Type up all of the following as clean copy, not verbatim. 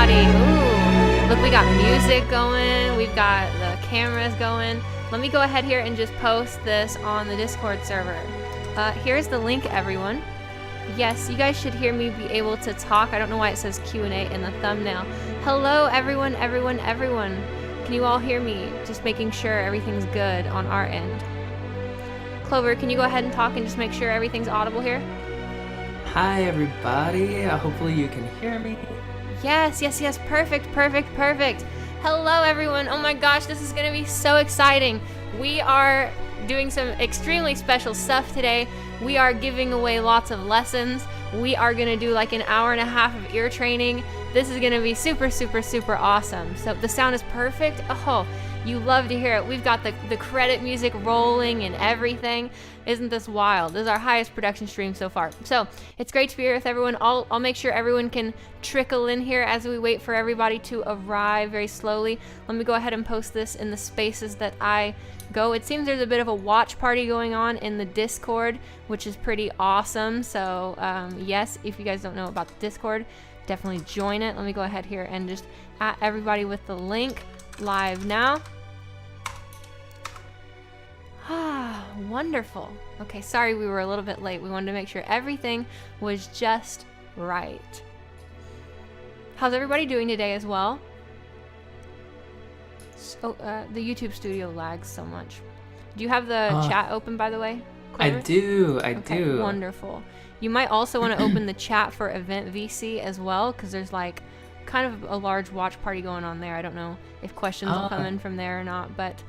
everybody. Ooh, look, we got music going. We've got the cameras going. Let me go ahead here and just post this on the Discord server. Here's the link, everyone. Yes, you guys should hear me be able to talk. I don't know why it says Q&A in the thumbnail. Hello, everyone. Can you all hear me? Just making sure everything's good on our end. Clover, can you go ahead and talk and just make sure everything's audible here? Hi, everybody. Hopefully you can hear me. Yes. Perfect. Hello, everyone. Oh my gosh, this is going to be so exciting. We are doing some extremely special stuff today. We are giving away lots of lessons. We are going to do like an hour and a half of ear training. This is going to be super awesome. So the sound is perfect. Oh, you love to hear it. We've got the credit music rolling and everything. Isn't this wild? This is our highest production stream so far. So it's great to be here with everyone. I'll make sure everyone can trickle in here as we wait for everybody to arrive very slowly. Let me go ahead and post this in the spaces that I go. It seems there's a bit of a watch party going on in the Discord, which is pretty awesome. So yes, if you guys don't know about the Discord, definitely join it. Let me go ahead here and just at everybody with the link live now. Ah, wonderful. Okay, sorry we were a little bit late. We wanted to make sure everything was just right. How's everybody doing today as well? So, the YouTube studio lags so much. Do you have the chat open, by the way, Clover? I do. Wonderful. You might also want to open the chat for Event VC as well, because there's like kind of a large watch party going on there. I don't know if questions will come in from there or not, but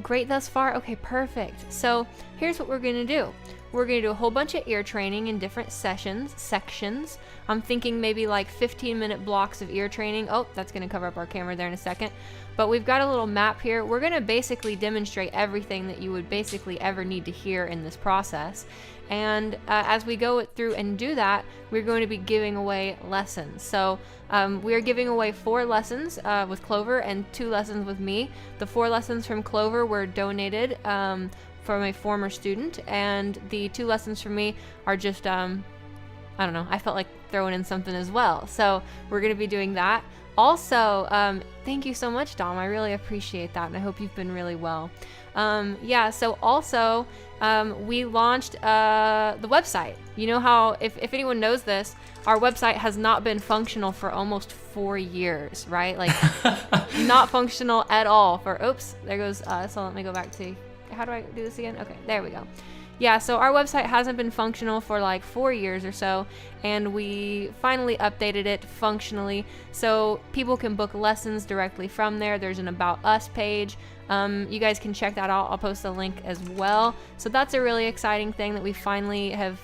great thus far. Okay, perfect. So here's what we're gonna do. We're gonna do a whole bunch of ear training in different sections. I'm thinking maybe like 15-minute blocks of ear training. Oh, that's gonna cover up our camera there in a second. But we've got a little map here. We're gonna basically demonstrate everything that you would basically ever need to hear in this process. And as we go through and do that, we're going to be giving away lessons. So we are giving away 4 lessons with Clover and 2 lessons with me. The 4 lessons from Clover were donated from a former student, and the 2 lessons from me are just, I don't know, I felt like throwing in something as well. So we're going to be doing that. Also, thank you so much, Dom. I really appreciate that, and I hope you've been really well. Yeah, so also, we launched the website. You know how, if anyone knows this, our website has not been functional for almost 4 years, right? Like, not functional at all for, oops, there goes, so let me go back to, how do I do this again? Okay, there we go. Yeah, so our website hasn't been functional for like 4 years or so, and we finally updated it functionally so people can book lessons directly from there. There's an About Us page. You guys can check that out. I'll post a link as well. So that's a really exciting thing that we finally have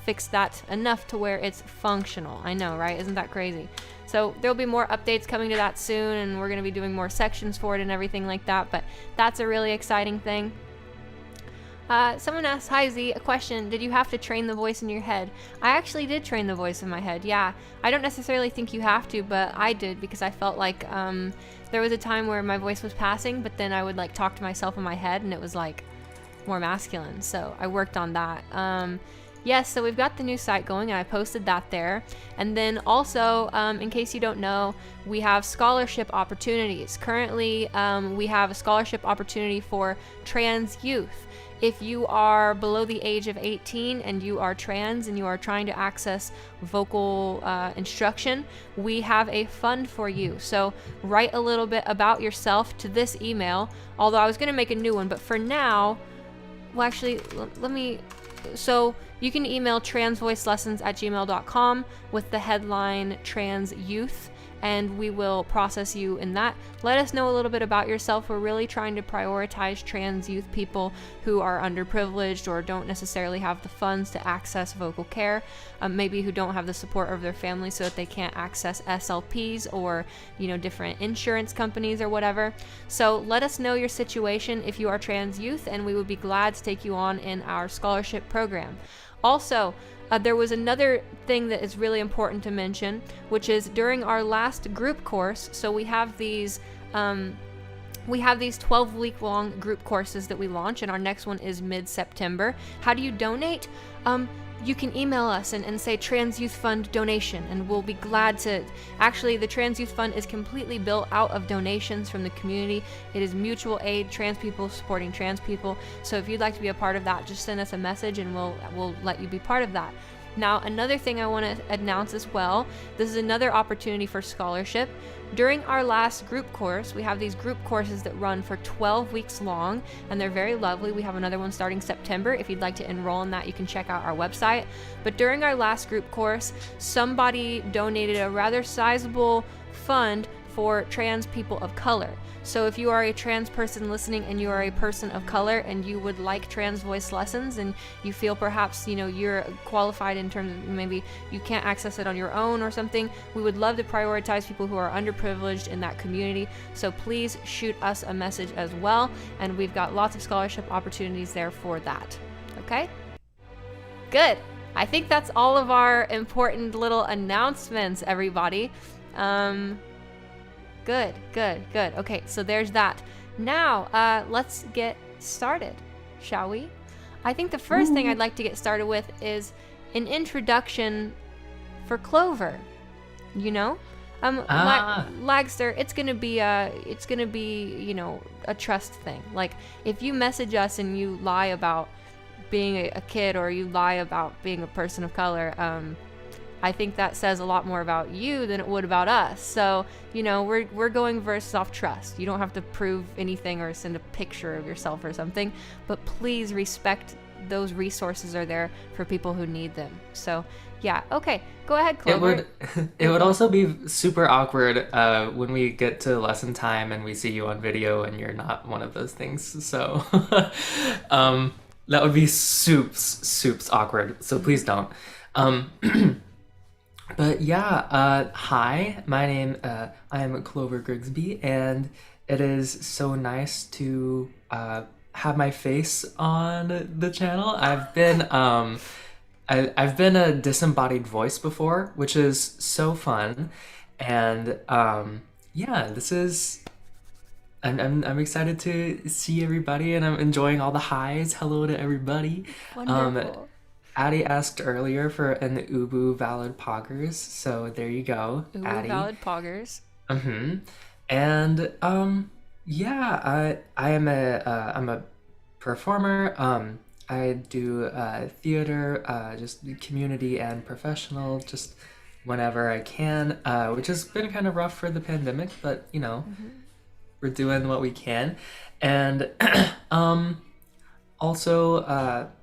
fixed that enough to where it's functional. I know, right? Isn't that crazy? So there'll be more updates coming to that soon, and we're going to be doing more sections for it and everything like that, but that's a really exciting thing. Someone asked, hi Z, a question. Did you have to train the voice in your head? I actually did train the voice in my head, yeah. I don't necessarily think you have to, but I did, because I felt like there was a time where my voice was passing, but then I would like talk to myself in my head, and it was like more masculine, so I worked on that. Yes, so we've got the new site going, and I posted that there. And then also, in case you don't know, we have scholarship opportunities. Currently, we have a scholarship opportunity for trans youth. If you are below the age of 18 and you are trans and you are trying to access vocal instruction, we have a fund for you. So write a little bit about yourself to this email, although I was going to make a new one, but for now, well, actually, let me, so you can email transvoicelessons@gmail.com with the headline trans youth, and we will process you in that. Let us know a little bit about yourself. We're really trying to prioritize trans youth people who are underprivileged or don't necessarily have the funds to access vocal care, maybe who don't have the support of their family so that they can't access SLPs or, you know, different insurance companies or whatever. So let us know your situation if you are trans youth, and we would be glad to take you on in our scholarship program. Also, there was another thing that is really important to mention, which is during our last group course, so we have these we have these 12-week-long group courses that we launch, and our next one is mid-September. How do you donate? You can email us and say Trans Youth Fund donation, and we'll be glad to. Actually, the Trans Youth Fund is completely built out of donations from the community. It is mutual aid, trans people supporting trans people. So if you'd like to be a part of that, just send us a message and we'll let you be part of that. Now, another thing I want to announce as well, this is another opportunity for scholarship. During our last group course, we have these group courses that run for 12 weeks long, and they're very lovely. We have another one starting September. If you'd like to enroll in that, you can check out our website. But during our last group course, somebody donated a rather sizable fund for trans people of color. So if you are a trans person listening and you are a person of color and you would like trans voice lessons and you feel perhaps, you're qualified in terms of maybe you can't access it on your own or something, we would love to prioritize people who are underprivileged in that community. So please shoot us a message as well, and we've got lots of scholarship opportunities there for that. Okay? Good. I think that's all of our important little announcements, everybody. Good. Okay, so there's that. Now, let's get started, shall we? I think the first thing I'd like to get started with is an introduction for Clover. Lagster, it's gonna be a trust thing. Like, if you message us and you lie about being a kid or you lie about being a person of color, I think that says a lot more about you than it would about us. So, we're going versus off trust. You don't have to prove anything or send a picture of yourself or something, but please respect those resources are there for people who need them. So, yeah, okay, go ahead, Clover. It would also be super awkward when we get to lesson time and we see you on video and you're not one of those things. So, that would be soups awkward. So please don't. But yeah, hi, my name, I am Clover Grigsby, and it is so nice to have my face on the channel. I've been a disembodied voice before, which is so fun, and yeah, I'm excited to see everybody, and I'm enjoying all the highs. Hello to everybody. Wonderful. Addie asked earlier for an Ubu Valid Poggers, so there you go, Ubu Addie. Valid Poggers. And yeah, I'm a performer. I do theater, just community and professional, just whenever I can, which has been kind of rough for the pandemic, but we're doing what we can. And also,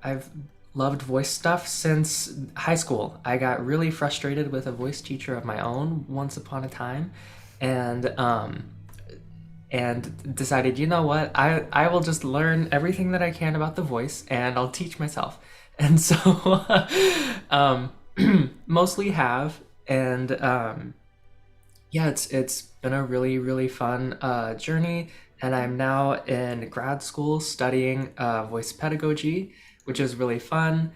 I've loved voice stuff since high school. I got really frustrated with a voice teacher of my own once upon a time, and decided, you know what, I will just learn everything that I can about the voice and I'll teach myself. And so mostly have, and yeah, it's been a really, really fun journey, and I'm now in grad school studying voice pedagogy, which is really fun,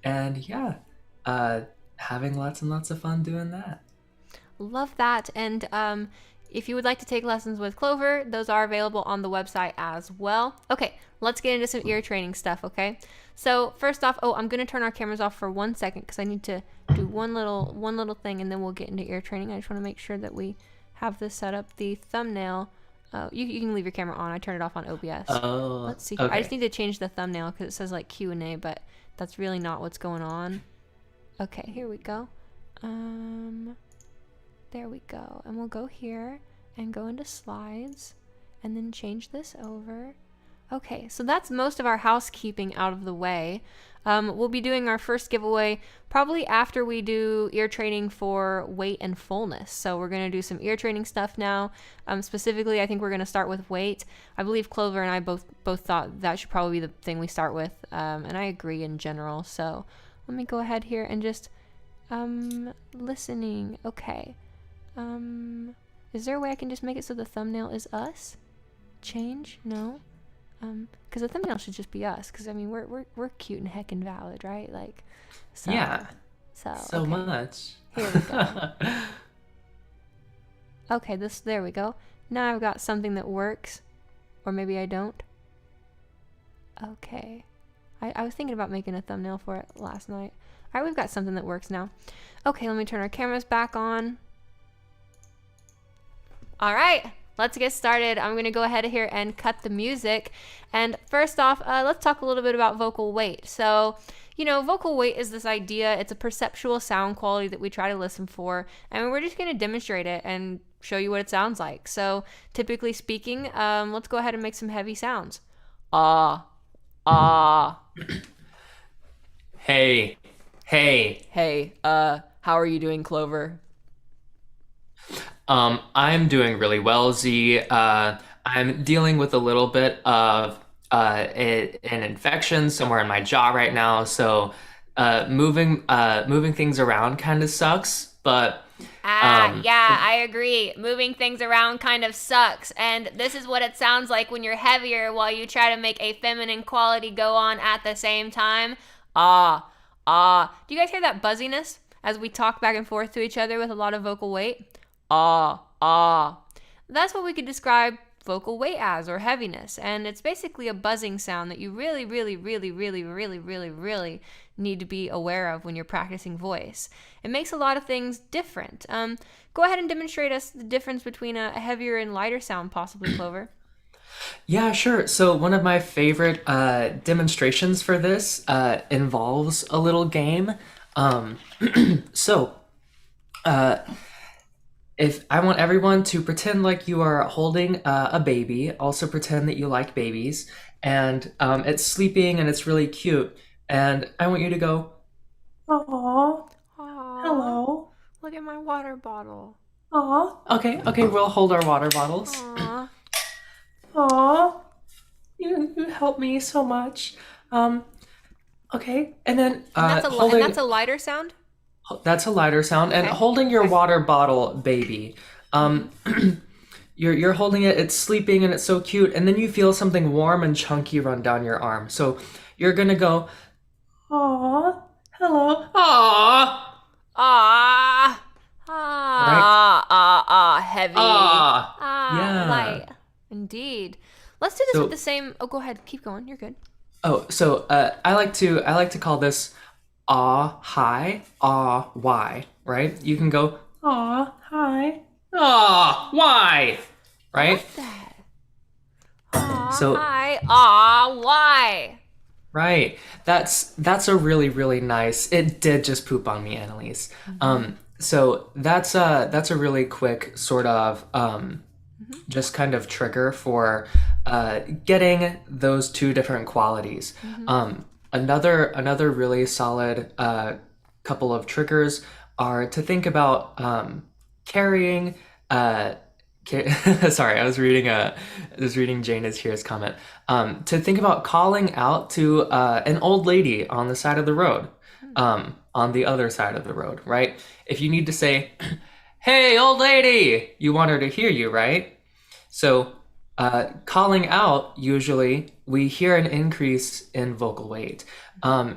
and yeah, having lots and lots of fun doing that. Love that. And if you would like to take lessons with Clover, those are available on the website as well. Okay, let's get into some ear training stuff, okay? So first off, I'm going to turn our cameras off for 1 second because I need to do one little thing, and then we'll get into ear training. I just want to make sure that we have this set up. The thumbnail, you can leave your camera on. I turned it off on OBS. Oh, let's see. Okay. I just need to change the thumbnail because it says like Q&A, but that's really not what's going on. Okay, here we go. There we go. And we'll go here and go into slides and then change this over. Okay, so that's most of our housekeeping out of the way. We'll be doing our first giveaway probably after we do ear training for weight and fullness. So we're going to do some ear training stuff now. Specifically, I think we're going to start with weight. I believe Clover and I both thought that should probably be the thing we start with, and I agree in general. So let me go ahead here and just listening. Okay. Is there a way I can just make it so the thumbnail is us? Change? No. Because the thumbnail should just be us. Because I mean, we're cute and heckin' valid, right? Like, so, yeah. So okay. much. Here we go. Okay, there we go. Now I've got something that works. Or maybe I don't. Okay. I was thinking about making a thumbnail for it last night. All right, we've got something that works now. Okay, let me turn our cameras back on. All right, let's get started. I'm going to go ahead here and cut the music. And first off, let's talk a little bit about vocal weight. So, you know, vocal weight is this idea. It's a perceptual sound quality that we try to listen for. And we're just going to demonstrate it and show you what it sounds like. So, typically speaking, let's go ahead and make some heavy sounds. Ah, ah. Hey. Hey, how are you doing, Clover? I'm doing really well, Z. I'm dealing with a little bit of an infection somewhere in my jaw right now, so moving things around kind of sucks, but Yeah, I agree. Moving things around kind of sucks, and this is what it sounds like when you're heavier while you try to make a feminine quality go on at the same time. Ah, ah. Do you guys hear that buzziness as we talk back and forth to each other with a lot of vocal weight? Ah, ah. That's what we could describe vocal weight as, or heaviness, and it's basically a buzzing sound that you really need to be aware of when you're practicing voice. It makes a lot of things different. Go ahead and demonstrate us the difference between a heavier and lighter sound, possibly, Clover. Yeah, sure. So one of my favorite demonstrations for this involves a little game. So if I want everyone to pretend like you are holding a baby, also pretend that you like babies, and it's sleeping and it's really cute, and I want you to go, "Aww, hello." Look at my water bottle. Aw. Okay, we'll hold our water bottles. Aww. Aw. You help me so much. Okay, and then And that's a lighter sound? that's a lighter sound. And Okay. holding your water bottle, baby. You're holding it, it's sleeping and it's so cute, and then you feel something warm and chunky run down your arm. So you're gonna go, "Aw, hello." Aw. Ah, heavy. Yeah. Light. Indeed. Let's do this So- with the same. Oh, go ahead. Keep going. You're good. Oh, so I like to call this aw hi, aw why, right? You can go aw hi, aw why, right? What's that? Aw, So- hi. Aw, why? Right. That's a really nice. It did just poop on me, Annalise. So that's a really quick sort of just kind of trigger for getting those two different qualities. Another really solid couple of triggers are to think about carrying. Sorry, I was reading Jane is here's comment. To think about calling out to an old lady on the side of the road, on the other side of the road, right? If you need to say, "Hey, old lady," you want her to hear you, right? So calling out, usually we hear an increase in vocal weight.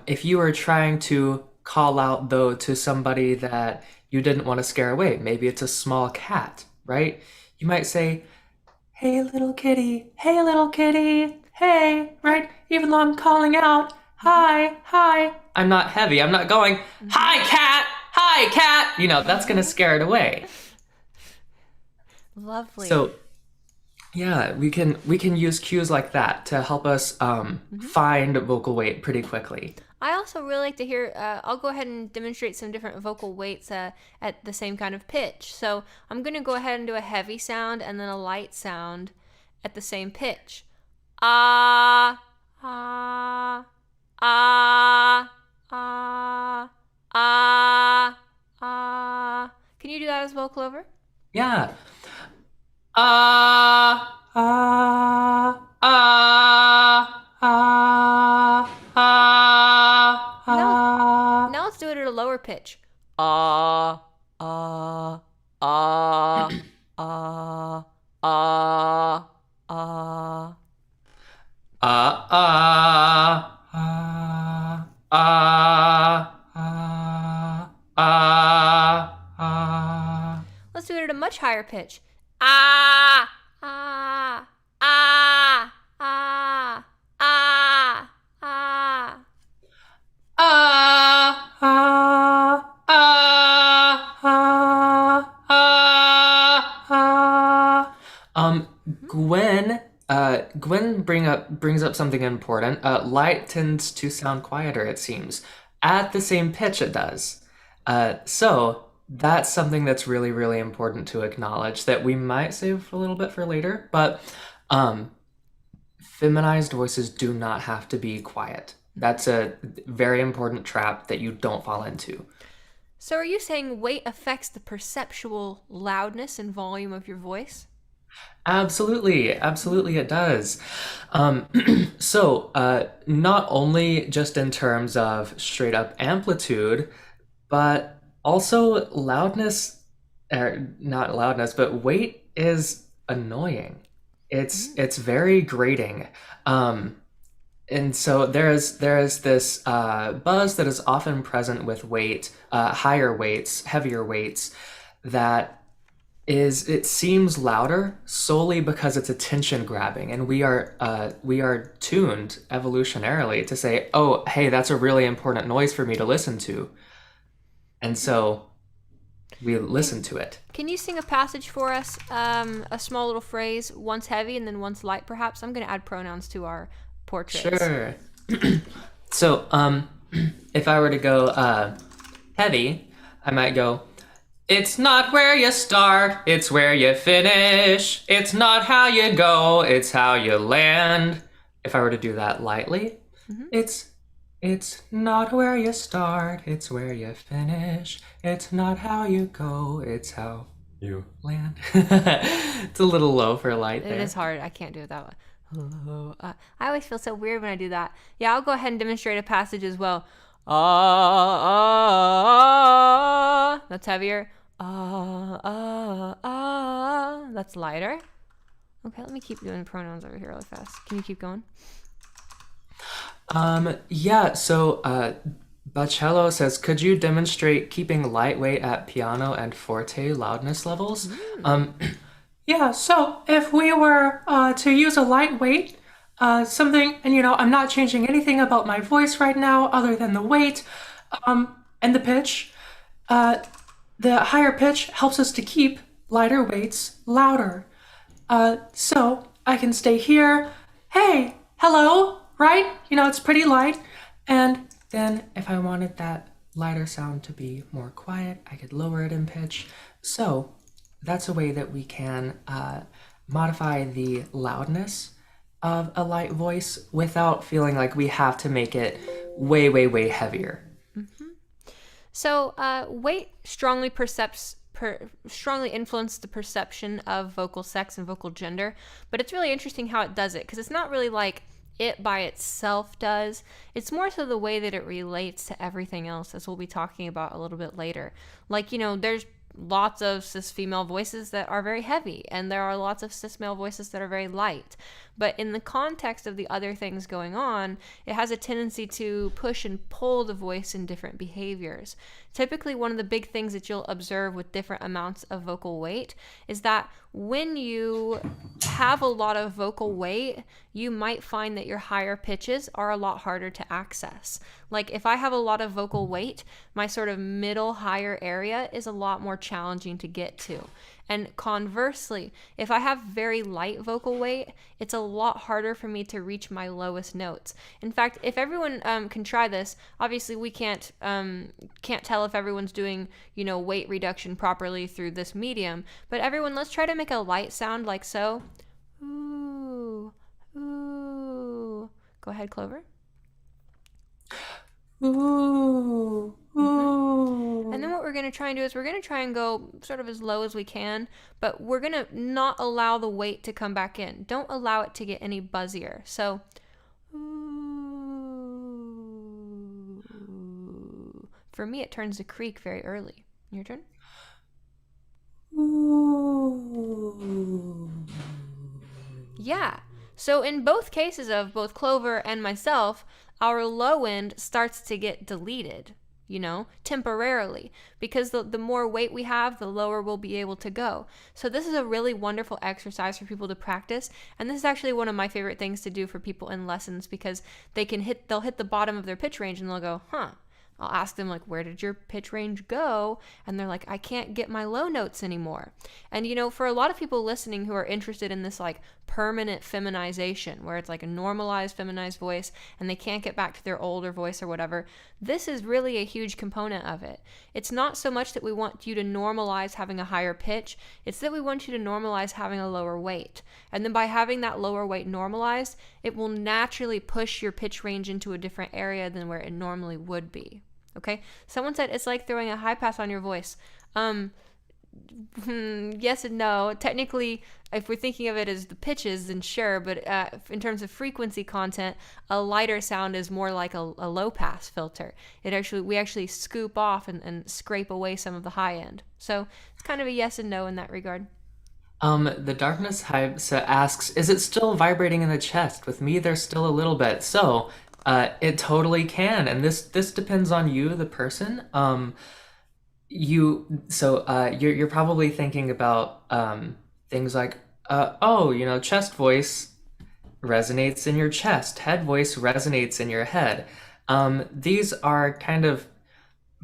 If you are trying to call out though to somebody that you didn't want to scare away, maybe it's a small cat, right? You might say, "Hey, little kitty, hey, little kitty, hey," right? Even though I'm calling out, "Hi, hi." I'm not heavy. I'm not going, "Hi, cat." You know, that's going to scare it away. Lovely. So, yeah, we can use cues like that to help us find vocal weight pretty quickly. I also really like to hear, I'll go ahead and demonstrate some different vocal weights at the same kind of pitch. So I'm going to go ahead and do a heavy sound and then a light sound at the same pitch. Ah, ah, ah, ah, ah, ah. Can you do that as well, Clover? Yeah. Ah, ah, ah, ah, ah, ah. Now let's do it at a lower pitch. Ah, ah, ah, ah, ah, ah. Ah, ah, ah, ah, ah, ah, ah. Let's do it at a much higher pitch. Ah, ah, ah, Gwen brings up something important. Light tends to sound quieter, it seems, at the same pitch it does. So that's something that's really, really important to acknowledge that we might save a little bit for later, but feminized voices do not have to be quiet. That's a very important trap that you don't fall into. So are you saying weight affects the perceptual loudness and volume of your voice? Absolutely it does. So not only just in terms of straight up amplitude, but also loudness, or not loudness, but weight is annoying. It's very grating. And so there's this buzz that is often present with weight, higher weights, heavier weights, that it seems louder solely because it's attention grabbing, and we are tuned evolutionarily to say, oh, hey, that's a really important noise for me to listen to, and so we listen to it. Can you sing a passage for us? A small little phrase, once heavy and then once light, perhaps. I'm going to add pronouns to our portraits. Sure. So, if I were to go heavy, I might go, it's not where you start, it's where you finish. It's not how you go, it's how you land. If I were to do that lightly, it's not where you start, it's where you finish. It's not how you go, it's how you land. It's a little low for light there. It is hard. I can't do it that way. I always feel so weird when I do that. Yeah, I'll go ahead and demonstrate a passage as well. That's heavier. That's lighter. Okay, let me keep doing pronouns over here really fast. Can you keep going? Yeah, so Bacello says, could you demonstrate keeping lightweight at piano and forte loudness levels? Yeah, so if we were to use a lightweight, something, and I'm not changing anything about my voice right now other than the weight and the pitch, the higher pitch helps us to keep lighter weights louder. So I can stay here, hey, hello, right? It's pretty light. And then if I wanted that lighter sound to be more quiet, I could lower it in pitch. So that's a way that we can modify the loudness of a light voice without feeling like we have to make it way, way, way heavier. So weight strongly influences the perception of vocal sex and vocal gender, but it's really interesting how it does it, because it's not really like it by itself does. It's more so the way that it relates to everything else, as we'll be talking about a little bit later. Like, there's lots of cis female voices that are very heavy, and there are lots of cis male voices that are very light. But in the context of the other things going on, it has a tendency to push and pull the voice in different behaviors. Typically, one of the big things that you'll observe with different amounts of vocal weight is that when you have a lot of vocal weight, you might find that your higher pitches are a lot harder to access. Like if I have a lot of vocal weight, my sort of middle higher area is a lot more challenging to get to. And conversely, if I have very light vocal weight, it's a lot harder for me to reach my lowest notes. In fact, if everyone can try this, obviously we can't tell if everyone's doing, weight reduction properly through this medium, but everyone, let's try to make a light sound like so. Ooh, ooh. Go ahead, Clover. Ooh, ooh. And then what we're going to try and do is we're going to try and go sort of as low as we can, but we're going to not allow the weight to come back in. Don't allow it to get any buzzier. So, ooh. For me, it turns to Creak very early. Your turn? Ooh. Yeah. So in both cases of both Clover and myself, our low end starts to get deleted, temporarily, because the more weight we have, the lower we'll be able to go. So this is a really wonderful exercise for people to practice. And this is actually one of my favorite things to do for people in lessons, because they'll hit the bottom of their pitch range and they'll go, I'll ask them like, where did your pitch range go? And they're like, I can't get my low notes anymore. And for a lot of people listening who are interested in this like permanent feminization, where it's like a normalized feminized voice and they can't get back to their older voice or whatever, this is really a huge component of it. It's not so much that we want you to normalize having a higher pitch, it's that we want you to normalize having a lower weight. And then by having that lower weight normalized, it will naturally push your pitch range into a different area than where it normally would be. Okay? Someone said it's like throwing a high pass on your voice. Yes and no. Technically, if we're thinking of it as the pitches, then sure, but in terms of frequency content, a lighter sound is more like a low pass filter. We actually scoop off and scrape away some of the high end. So it's kind of a yes and no in that regard. The Darkness Hype asks, is it still vibrating in the chest? With me, there's still a little bit. So it totally can, and this depends on you, the person. You're probably thinking about things like chest voice resonates in your chest, head voice resonates in your head. These are kind of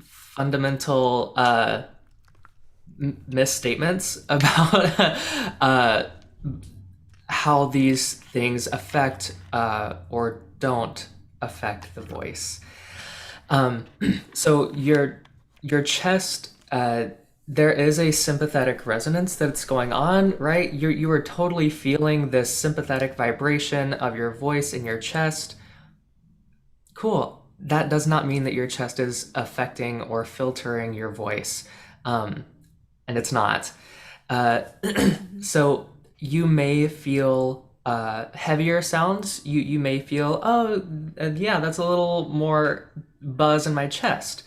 fundamental misstatements about how these things affect or don't affect the voice. So your chest, there is a sympathetic resonance that's going on, right? You are totally feeling this sympathetic vibration of your voice in your chest. Cool. That does not mean that your chest is affecting or filtering your voice. And it's not. So you may feel heavier sounds. You may feel, yeah, that's a little more buzz in my chest.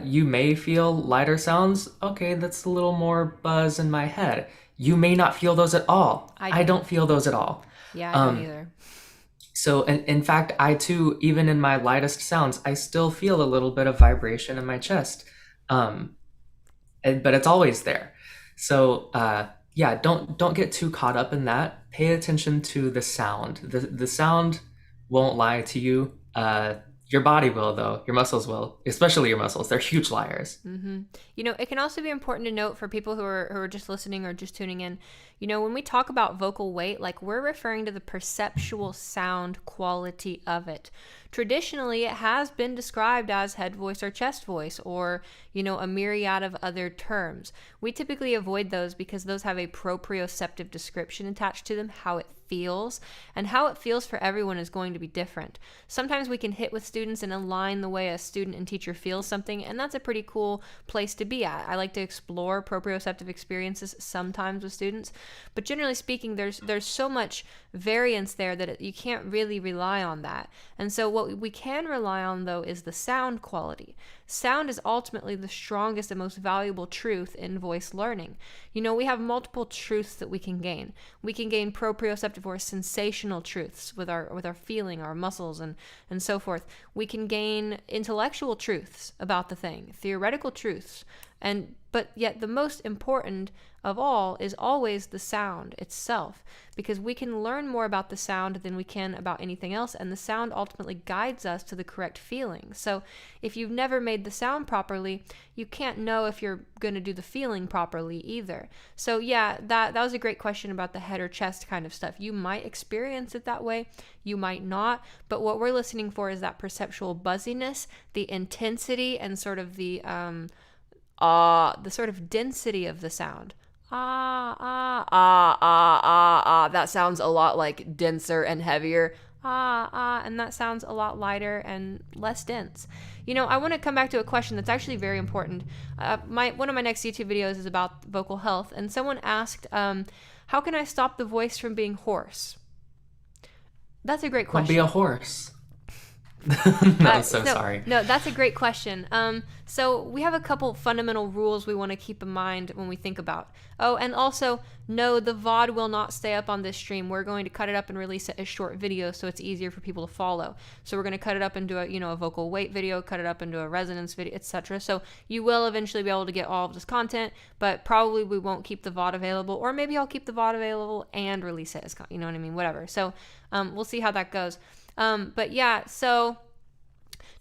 You may feel lighter sounds. Okay, that's a little more buzz in my head. You may not feel those at all. I don't feel those at all. Yeah, I don't either. So in fact, I too, even in my lightest sounds, I still feel a little bit of vibration in my chest. But it's always there. So yeah, don't get too caught up in that. Pay attention to the sound. The sound won't lie to you. Your body will, though. Your muscles will, especially your muscles. They're huge liars. Mm-hmm. It can also be important to note for people who are just listening or just tuning in, when we talk about vocal weight, like we're referring to the perceptual sound quality of it. Traditionally, it has been described as head voice or chest voice or, a myriad of other terms. We typically avoid those because those have a proprioceptive description attached to them, how it feels, and how it feels for everyone is going to be different. Sometimes we can hit with students and align the way a student and teacher feels something, and that's a pretty cool place to be at. I like to explore proprioceptive experiences sometimes with students, but generally speaking, there's so much variance there that you can't really rely on that. And so what we can rely on, though, is the sound quality. Sound is ultimately the strongest and most valuable truth in voice learning. We have multiple truths that we can gain. We can gain proprioceptive or sensational truths with our feeling, our muscles, and so forth. We can gain intellectual truths about the thing, theoretical truths, but yet the most important of all is always the sound itself, because we can learn more about the sound than we can about anything else, and the sound ultimately guides us to the correct feeling. So if you've never made the sound properly, you can't know if you're going to do the feeling properly either. So yeah, that was a great question about the head or chest kind of stuff. You might experience it that way, you might not, but what we're listening for is that perceptual buzziness, the intensity, and sort of the sort of density of the sound. That sounds a lot like denser and heavier. And that sounds a lot lighter and less dense. I want to come back to a question that's actually very important. One of my next YouTube videos is about vocal health, and someone asked, how can I stop the voice from being hoarse? That's a great question. Don't be a horse. Sorry. No, that's a great question. So we have a couple fundamental rules we want to keep in mind when we think about. Oh, and also, no, the VOD will not stay up on this stream. We're going to cut it up and release it as short videos so it's easier for people to follow. So we're going to cut it up into a vocal weight video, cut it up into a resonance video, etc. So you will eventually be able to get all of this content, but probably we won't keep the VOD available, or maybe I'll keep the VOD available and release it as whatever. So we'll see how that goes. But yeah, so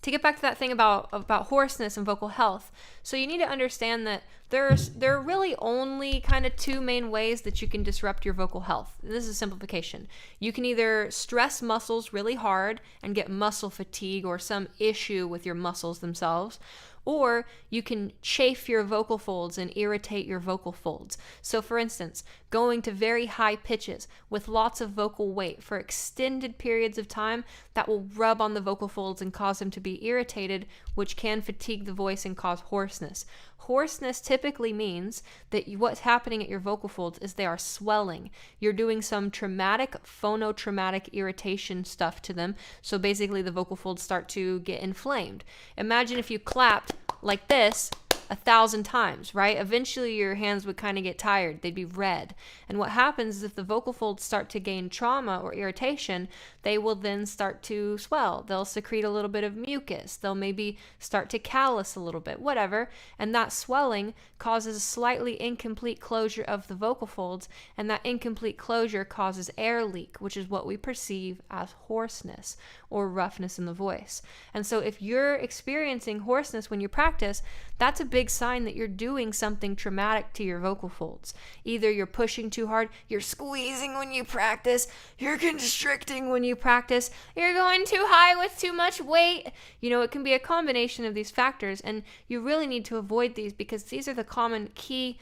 to get back to that thing about hoarseness and vocal health, so you need to understand that there are really only kind of two main ways that you can disrupt your vocal health. This is a simplification. You can either stress muscles really hard and get muscle fatigue or some issue with your muscles themselves, or you can chafe your vocal folds and irritate your vocal folds. So for instance, going to very high pitches with lots of vocal weight for extended periods of time, that will rub on the vocal folds and cause them to be irritated, which can fatigue the voice and cause hoarseness. Hoarseness typically means that what's happening at your vocal folds is they are swelling. You're doing some traumatic, phonotraumatic irritation stuff to them. So basically the vocal folds start to get inflamed. Imagine if you clapped like this 1,000 times, right? Eventually your hands would kind of get tired. They'd be red. And what happens is if the vocal folds start to gain trauma or irritation, they will then start to swell. They'll secrete a little bit of mucus. They'll maybe start to callus a little bit, whatever. And that swelling causes a slightly incomplete closure of the vocal folds, and that incomplete closure causes air leak, which is what we perceive as hoarseness or roughness in the voice. And so if you're experiencing hoarseness when you practice, that's a big sign that you're doing something traumatic to your vocal folds. Either you're pushing too hard, you're squeezing when you practice, you're constricting when you practice, you're going too high with too much weight. You know, it can be a combination of these factors, and you really need to avoid these because these are the common key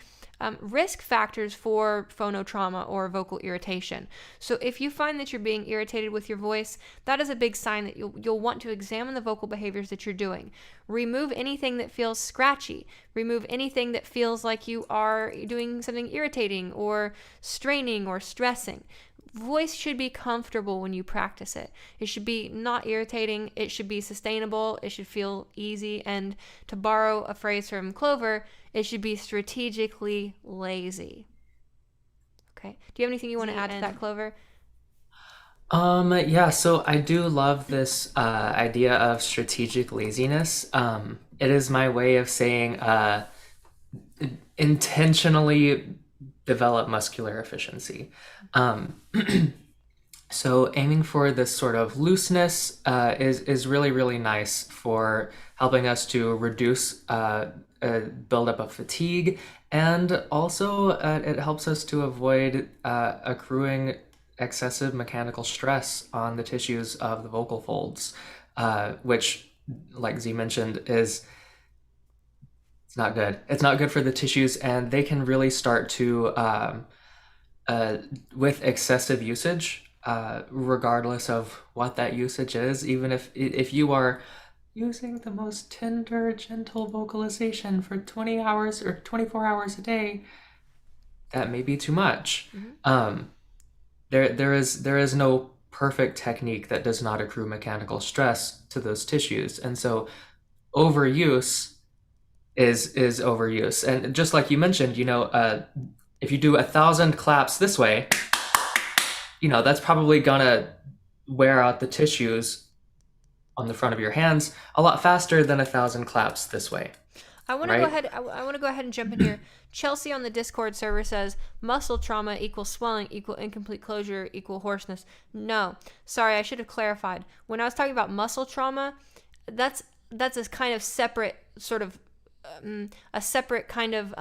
risk factors for phonotrauma or vocal irritation. So if you find that you're being irritated with your voice, that is a big sign that you'll want to examine the vocal behaviors that you're doing. Remove anything that feels scratchy. Remove anything that feels like you are doing something irritating or straining or stressing. Voice should be comfortable when you practice it. It should be not irritating. It should be sustainable. It should feel easy. And to borrow a phrase from Clover, it should be strategically lazy. Okay. Do you have anything you want to add to that, Clover? Yeah, so I do love this idea of strategic laziness. It is my way of saying intentionally develop muscular efficiency. So aiming for this sort of looseness is really, really nice for helping us to reduce buildup of fatigue, and also it helps us to avoid accruing excessive mechanical stress on the tissues of the vocal folds, which, like Z mentioned, it's not good. It's not good for the tissues, and they can really start to, with excessive usage, regardless of what that usage is, even if you are using the most tender, gentle vocalization for 20 hours or 24 hours a day, that may be too much. Mm-hmm. There is no perfect technique that does not accrue mechanical stress to those tissues, and so overuse is overuse. And just like you mentioned, if you do 1,000 claps this way, that's probably gonna wear out the tissues on the front of your hands a lot faster than 1,000 claps this way. I want to go ahead. I want to go ahead and jump in here. Chelsea on the Discord server says muscle trauma equals swelling equal incomplete closure equal hoarseness. No, sorry, I should have clarified. When I was talking about muscle trauma, that's a kind of separate sort of a separate kind of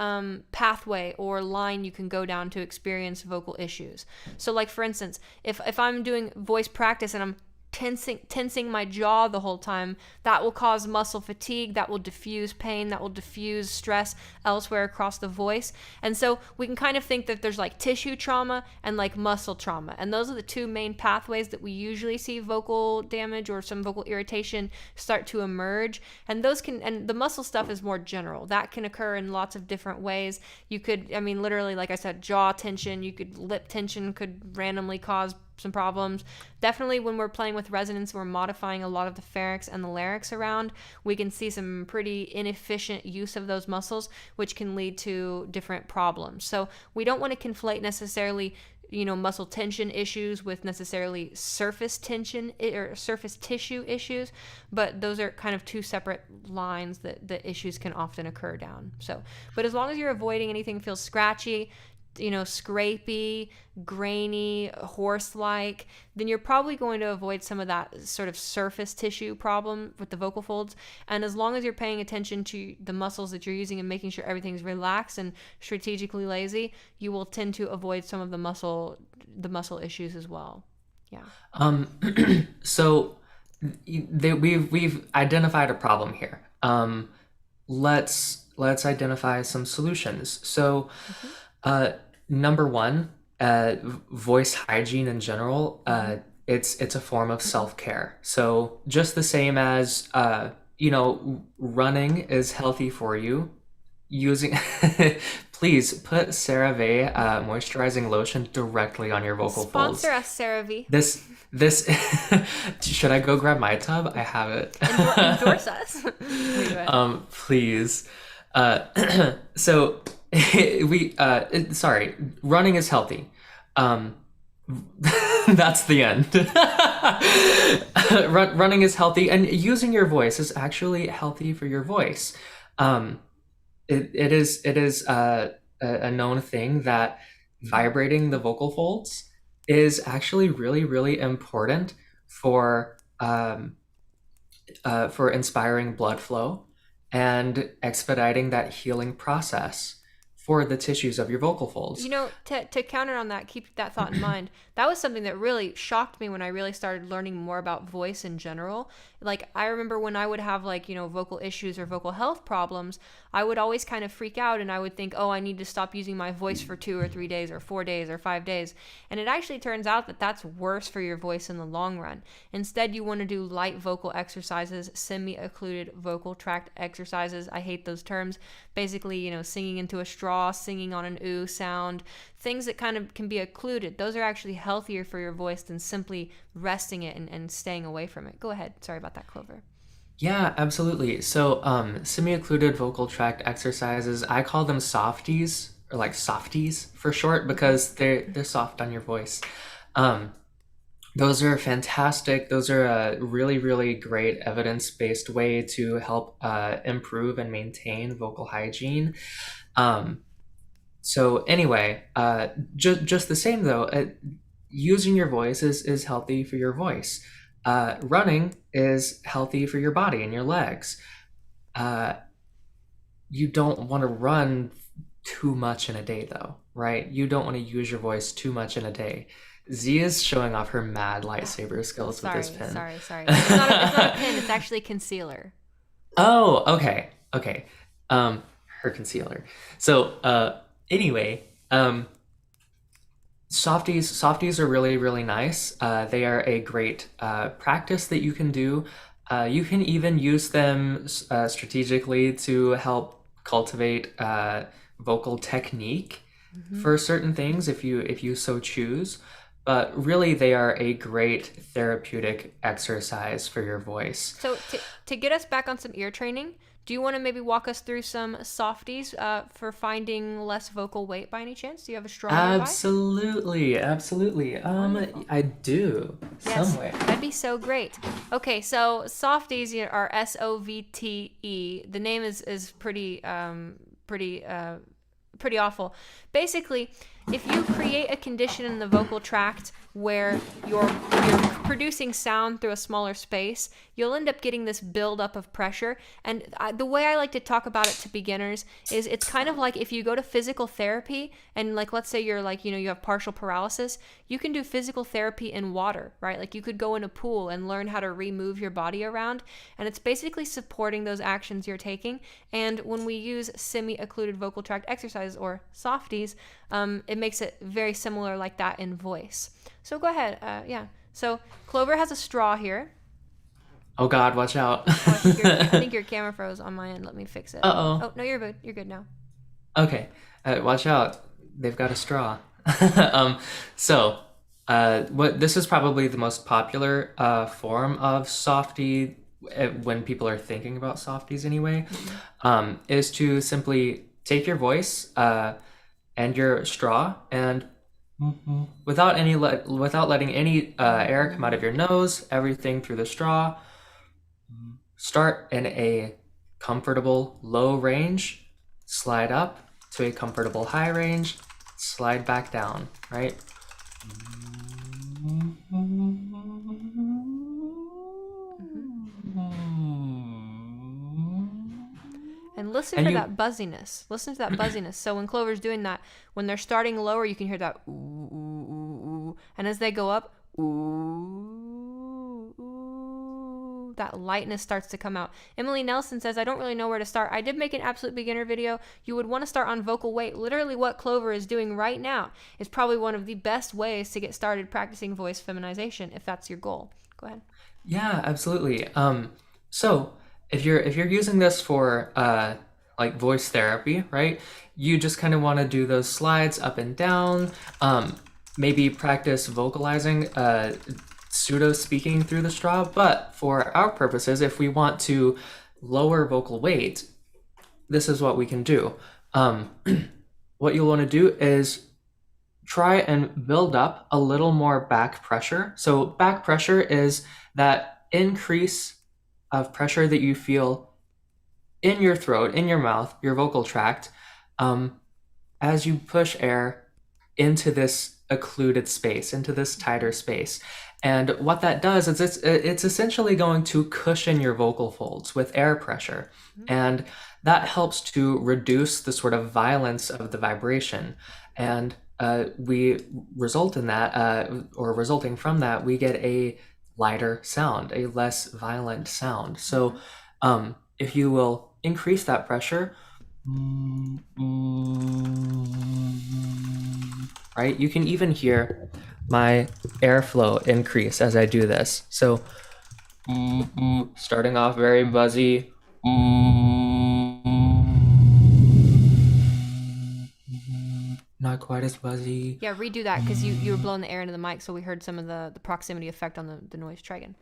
pathway or line you can go down to experience vocal issues. So, like for instance, if I'm doing voice practice and I'm tensing my jaw the whole time, that will cause muscle fatigue, that will diffuse pain, that will diffuse stress elsewhere across the voice. And so we can kind of think that there's like tissue trauma and like muscle trauma, and those are the two main pathways that we usually see vocal damage or some vocal irritation start to emerge. And the muscle stuff is more general. That can occur in lots of different ways. You could, literally, like I said, jaw tension, lip tension could randomly cause some problems. Definitely when we're playing with resonance, we're modifying a lot of the pharynx and the larynx around, we can see some pretty inefficient use of those muscles, which can lead to different problems. So we don't want to conflate necessarily muscle tension issues with necessarily surface tension or surface tissue issues, but those are kind of two separate lines that the issues can often occur down. So, but as long as you're avoiding anything that feels scratchy, scrapey, grainy, hoarse-like, then you're probably going to avoid some of that sort of surface tissue problem with the vocal folds. And as long as you're paying attention to the muscles that you're using and making sure everything's relaxed and strategically lazy, you will tend to avoid some of the muscle issues as well. Yeah. So we've identified a problem here. Let's identify some solutions. So, number one, voice hygiene in general. It's a form of self-care. So just the same as running is healthy for you. Please put CeraVe moisturizing lotion directly on your vocal folds. Sponsor us, CeraVe. This should I go grab my tub? I have it. Endorse us. Please. So sorry, running is healthy. That's the end. Running is healthy, and using your voice is actually healthy for your voice. It is a known thing that vibrating the vocal folds is actually really, really important for inspiring blood flow and expediting that healing process for the tissues of your vocal folds. To counter on that, keep that thought in mind. That was something that really shocked me when I really started learning more about voice in general. Like, I remember when I would have vocal issues or vocal health problems, I would always kind of freak out and I would think, oh, I need to stop using my voice for 2 or 3 days or 4 days or 5 days. And it actually turns out that that's worse for your voice in the long run. Instead, you want to do light vocal exercises, semi-occluded vocal tract exercises. I hate those terms. Basically, singing into a straw, singing on an ooh sound, things that kind of can be occluded. Those are actually healthier for your voice than simply resting it and staying away from it. Go ahead. Sorry about that, Clover. Yeah, absolutely. So semi-occluded vocal tract exercises, I call them Softies, or like Softies for short, because they're soft on your voice. Those are fantastic. Those are a really, really great evidence-based way to help improve and maintain vocal hygiene. So anyway, just the same though, using your voice is healthy for your voice. Running is healthy for your body and your legs. You don't want to run too much in a day though, right? You don't want to use your voice too much in a day. Zhea's showing off her mad lightsaber skills with this pen. Sorry. It's not a pen, it's actually concealer. Oh, okay. Her concealer. So, anyway, Softies are really, really nice. They are a great practice that you can do. You can even use them strategically to help cultivate vocal technique for certain things if you so choose. But really, they are a great therapeutic exercise for your voice. So to get us back on some ear training, do you want to maybe walk us through some Softies for finding less vocal weight by any chance? Do you have a straw nearby? Absolutely. I do. Yes, somewhere. that'd be so great. Okay, so Softies are SOVTE. The name is pretty awful. Basically, if you create a condition in the vocal tract where you're producing sound through a smaller space, you'll end up getting this buildup of pressure. And the way I like to talk about it to beginners is it's kind of like if you go to physical therapy and like, let's say you're like, you have partial paralysis, you can do physical therapy in water, right? Like you could go in a pool and learn how to remove your body around. And it's basically supporting those actions you're taking. And when we use semi-occluded vocal tract exercises or Softies, it makes it very similar like that in voice. So go ahead. Yeah. So Clover has a straw here. Oh God, watch out. I think your camera froze on my end. Let me fix it. Uh-oh. Oh, no, you're good. You're good now. Okay. Watch out. They've got a straw. This is probably the most popular form of Softie when people are thinking about Softies anyway, is to simply take your voice and your straw and without letting any air come out of your nose, everything through the straw, start in a comfortable low range, slide up to a comfortable high range, slide back down, right? And listen for that buzziness. Listen to that buzziness. So when Clover's doing that, when they're starting lower, you can hear that ooh, ooh, ooh, ooh. And as they go up, ooh, ooh, that lightness starts to come out. Emily Nelson says, I don't really know where to start. I did make an absolute beginner video. You would want to start on vocal weight. Literally what Clover is doing right now is probably one of the best ways to get started practicing voice feminization, if that's your goal. Go ahead. Yeah, absolutely. So if you're using this for like voice therapy, right? You just kind of want to do those slides up and down. Maybe practice vocalizing, pseudo speaking through the straw. But for our purposes, if we want to lower vocal weight, this is what we can do. What you'll want to do is try and build up a little more back pressure. So back pressure is that increase of pressure that you feel in your throat, in your mouth, your vocal tract, as you push air into this occluded space, into this tighter space. And what that does is it's essentially going to cushion your vocal folds with air pressure. And that helps to reduce the sort of violence of the vibration. And we result in that, or resulting from that, we get a lighter sound, a less violent sound. So if you will increase that pressure, right, you can even hear my airflow increase as I do this. So starting off very buzzy, not quite as buzzy. Yeah, redo that because you were blowing the air into the mic, so we heard some of the proximity effect on the noise. Try again.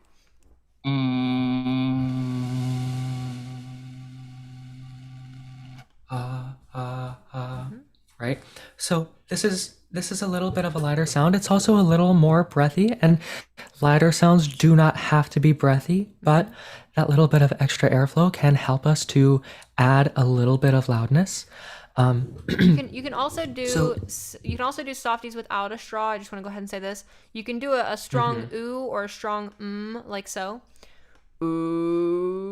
Right? So this is a little bit of a lighter sound. It's also a little more breathy, and lighter sounds do not have to be breathy, but that little bit of extra airflow can help us to add a little bit of loudness. You can also do softies without a straw. I just want to go ahead and say this. You can do a strong ooh or a strong like so. Ooh.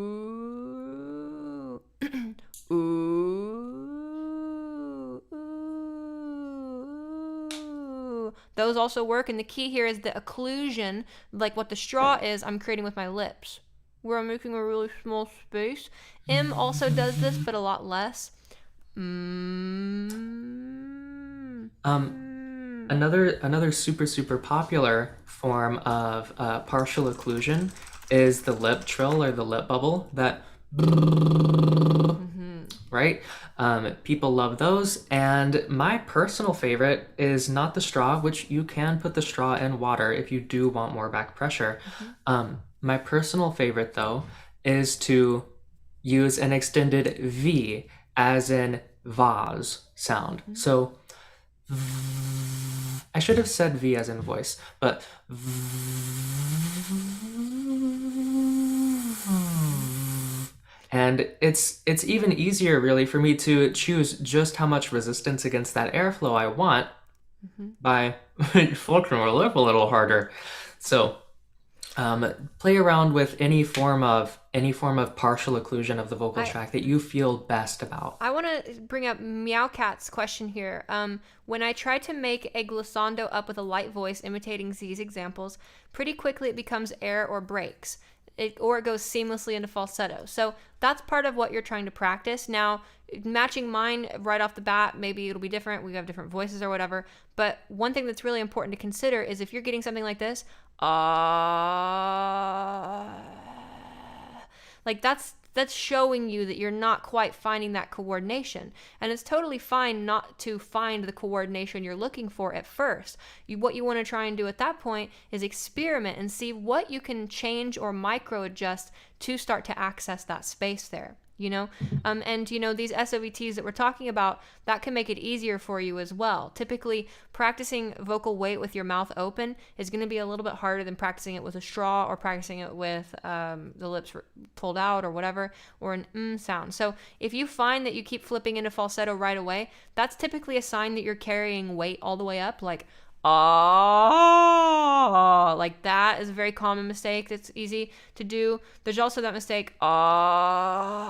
Ooh. Ooh. Those also work, and the key here is the occlusion, like what the straw is, I'm creating with my lips, where I'm making a really small space. M also does this, but a lot less. Another super popular form of partial occlusion is the lip trill or the lip bubble. That right? People love those, and my personal favorite is not the straw, which you can put the straw in water if you do want more back pressure. My personal favorite though is to use an extended V, as in vase sound. So I should have said V as in voice, but and it's even easier really for me to choose just how much resistance against that airflow I want by flicking my lip a little harder. So play around with any form of partial occlusion of the vocal tract that you feel best about. I want to bring up Meowcat's question here. When I try to make a glissando up with a light voice imitating Z's examples, pretty quickly it becomes air or breaks. Or it goes seamlessly into falsetto. So that's part of what you're trying to practice. Now, matching mine right off the bat, maybe it'll be different. We have different voices or whatever. But one thing that's really important to consider is if you're getting something like this, like that's showing you that you're not quite finding that coordination. And it's totally fine not to find the coordination you're looking for at first. What you want to try and do at that point is experiment and see what you can change or micro adjust to start to access that space there. you know? And, you know, these SOVTs that we're talking about, that can make it easier for you as well. Typically, practicing vocal weight with your mouth open is going to be a little bit harder than practicing it with a straw or practicing it with the lips pulled out or whatever, or an sound. So if you find that you keep flipping into falsetto right away, that's typically a sign that you're carrying weight all the way up, like ah, like that is a very common mistake that's easy to do. There's also that mistake ah,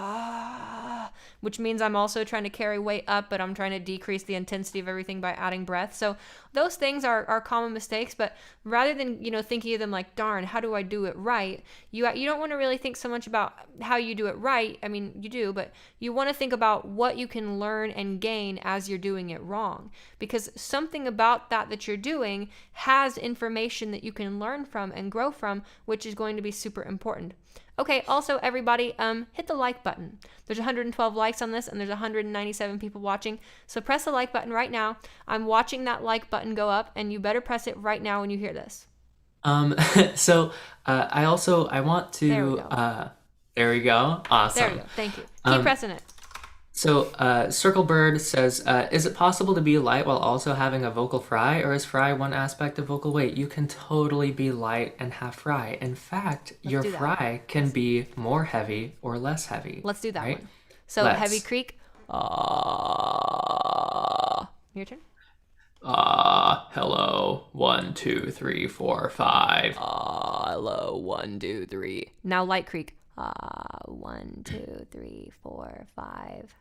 which means I'm also trying to carry weight up, but I'm trying to decrease the intensity of everything by adding breath. So those things are common mistakes, but rather than, you know, thinking of them like, darn, how do I do it right? You don't want to really think so much about how you do it right. I mean, you do, but you want to think about what you can learn and gain as you're doing it wrong, because something about that you're doing has information that you can learn from and grow from, which is going to be super important. Okay, also everybody, hit the like button. There's 112 likes on this and there's 197 people watching. So press the like button right now. I'm watching that like button go up, and you better press it right now when you hear this. So I want to there we go. Awesome. There we go. Thank you. Keep pressing it. So Circlebird says, is it possible to be light while also having a vocal fry, or is fry one aspect of vocal weight? You can totally be light and have fry. In fact, your fry can be more heavy or less heavy. Let's do that one. So heavy creak. Your turn. Hello. 1, 2, 3, 4, 5. Hello. 1, 2, 3. Now light creak. 1, 2, 3, 4, 5.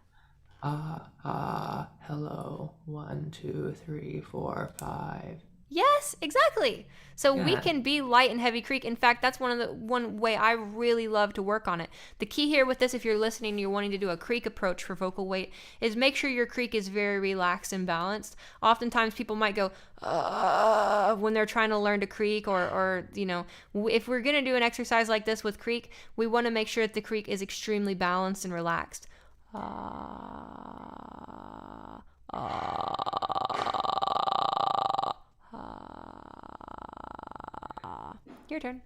Hello. 1, 2, 3, 4, 5. Yes, exactly. So we can be light and heavy creak. In fact, that's one way I really love to work on it. The key here with this, if you're listening and you're wanting to do a creak approach for vocal weight, is make sure your creak is very relaxed and balanced. Oftentimes people might go when they're trying to learn to creak, or you know, if we're going to do an exercise like this with creak, we want to make sure that the creak is extremely balanced and relaxed. Your turn.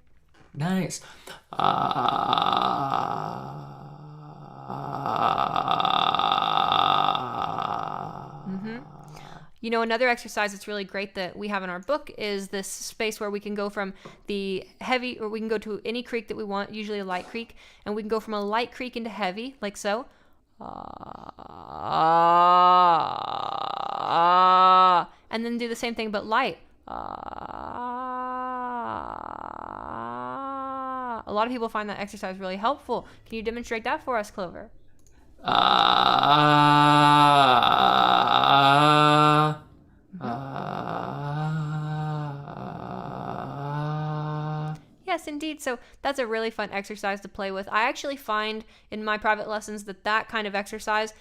Nice. You know, another exercise that's really great that we have in our book is this space where we can go from the heavy, or we can go to any creak that we want, usually a light creak, and we can go from a light creak into heavy, like so. And then do the same thing but light. A lot of people find that exercise really helpful. Can you demonstrate that for us, Clover? Yes, indeed. So that's a really fun exercise to play with. I actually find in my private lessons that kind of exercise,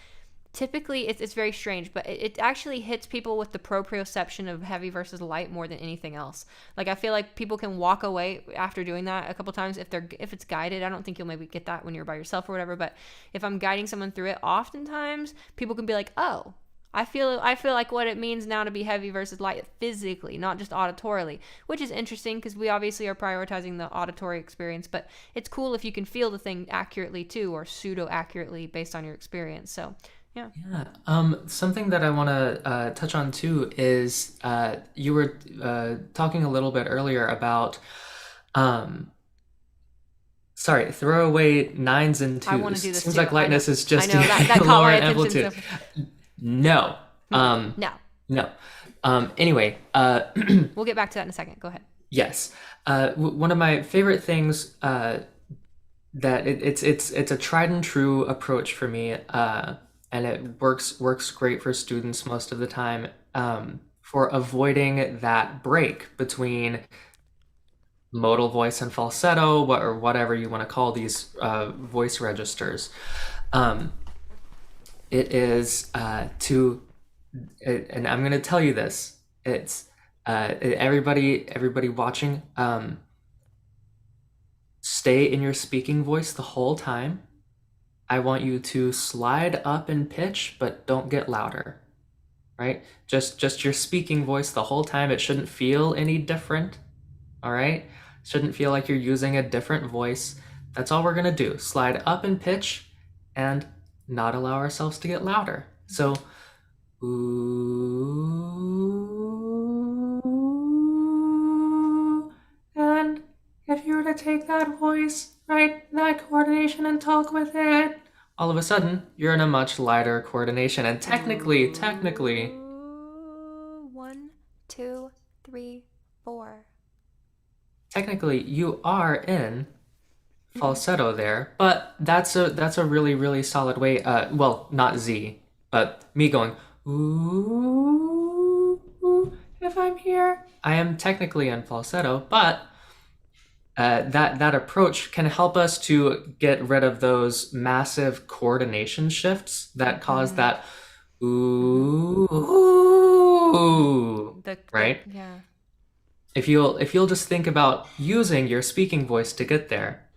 typically it's very strange, but it actually hits people with the proprioception of heavy versus light more than anything else. Like, I feel like people can walk away after doing that a couple times if it's guided. I don't think you'll maybe get that when you're by yourself or whatever, but if I'm guiding someone through it, oftentimes people can be like, oh, I feel like what it means now to be heavy versus light physically, not just auditorily, which is interesting because we obviously are prioritizing the auditory experience, but it's cool if you can feel the thing accurately too, or pseudo accurately based on your experience. So yeah. Something that I want to touch on too is you were talking a little bit earlier about throwaway 9s and 2s. I want to do this. Seems too. like lightness is just I know that caught lower my attention. amplitude. So. No. No. Anyway, we'll get back to that in a second. Go ahead. Yes. One of my favorite things that it's a tried and true approach for me, and it works great for students most of the time, for avoiding that break between modal voice and falsetto, or whatever you want to call these voice registers. It is and I'm going to tell you this. It's everybody watching. Stay in your speaking voice the whole time. I want you to slide up in pitch, but don't get louder. Right? Just your speaking voice the whole time. It shouldn't feel any different. All right? Shouldn't feel like you're using a different voice. That's all we're going to do. Slide up in pitch and not allow ourselves to get louder. So, ooh, and if you were to take that voice, right, that coordination and talk with it, all of a sudden, you're in a much lighter coordination. And technically, 1, 2, 3, 4. Technically, you are in falsetto there, but that's a really, really solid way. Well, not Z, but me going, ooh, if I'm here, I am technically in falsetto, but that approach can help us to get rid of those massive coordination shifts that cause that ooh, right? Yeah. If you'll just think about using your speaking voice to get there,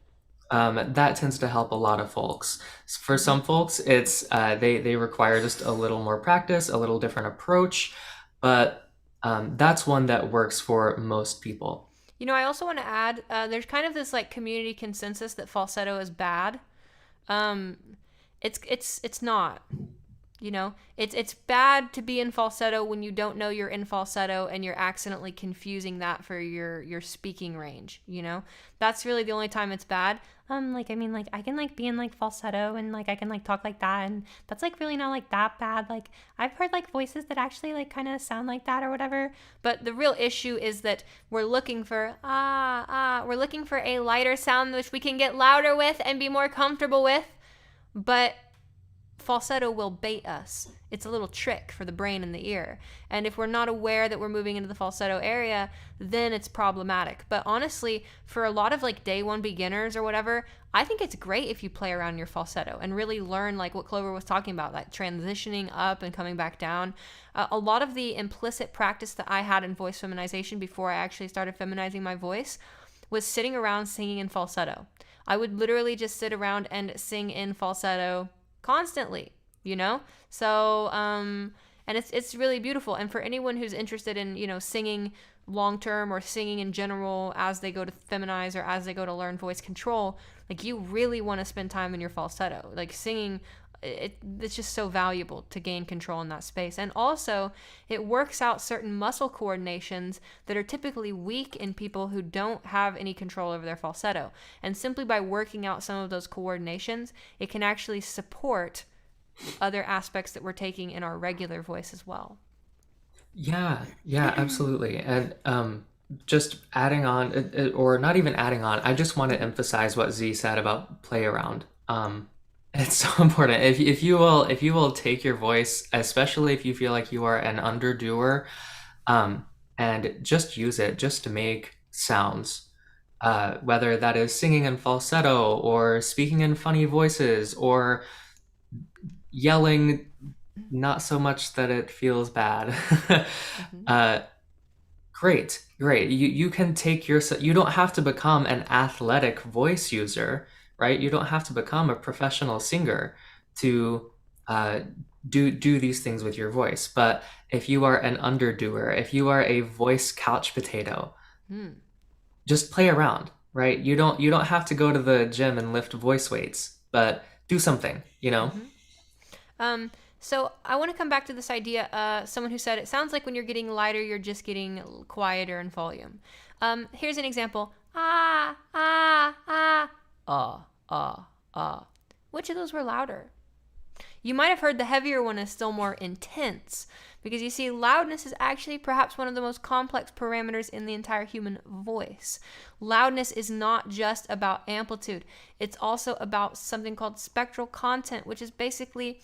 that tends to help a lot of folks. For some folks, it's they require just a little more practice, a little different approach, but that's one that works for most people. You know, I also want to add, there's kind of this like community consensus that falsetto is bad. It's not. You know, it's bad to be in falsetto when you don't know you're in falsetto and you're accidentally confusing that for your speaking range. You know, that's really the only time it's bad. Like, I mean, like, I can like be in like falsetto and like I can like talk like that, and that's like really not like that bad. Like, I've heard like voices that actually like kind of sound like that or whatever. But the real issue is that we're looking for we're looking for a lighter sound which we can get louder with and be more comfortable with, but falsetto will bait us. It's a little trick for the brain and the ear. And if we're not aware that we're moving into the falsetto area, then it's problematic. But honestly, for a lot of like day one beginners or whatever, I think it's great if you play around your falsetto and really learn like what Clover was talking about, like transitioning up and coming back down. A lot of the implicit practice that I had in voice feminization before I actually started feminizing my voice was sitting around singing in falsetto. I would literally just sit around and sing in falsetto constantly, you know? So, and it's really beautiful. And for anyone who's interested in, you know, singing long term or singing in general as they go to feminize or as they go to learn voice control, like, you really want to spend time in your falsetto. Like, singing, it's just so valuable to gain control in that space. And also, it works out certain muscle coordinations that are typically weak in people who don't have any control over their falsetto. And simply by working out some of those coordinations, it can actually support other aspects that we're taking in our regular voice as well. Yeah, absolutely. And just adding on, or not even adding on, I just want to emphasize what Z said about play around. It's so important. If you will take your voice, especially if you feel like you are an underdoer, and just use it just to make sounds, whether that is singing in falsetto or speaking in funny voices or yelling not so much that it feels bad. Great. You can take you don't have to become an athletic voice user, right? You don't have to become a professional singer to do these things with your voice. But if you are an underdoer, if you are a voice couch potato, just play around, right? You don't have to go to the gym and lift voice weights, but do something, you know? So I want to come back to this idea. Someone who said, it sounds like when you're getting lighter, you're just getting quieter in volume. Here's an example. Which of those were louder? You might have heard the heavier one is still more intense, because you see, loudness is actually perhaps one of the most complex parameters in the entire human voice. Loudness is not just about amplitude. It's also about something called spectral content, which is basically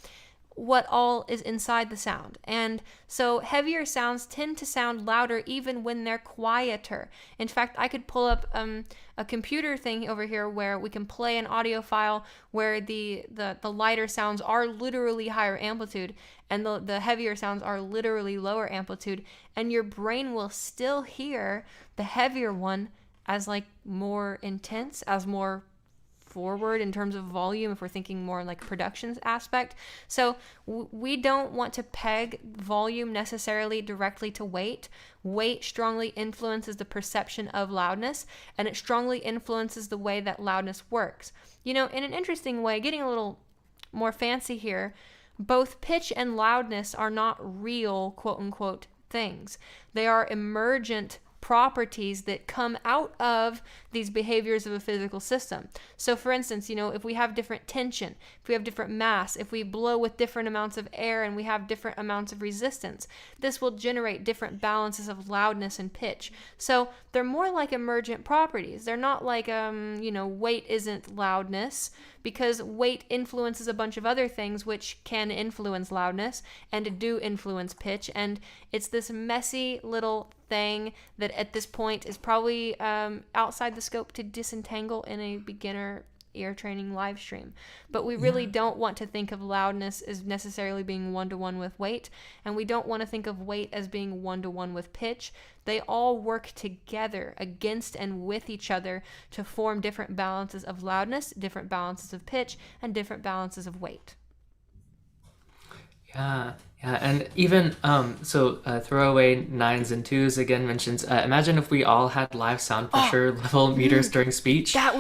what all is inside the sound. And so heavier sounds tend to sound louder even when they're quieter. In fact, I could pull up a computer thing over here where we can play an audio file where the lighter sounds are literally higher amplitude and the heavier sounds are literally lower amplitude, and your brain will still hear the heavier one as like more intense, as more forward in terms of volume, if we're thinking more like productions aspect. So we don't want to peg volume necessarily directly to weight. Weight strongly influences the perception of loudness, and it strongly influences the way that loudness works. You know, in an interesting way, getting a little more fancy here, both pitch and loudness are not real, quote unquote, things. They are emergent properties that come out of these behaviors of a physical system. So for instance, if we have different tension, if we have different mass, if we blow with different amounts of air and we have different amounts of resistance, this will generate different balances of loudness and pitch. So they're more like emergent properties. They're not like, weight isn't loudness, because weight influences a bunch of other things which can influence loudness and do influence pitch. And it's this messy little thing that at this point is probably outside the scope to disentangle in a beginner ear training live stream. But we really don't want to think of loudness as necessarily being one-to-one with weight, and we don't want to think of weight as being one-to-one with pitch. They all work together against and with each other to form different balances of loudness, different balances of pitch, and different balances of weight. Yeah, and even throwaway 9s and 2s again mentions. Imagine if we all had live sound pressure level meters during speech. That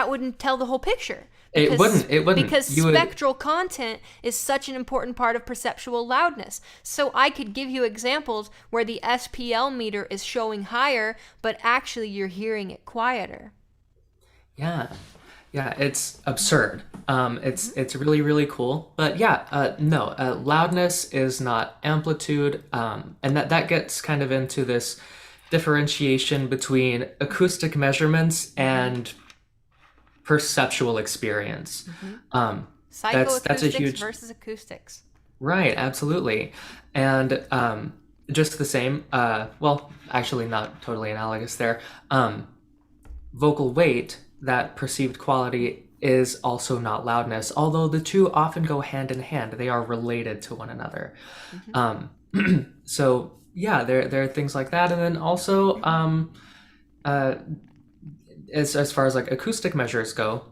wouldn't tell the whole picture. It wouldn't. Because spectral content is such an important part of perceptual loudness. So I could give you examples where the SPL meter is showing higher, but actually you're hearing it quieter. Yeah, it's absurd. It's really, really cool. But loudness is not amplitude, and that gets kind of into this differentiation between acoustic measurements and perceptual experience. Psychoacoustics that's a huge versus acoustics. Right, absolutely. And just the same, actually not totally analogous there. Vocal weight, that perceived quality, is also not loudness, although the two often go hand in hand. They are related to one another. So yeah, there are things like that. And then also as far as like acoustic measures go,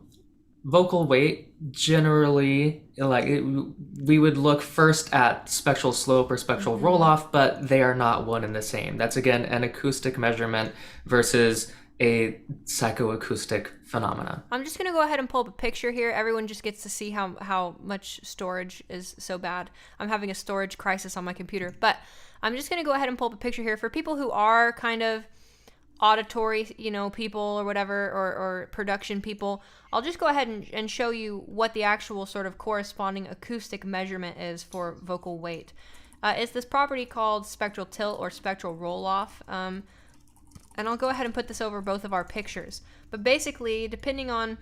vocal weight generally, we would look first at spectral slope or spectral roll-off, but they are not one and the same. That's again an acoustic measurement versus a psychoacoustic phenomena. I'm just going to go ahead and pull up a picture here. Everyone just gets to see how much storage is so bad. I'm having a storage crisis on my computer. But I'm just going to go ahead and pull up a picture here for people who are kind of auditory, people or whatever, or production people. I'll just go ahead and show you what the actual sort of corresponding acoustic measurement is for vocal weight. It's this property called spectral tilt or spectral roll-off. And I'll go ahead and put this over both of our pictures. But basically, depending on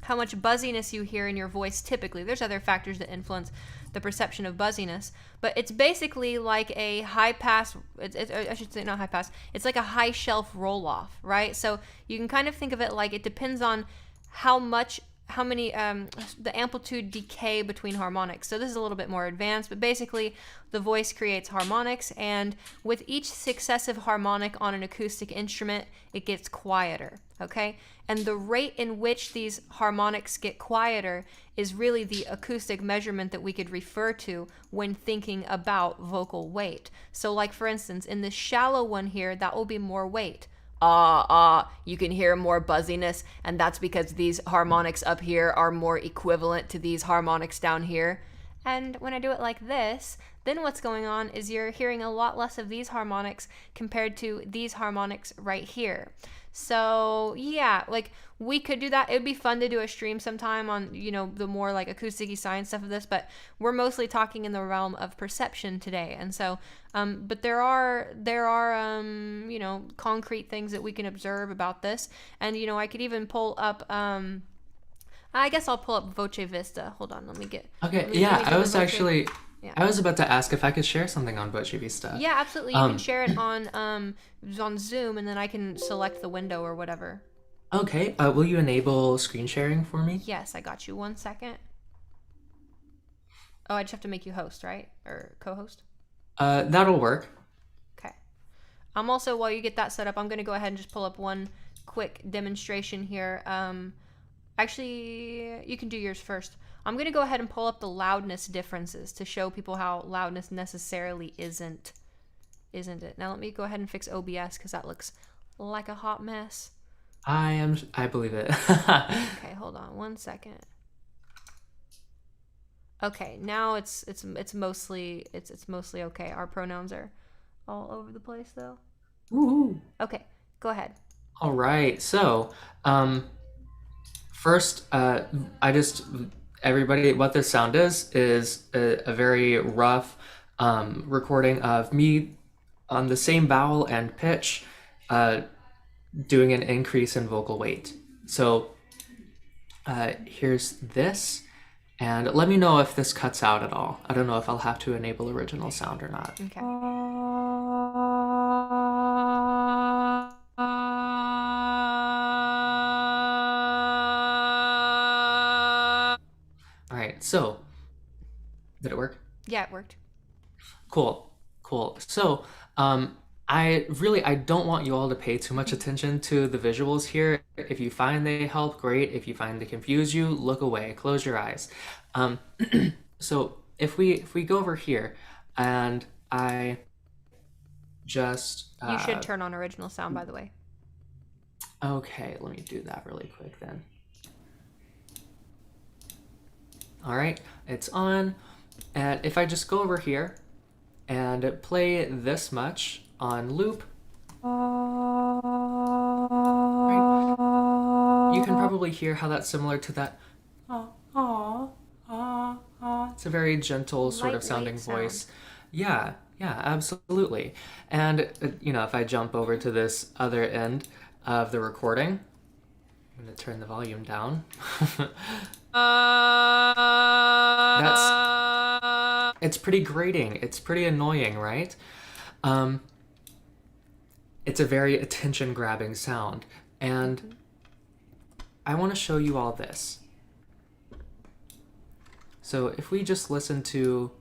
how much buzziness you hear in your voice typically, there's other factors that influence the perception of buzziness, but it's basically like a high pass, I should say not high pass, it's like a high shelf roll-off, right? So you can kind of think of it like it depends on how many the amplitude decay between harmonics. So this is a little bit more advanced, but basically the voice creates harmonics, and with each successive harmonic on an acoustic instrument, it gets quieter, okay? And the rate in which these harmonics get quieter is really the acoustic measurement that we could refer to when thinking about vocal weight. So like for instance, in this shallow one here, that will be more weight. You can hear more buzziness, and that's because these harmonics up here are more equivalent to these harmonics down here. And when I do it like this, then what's going on is you're hearing a lot less of these harmonics compared to these harmonics right here. So yeah, like we could do that. It would be fun to do a stream sometime on, the more like acoustic-y science stuff of this, but we're mostly talking in the realm of perception today. And so, but there are concrete things that we can observe about this. And, I could even pull up, I guess I'll pull up VoceVista. Hold on, let me get. Okay, I was actually. Yeah. I was about to ask if I could share something on VoceVista. Yeah, absolutely. You can share it on Zoom, and then I can select the window or whatever. Okay. Will you enable screen sharing for me? Yes, I got you. 1 second. Oh, I just have to make you host, right? Or co-host? That'll work. Okay. I'm also, while you get that set up, I'm going to go ahead and just pull up one quick demonstration here. Actually, you can do yours first. I'm going to go ahead and pull up the loudness differences to show people how loudness necessarily isn't it. Now let me go ahead and fix OBS because that looks like a hot mess. I believe it. Okay, hold on 1 second. Okay, now it's mostly okay. Our pronouns are all over the place though. Woo! Okay, go ahead. All right. So, first, everybody, what this sound is a very rough recording of me on the same vowel and pitch, doing an increase in vocal weight. So, here's this. And let me know if this cuts out at all. I don't know if I'll have to enable original sound or not. Okay. All right, so did it work? Yeah, it worked. Cool. So, I don't want you all to pay too much attention to the visuals here. If you find they help, great. If you find they confuse you, look away, close your eyes. So if we go over here, and I just you should turn on original sound, by the way. Okay, let me do that really quick then. All right, it's on, and if I just go over here and play this much on loop, right, you can probably hear how that's similar to that. It's a very gentle sort of sounding voice. Yeah, absolutely. And if I jump over to this other end of the recording, I'm going to turn the volume down. It's pretty grating. It's pretty annoying, right? It's a very attention-grabbing sound. And I want to show you all this. So if we just listen to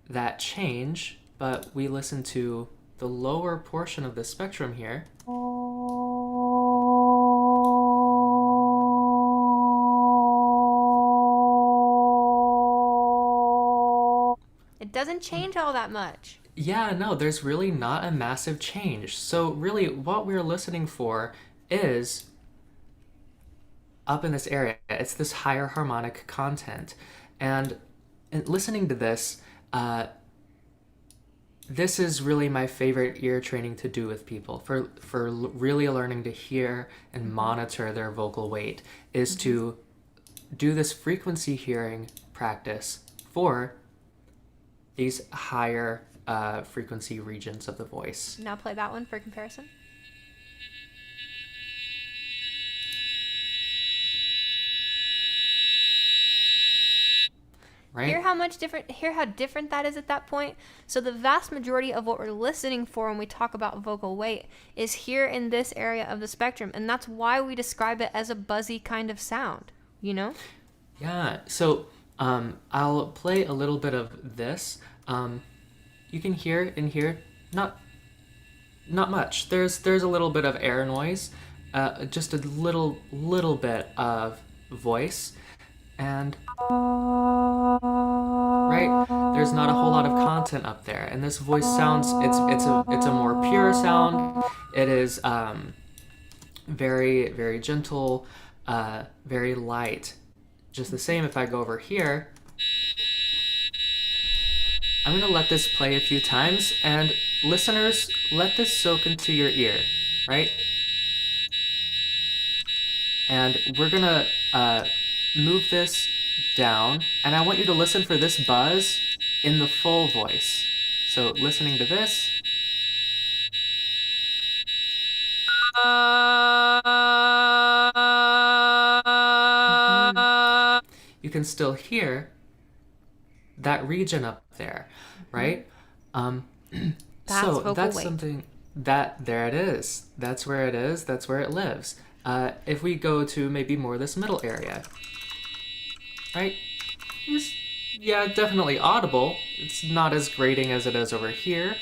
that change, but we listen to the lower portion of the spectrum here. It doesn't change all that much. Yeah, no, there's really not a massive change. So really what we're listening for is up in this area. It's this higher harmonic content. And listening to this, this is really my favorite ear training to do with people for really learning to hear and monitor their vocal weight is to do this frequency hearing practice for these higher frequency regions of the voice. Now play that one for comparison. Right? Hear how different that is at that point. So the vast majority of what we're listening for when we talk about vocal weight is here in this area of the spectrum, and that's why we describe it as a buzzy kind of sound, you know? Yeah. So I'll play a little bit of this. You can hear in here, not much. There's a little bit of air noise, just a little bit of voice, and right, there's not a whole lot of content up there, and this voice sounds it's a more pure sound. It is very, very gentle, very light. Just the same if I go over here. I'm gonna let this play a few times, and listeners, let this soak into your ear, right? And we're gonna move this down, and I want you to listen for this buzz in the full voice. So listening to this. You can still hear that region up there, right? So that's something that there it is. That's where it is. That's where it lives. If we go to maybe more this middle area, right? Yeah, definitely audible. It's not as grating as it is over here.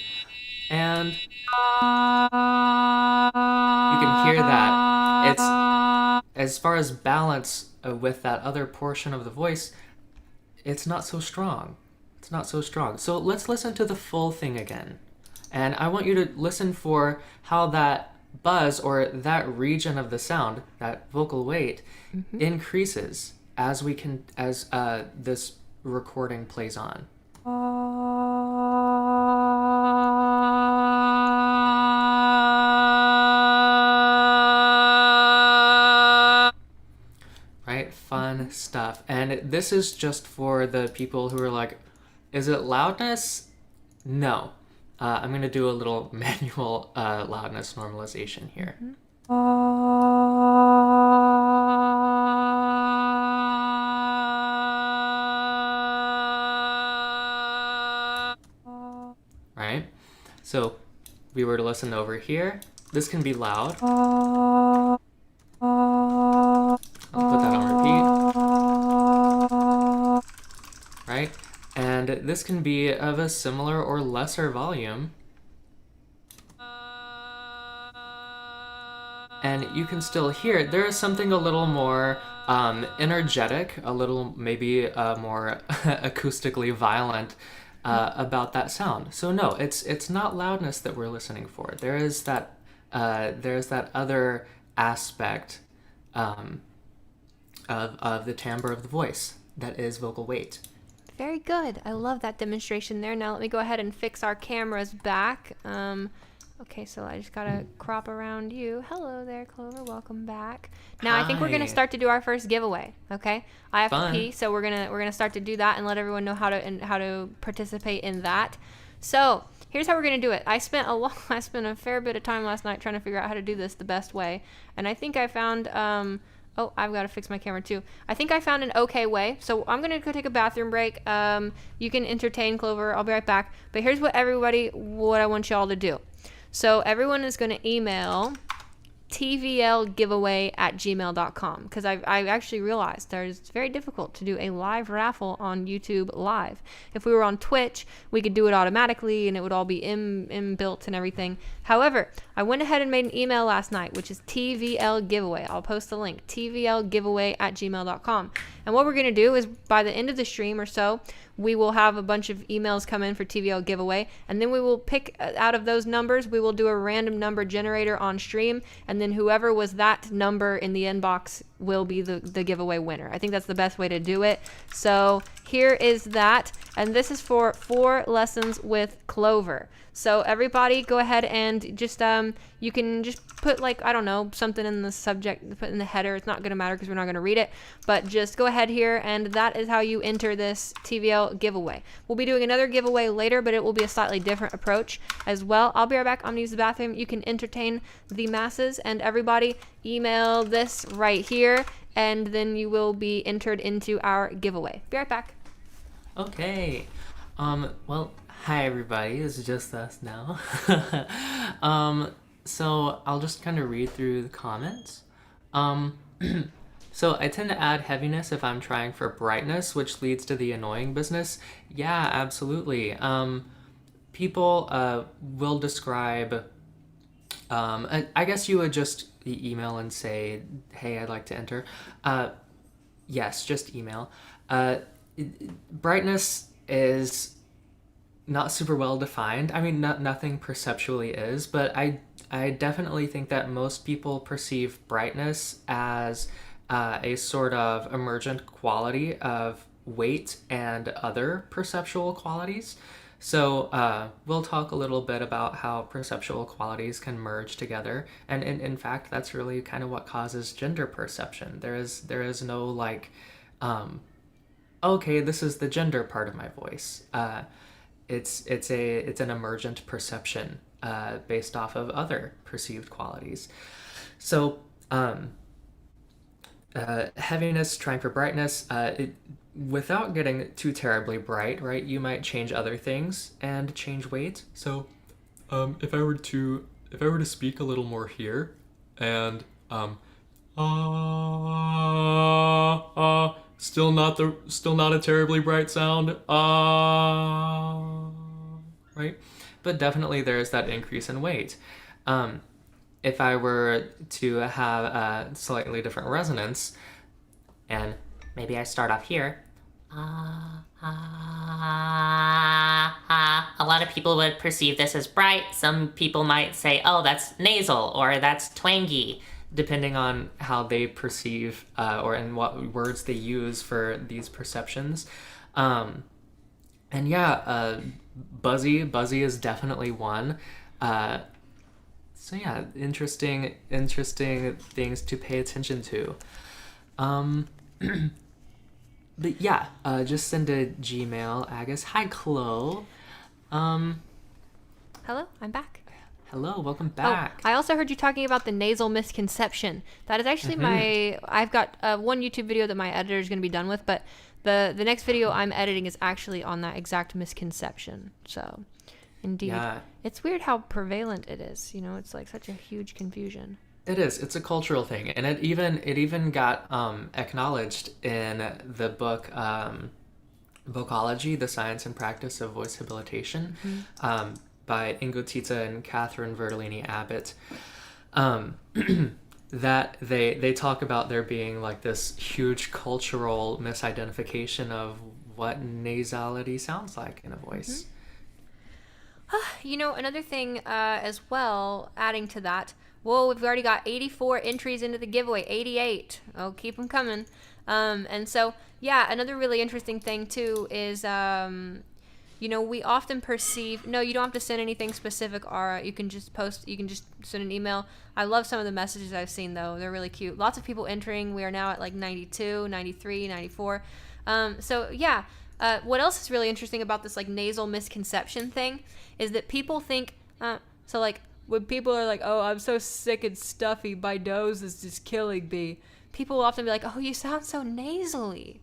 And you can hear that. It's, as far as balance with that other portion of the voice, it's not so strong. It's not so strong. So let's listen to the full thing again. And I want you to listen for how that buzz or that region of the sound, that vocal weight, increases as this recording plays on. Right? Fun stuff. And this is just for the people who are like, is it loudness? No. I'm going to do a little manual loudness normalization here. Right? So we were to listen over here. This can be loud. I'll put that on repeat. Right? And this can be of a similar or lesser volume. And you can still hear there is something a little more energetic, a little maybe more acoustically violent about that sound. So no, it's not loudness that we're listening for. There's that other aspect of the timbre of the voice that is vocal weight. Very good. I love that demonstration there. Now let me go ahead and fix our cameras back. Okay, so I just gotta crop around you. Hello there, Clover. Welcome back. Now I think we're gonna start to do our first giveaway. Okay, I have to pee, so we're gonna start to do that and let everyone know how to participate in that. So here's how we're gonna do it. I spent a fair bit of time last night trying to figure out how to do this the best way, and I think I found oh, I've got to fix my camera too. I think I found an okay way. So I'm going to go take a bathroom break. You can entertain Clover. I'll be right back. But here's what I want y'all to do. So everyone is going to email tvlgiveaway@gmail.com because I actually realized it's very difficult to do a live raffle on YouTube live. If we were on Twitch, we could do it automatically and it would all be inbuilt and everything. However, I went ahead and made an email last night, which is tvlgiveaway. I'll post the link, tvlgiveaway@gmail.com. And what we're going to do is by the end of the stream or so, we will have a bunch of emails come in for TVL giveaway, and then we will pick out of those numbers. We will do a random number generator on stream, and then whoever was that number in the inbox will be the giveaway winner. I think that's the best way to do it. So here is that, and this is for 4 lessons with Clover. So everybody go ahead and just you can just put, like, I don't know, something in the subject, put in the header. It's not going to matter because we're not going to read it, but just go ahead here, and that is how you enter this TVL giveaway. We'll be doing another giveaway later, but it will be a slightly different approach as well. I'll be right back. I'm going to use the bathroom. You can entertain the masses, and everybody email this right here, and then you will be entered into our giveaway. Be right back. Okay. Well, hi everybody. This is just us now. So I'll just kind of read through the comments. So I tend to add heaviness if I'm trying for brightness, which leads to the annoying business. Yeah, absolutely. People will describe, I guess you would just email and say, hey, I'd like to enter. Yes, just email. Brightness is not super well defined. I mean, nothing perceptually is, but I definitely think that most people perceive brightness as a sort of emergent quality of weight and other perceptual qualities. So we'll talk a little bit about how perceptual qualities can merge together, and in fact, that's really kind of what causes gender perception. There is no like, okay, this is the gender part of my voice. It's an emergent perception based off of other perceived qualities. So heaviness, trying for brightness, without getting too terribly bright, right? You might change other things and change weight. So if I were to speak a little more here and still not a terribly bright sound, right? But definitely there's that increase in weight. If I were to have a slightly different resonance, and maybe I start off here, a lot of people would perceive this as bright. Some people might say, oh, that's nasal, or that's twangy, depending on how they perceive or in what words they use for these perceptions. And yeah, Buzzy is definitely one. So yeah, interesting things to pay attention to. But yeah, just send a Gmail, Agus. Hi, Chloe. Hello, I'm back. Hello, welcome back. I also heard you talking about the nasal misconception. That is actually I've got one YouTube video that my editor is going to be done with, but the next video I'm editing is actually on that exact misconception. So, indeed. Yeah. It's weird how prevalent it is. You know, it's like such a huge confusion. It is. It's a cultural thing, and it even got acknowledged in the book Vocology: The Science and Practice of Voice Habilitation, by Ingo Tita and Catherine Vertellini Abbott. That they talk about there being like this huge cultural misidentification of what nasality sounds like in a voice. You know, another thing as well, adding to that. Whoa, we've already got 84 entries into the giveaway. 88. Oh, keep them coming. And so, yeah, another really interesting thing, too, is, you know, we often perceive... No, you don't have to send anything specific, Ara. You can just send an email. I love some of the messages I've seen, though. They're really cute. Lots of people entering. We are now at, like, 92, 93, 94. So, yeah. What else is really interesting about this, like, nasal misconception thing is that people think... so, like... When people are like, oh, I'm so sick and stuffy, my nose is just killing me, people will often be like, oh, you sound so nasally.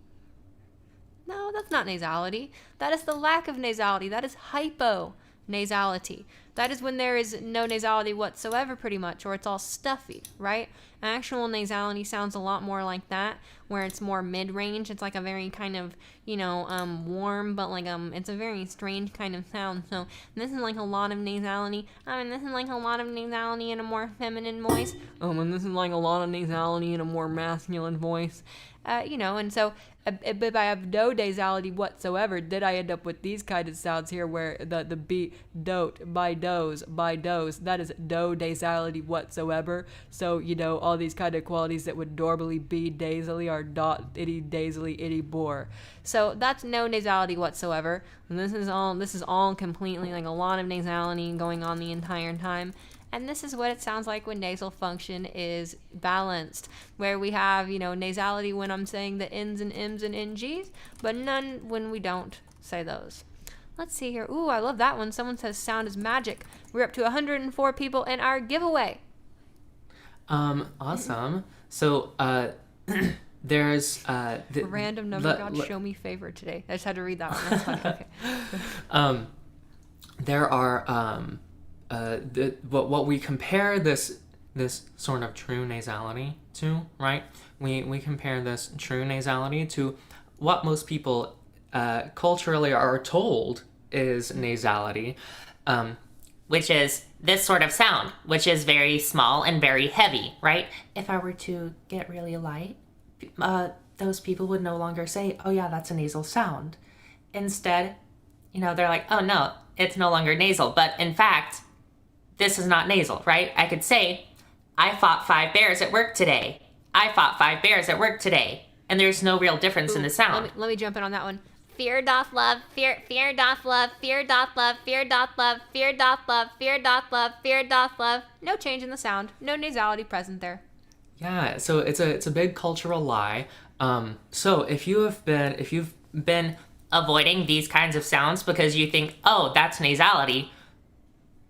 No, that's not nasality. That is the lack of nasality. That is hyponasality. That is when there is no nasality whatsoever, pretty much, or it's all stuffy, right? Actual nasality sounds a lot more like that, where it's more mid-range. It's like a very kind of, you know, warm, but like it's a very strange kind of sound. So this is like a lot of nasality. This is like a lot of nasality in a more feminine voice. And this is like a lot of nasality in a more masculine voice. You know, and so if I have no nasality whatsoever, then I end up with these kind of sounds here where the B, dote, by does, that is no nasality whatsoever. So, you know, all these kind of qualities that would normally be nasally are not any nasally anymore. So that's no nasality whatsoever. And this is all completely like a lot of nasality going on the entire time. And this is what it sounds like when nasal function is balanced, where we have, you know, nasality when I'm saying the N's and M's and NG's, but none when we don't say those. Let's see here. Ooh, I love that one. Someone says sound is magic. We're up to 104 people in our giveaway. Awesome. So, there's random number god show me favor today. I just had to read that one. That's funny. Okay. There are what we compare this sort of true nasality to, right? We compare this true nasality to what most people culturally are told is nasality, which is this sort of sound, which is very small and very heavy, right? If I were to get really light, those people would no longer say, oh yeah, that's a nasal sound. Instead, you know, they're like, oh no, it's no longer nasal. But in fact, this is not nasal, right? I could say, I fought 5 bears at work today. I fought 5 bears at work today. And there's no real difference in the sound. Let me jump in on that one. Fear doth love, fear doth love, fear doth love, fear doth love, fear doth love, fear doth love, fear doth love. No change in the sound. No nasality present there. Yeah, so it's a big cultural lie. So if you've been avoiding these kinds of sounds because you think, oh, that's nasality,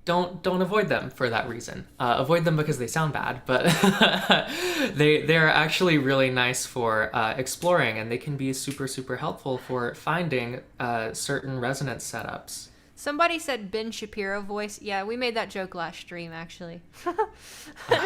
don't avoid them for that reason. Avoid them because they sound bad, but they're actually really nice for exploring, and they can be super, super helpful for finding certain resonance setups. Somebody said Ben Shapiro voice. Yeah, we made that joke last stream, actually.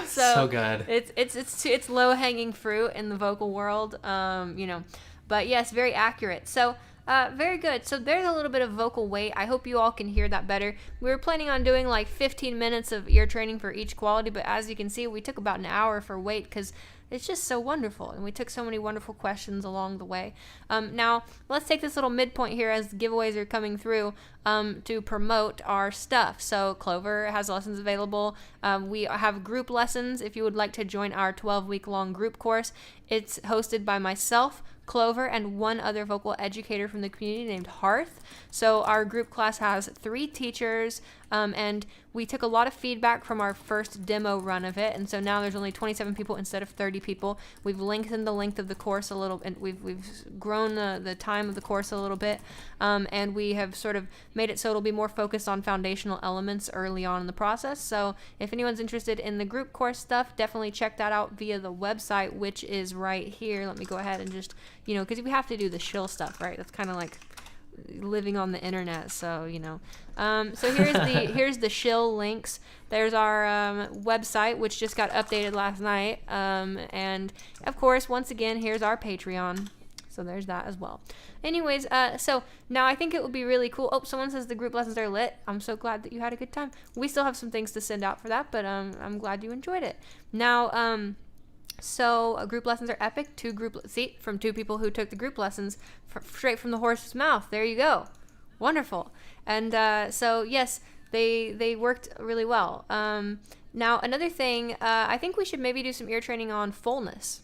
So good. It's low hanging fruit in the vocal world, you know. But yes, very accurate. So very good. So there's a little bit of vocal weight. I hope you all can hear that better. We were planning on doing like 15 minutes of ear training for each quality, but as you can see, we took about an hour for weight because It's just so wonderful, and we took so many wonderful questions along the way. Now, let's take this little midpoint here as giveaways are coming through to promote our stuff. So Clover has lessons available. We have group lessons if you would like to join our 12-week-long group course. It's hosted by myself, Clover, and one other vocal educator from the community named Hearth. So our group class has 3 teachers, and we took a lot of feedback from our first demo run of it, and so now there's only 27 people instead of 30 people. We've lengthened the length of the course a little, and we've grown the time of the course a little bit, and we have sort of made it so it'll be more focused on foundational elements early on in the process. So if anyone's interested in the group course stuff, definitely check that out via the website, which is right here. Let me go ahead and just, because we have to do the shill stuff, right? That's kind of like living on the internet, so so here's the shill links. There's our website, which just got updated last night, and of course, once again, here's our Patreon, so there's that as well. Anyways, so now I think it would be really cool. Oh, someone says the group lessons are lit. I'm so glad that you had a good time. We still have some things to send out for that, but I'm glad you enjoyed it. Now so group lessons are epic. From 2 people who took the group lessons straight from the horse's mouth. There you go. Wonderful. And so yes, they worked really well. Now another thing, I think we should maybe do some ear training on fullness.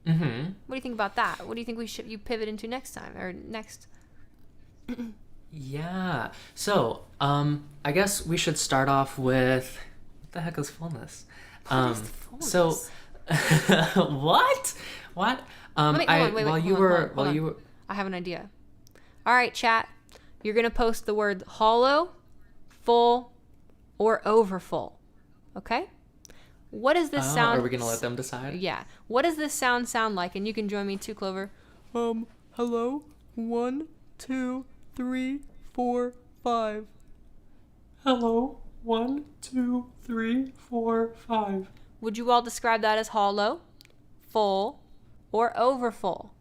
Mm-hmm. What do you think about that? What do you think you pivot into next time or next? Yeah. So I guess we should start off with, what the heck is fullness? What is fullness? So what? Wait, I have an idea. All right, chat. You're going to post the words hollow, full, or overfull. Okay? What does this sound? Are we going to let them decide? Yeah. What does this sound like? And you can join me too, Clover. Hello? 1, 2, 3, 4, 5. Hello? 1, 2, 3, 4, 5. Would you all describe that as hollow, full, or overfull?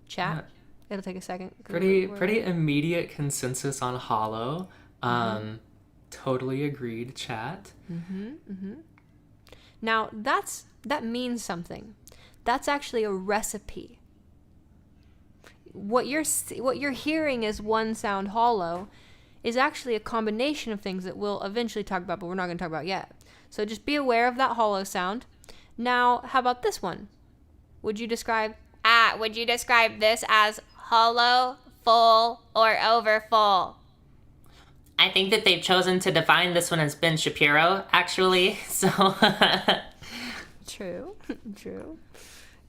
Chat. Yeah. It'll take a second. Pretty immediate consensus on hollow. Totally agreed, chat. Now that means something. That's actually a recipe. What you're hearing as one sound hollow is actually a combination of things that we'll eventually talk about, but we're not going to talk about yet. So just be aware of that hollow sound. Now, how about this one? Would you describe this as hollow, full, or overfull? I think that they've chosen to define this one as Ben Shapiro, actually. So True.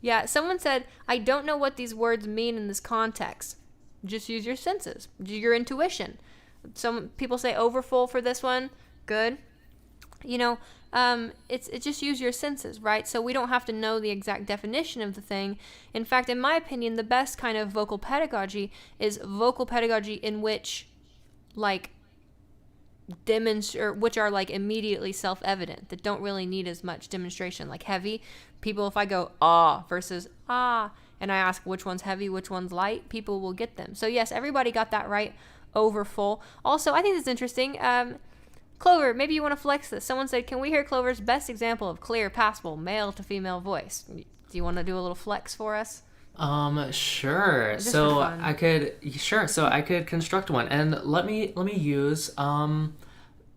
Yeah, someone said, I don't know what these words mean in this context. Just use your senses, your intuition. Some people say overfull for this one. Good. It's just use your senses, right? So we don't have to know the exact definition of the thing. In fact, in my opinion, the best kind of vocal pedagogy is vocal pedagogy in which, which are immediately self-evident, that don't really need as much demonstration. Like heavy people, if I go ah versus ah, and I ask which one's heavy, which one's light, people will get them. So yes, everybody got that right. Overfull. Also, I think this is interesting. Clover, maybe you want to flex this. Someone said, can we hear Clover's best example of clear, passable, male to female voice? Do you want to do a little flex for us? Sure. So I could construct one, and let me use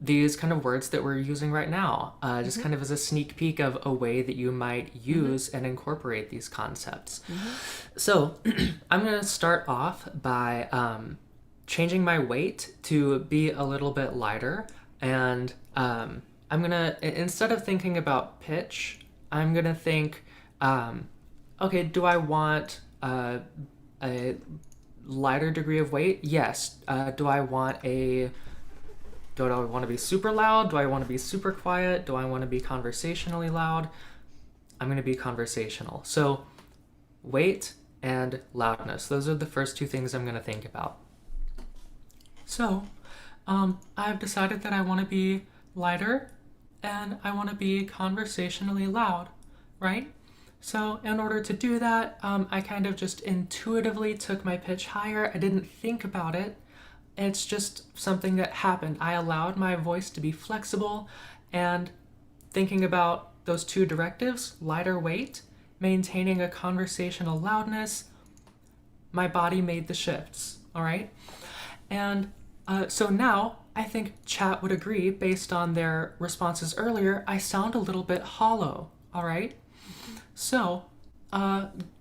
these kind of words that we're using right now, just kind of as a sneak peek of a way that you might use and incorporate these concepts. So I'm gonna start off by changing my weight to be a little bit lighter, and I'm gonna, instead of thinking about pitch, I'm gonna think, okay, do I want a lighter degree of weight? Yes. Do I want to be super loud? Do I want to be super quiet? Do I want to be conversationally loud? I'm going to be conversational. So weight and loudness, those are the first 2 things I'm going to think about. So I've decided that I want to be lighter and I want to be conversationally loud, right? So in order to do that, I kind of just intuitively took my pitch higher. I didn't think about it. It's just something that happened. I allowed my voice to be flexible, and thinking about those two directives, lighter weight, maintaining a conversational loudness, my body made the shifts, all right? And so now I think chat would agree, based on their responses earlier, I sound a little bit hollow, all right? So,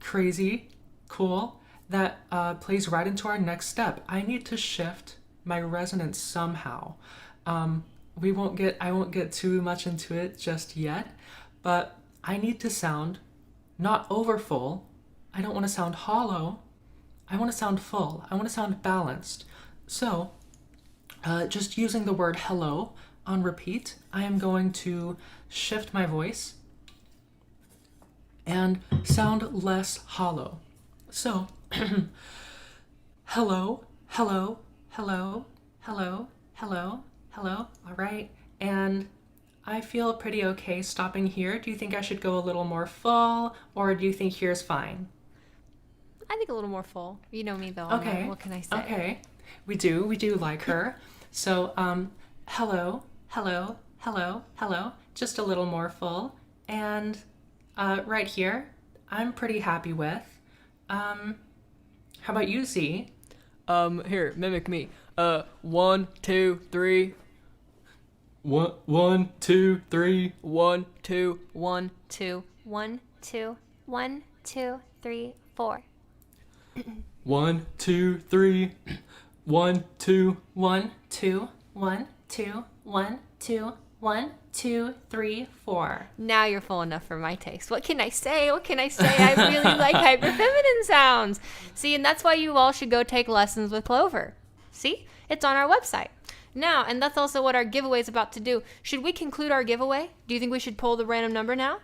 crazy, cool, that plays right into our next step. I need to shift my resonance somehow. I won't get too much into it just yet, but I need to sound not overfull. I don't want to sound hollow. I want to sound full. I want to sound balanced. So, just using the word hello on repeat, I am going to shift my voice and sound less hollow. So, hello, hello, hello, hello, hello, hello. All right. And I feel pretty okay stopping here. Do you think I should go a little more full, or do you think here's fine? I think a little more full. You know me though. Okay. What can I say? Okay. We do like her. So, hello, hello, hello, hello. Just a little more full. And right here, I'm pretty happy with. How about you, Z? Here, mimic me. 1, 2, 3. 1, 2, 3. 1, 2. 1, 2, 1, 2, 1, 2, 3, 4. 1, 2, 3. 1, 2. 1, 2. 1, 2. 1, 2. 1, 2, 3, 4. Now you're full enough for my taste. What can I say? What can I say? I really like hyper feminine sounds. See, and that's why you all should go take lessons with Clover. See? It's on our website. Now, and that's also what our giveaway is about to do. Should we conclude our giveaway? Do you think we should pull the random number now?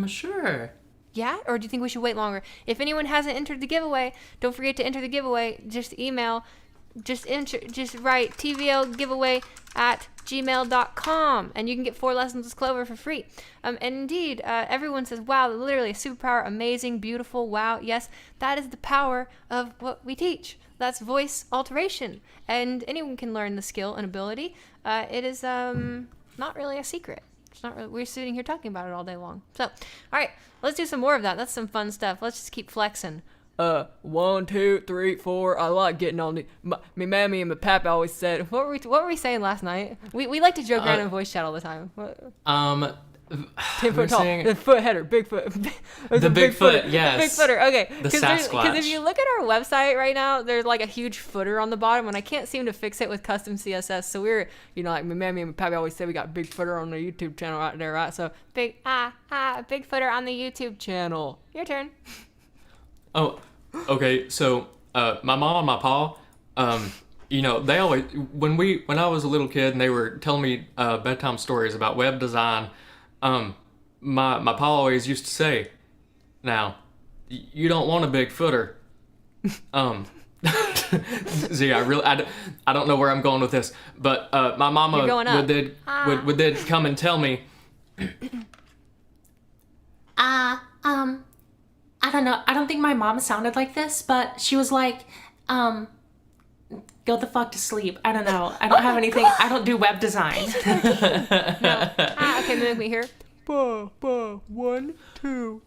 Sure. Yeah? Or do you think we should wait longer? If anyone hasn't entered the giveaway, don't forget to enter the giveaway. Just email, just write tvlgiveaway@gmail.com, and you can get 4 lessons with Clover for free. And indeed, everyone says, wow, literally a superpower, amazing, beautiful, wow. Yes, that is the power of what we teach. That's voice alteration, and anyone can learn the skill and ability. It is not really a secret. It's not really, we're sitting here talking about it all day long. So, all right, let's do some more of that. That's some fun stuff. Let's just keep flexing. 1, 2, 3, 4. I like getting on the. Me mammy and my papa always said. What were we saying last night? We like to joke around in voice chat all the time. 10 foot tall. saying- The foot header, big foot. The big foot, yes. Big footer. Okay. The Because Sasquatch. if you look at our website right now, there's like a huge footer on the bottom, and I can't seem to fix it with custom CSS. So we're, like my mammy and my pappy always say we got big footer on the YouTube channel right there, right? So big footer on the YouTube channel. Your turn. Oh, okay. So, my mom and my pa, they always when I was a little kid and they were telling me bedtime stories about web design, my pa always used to say, "Now, you don't want a big footer." See, I don't know where I'm going with this, but my mama You're going up. would come and tell me, I don't know. I don't think my mom sounded like this, but she was like, go the fuck to sleep. I don't know. I don't have anything. I don't do web design. No. Okay, mimic me here. 1, 2.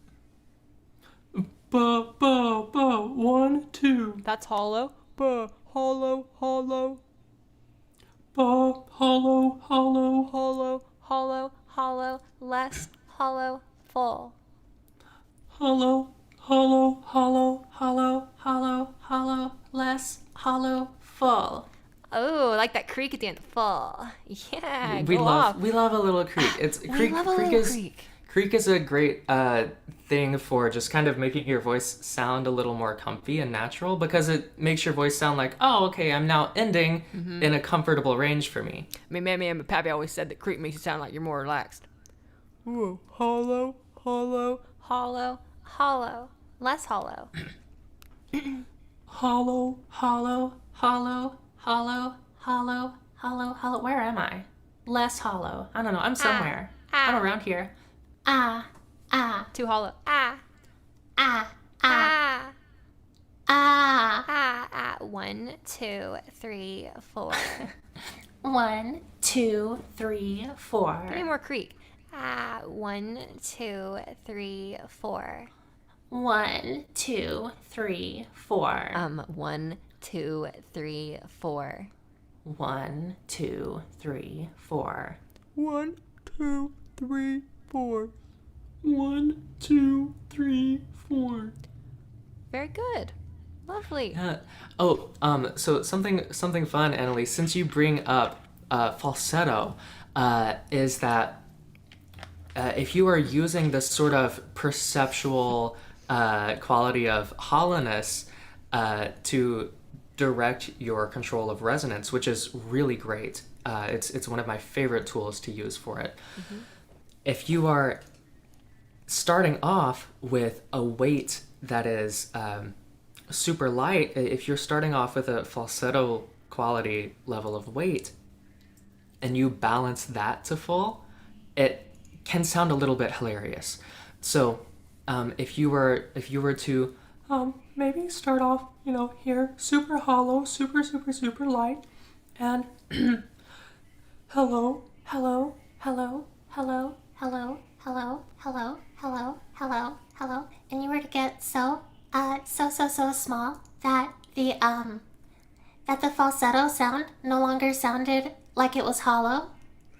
1, 2. That's hollow. Hollow. Hollow. Hollow, less hollow, full. Hollow, less hollow, full. Oh, I like that creak at the end. Full. Yeah, We go love off. we love a little creak. It's We love a little creak. Creak is a great thing for just kind of making your voice sound a little more comfy and natural, because it makes your voice sound like, oh, okay, I'm now ending in a comfortable range for me. My mammy and my pappy always said that creak makes you sound like you're more relaxed. Hollow, less hollow. Hollow. Where am I? Less hollow. I don't know. I'm somewhere. I'm around here. Too hollow. 1, 2, 3, 4. 1, 2, 3, 4. Give me more creak. 1, 2, 3, 4. 1, 2, 3, 4. 1, 2, 3, 4. 1, 2, 3, 4. 1, 2, 3, 4. 1, 2, 3, 4. Very good. Lovely. So something fun, Annalise, since you bring up falsetto, is that if you are using this sort of perceptual quality of hollowness to direct your control of resonance, which is really great. It's one of my favorite tools to use for it. Mm-hmm. If you are starting off with a weight that is super light, if you're starting off with a falsetto quality level of weight and you balance that to full, it can sound a little bit hilarious. So if you were to maybe start off, here, super hollow, super light, and hello, Hello, hello, hello, hello, hello, hello, hello, hello, hello. And you were to get so small that the falsetto sound no longer sounded like it was hollow,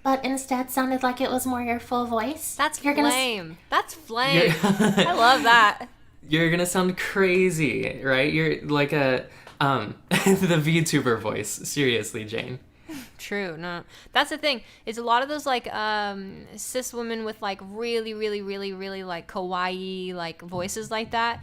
but instead sounded like it was more your full voice. That's flame. That's flame. I love that. You're gonna sound crazy, right? You're like a the VTuber voice. Seriously, Jane. True. No, that's the thing. It's a lot of those like cis women with like really like kawaii like voices like that.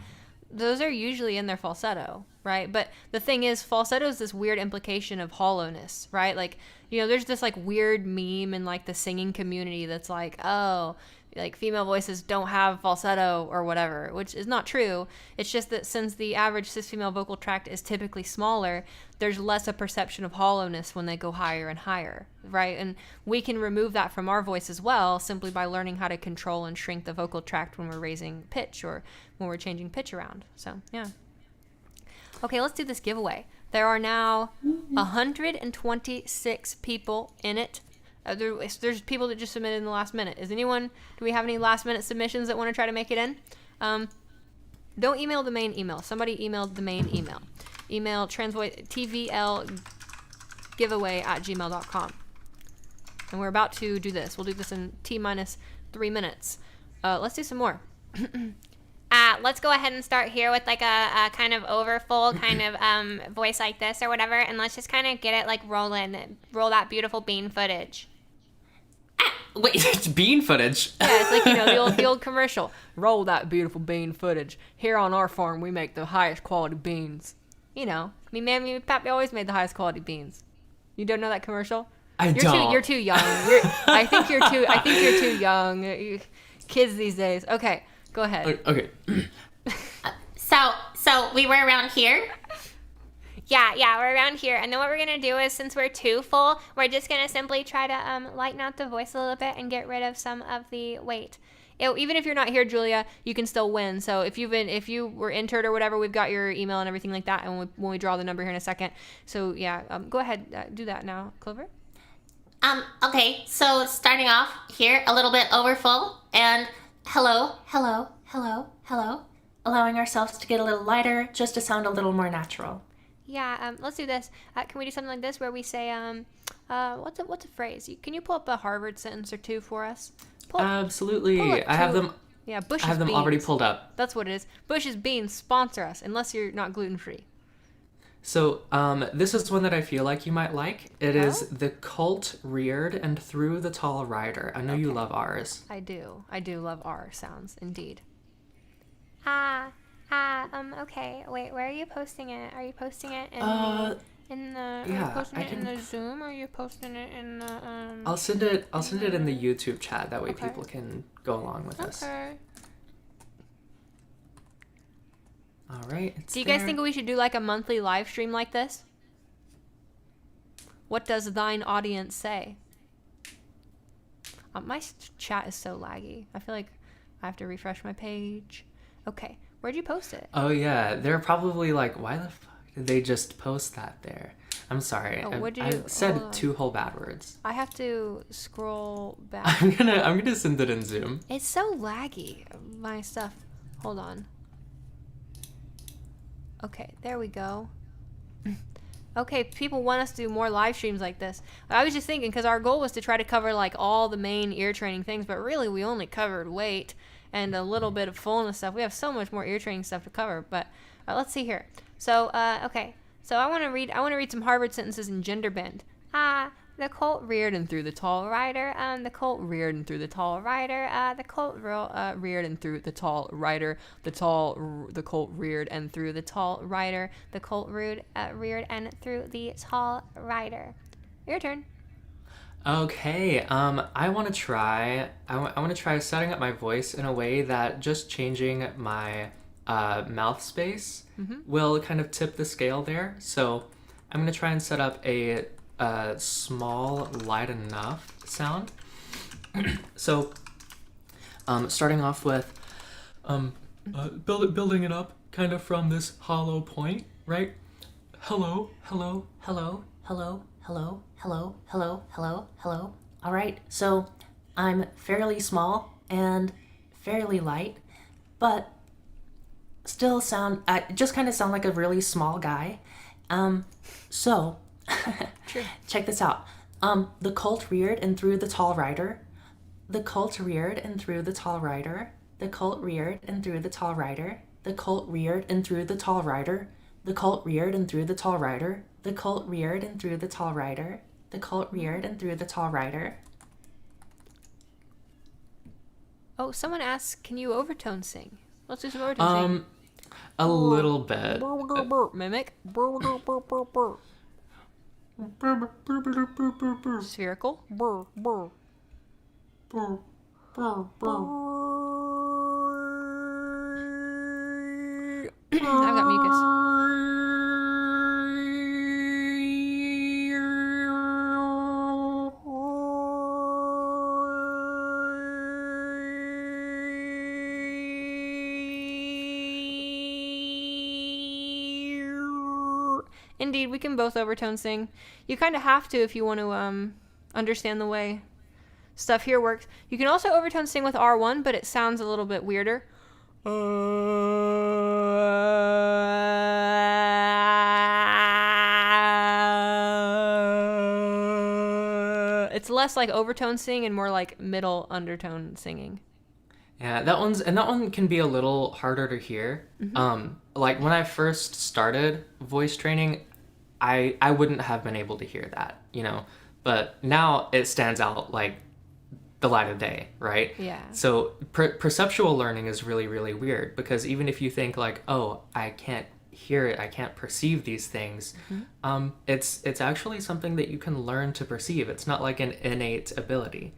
Those are usually in their falsetto, right? But the thing is, falsetto is this weird implication of hollowness, right? Like, there's this like weird meme in like the singing community that's like, oh, like female voices don't have falsetto or whatever, which is not true. It's just that since the average cis female vocal tract is typically smaller, there's less a perception of hollowness when they go higher and higher, right? And we can remove that from our voice as well simply by learning how to control and shrink the vocal tract when we're raising pitch or when we're changing pitch around. So, yeah. Okay, let's do this giveaway. There are now 126 people in it. There's people that just submitted in the last minute. Do we have any last minute submissions that want to try to make it in? Don't email the main email. Somebody emailed the main email. Email tvrlgiveaway@gmail.com. And we're about to do this. We'll do this in T-3 minutes. Let's do some more. Let's go ahead and start here with like a kind of overfull kind of voice like this or whatever, and let's just kind of get it like rolling. Roll that beautiful bean footage. Wait, it's bean footage. Yeah, it's like, the old commercial. Roll that beautiful bean footage. Here on our farm, we make the highest quality beans. Me, mammy, pappy always made the highest quality beans. You don't know that commercial? You're too young. I think you're too young. Kids these days. Okay, go ahead. Okay. So we were around here. Yeah, we're around here. And then what we're going to do is, since we're too full, we're just going to simply try to lighten out the voice a little bit and get rid of some of the weight. Even if you're not here, Julia, you can still win. So if you were entered or whatever, we've got your email and everything like that. And when we draw the number here in a second. So, yeah, go ahead. Do that now, Clover. Okay, so starting off here, a little bit overfull, and hello, hello, hello, hello. Allowing ourselves to get a little lighter, just to sound a little more natural. Yeah, let's do this. Can we do something like this where we say, what's a phrase? Can you pull up a Harvard sentence or two for us? Absolutely. I have them. Yeah, Bush's I have them beans. already pulled up. That's what it is. Bush's beans sponsor us, unless you're not gluten-free. So, this is one that I feel like you might like. It is The Colt Reared and Through the Tall Rider. I know you love ours. I do. I do love R sounds, indeed. Okay. Wait, where are you posting it? Are you posting it in yeah, are you posting it in the Zoom, or are you posting it in the I'll send it in the YouTube chat. That way people can go along with us. Okay. All right. Do you guys think we should do like a monthly live stream like this? What does thine audience say? My chat is so laggy. I feel like I have to refresh my page. Okay, where'd you post it? Oh yeah, they're probably like, why the fuck did they just post that there? I'm sorry. Oh, what did I you- said hold on. 2 whole bad words. I have to scroll back. I'm gonna send it in Zoom. It's so laggy, my stuff. Hold on. Okay, there we go. Okay, people want us to do more live streams like this. I was just thinking, because our goal was to try to cover like all the main ear training things, but really we only covered weight and a little bit of fullness stuff. We have so much more ear training stuff to cover, but let's see here. So, okay. So I want to read some Harvard sentences in gender bend. The colt reared and threw the tall rider. The colt reared and threw the tall rider. The colt reared and threw the tall rider. The colt reared and threw the tall rider. The colt reared and threw the tall rider. Your turn. Okay, I want to try setting up my voice in a way that just changing my mouth space will kind of tip the scale there. So I'm going to try and set up a small, light enough sound. So starting off with Building it up kind of from this hollow point, right? Hello, hello, Hello, hello, hello, hello, hello, hello, hello. All right, so I'm fairly small and fairly light, but still just kind of sound like a really small guy. So check this out. The colt reared and threw the tall rider. The colt reared and threw the tall rider. The colt reared and threw the tall rider. The colt reared and threw the tall rider. The colt reared and threw the tall rider. The colt reared and threw the tall rider. The colt reared and threw the tall rider. Oh, someone asked, can you overtone sing? Let's do some overtone sing. a little bit. Mimic. Spherical. I've got mucus. Indeed, we can both overtone sing. You kind of have to if you want to understand the way stuff here works. You can also overtone sing with R1, but it sounds a little bit weirder. It's less like overtone sing and more like middle undertone singing. Yeah, that one can be a little harder to hear. Like when I first started voice training, I wouldn't have been able to hear that, but now it stands out like the light of day, right? Yeah. So perceptual learning is really, really weird, because even if you think like, oh, I can't hear it, I can't perceive these things, it's actually something that you can learn to perceive. It's not like an innate ability.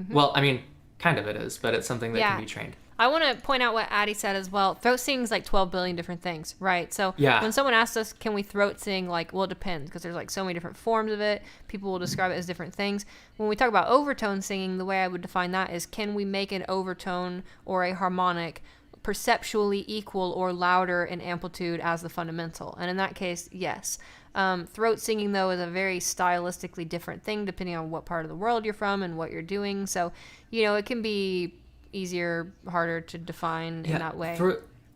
Well, I mean, kind of it is, but it's something that can be trained. I want to point out what Addie said as well. Throat singing is like 12 billion different things, right? So when someone asks us, can we throat sing? Like, well, it depends, because there's like so many different forms of it. People will describe it as different things. When we talk about overtone singing, the way I would define that is, can we make an overtone or a harmonic perceptually equal or louder in amplitude as the fundamental? And in that case, yes. Throat singing, though, is a very stylistically different thing depending on what part of the world you're from and what you're doing. So, it can be easier, harder to define in that way.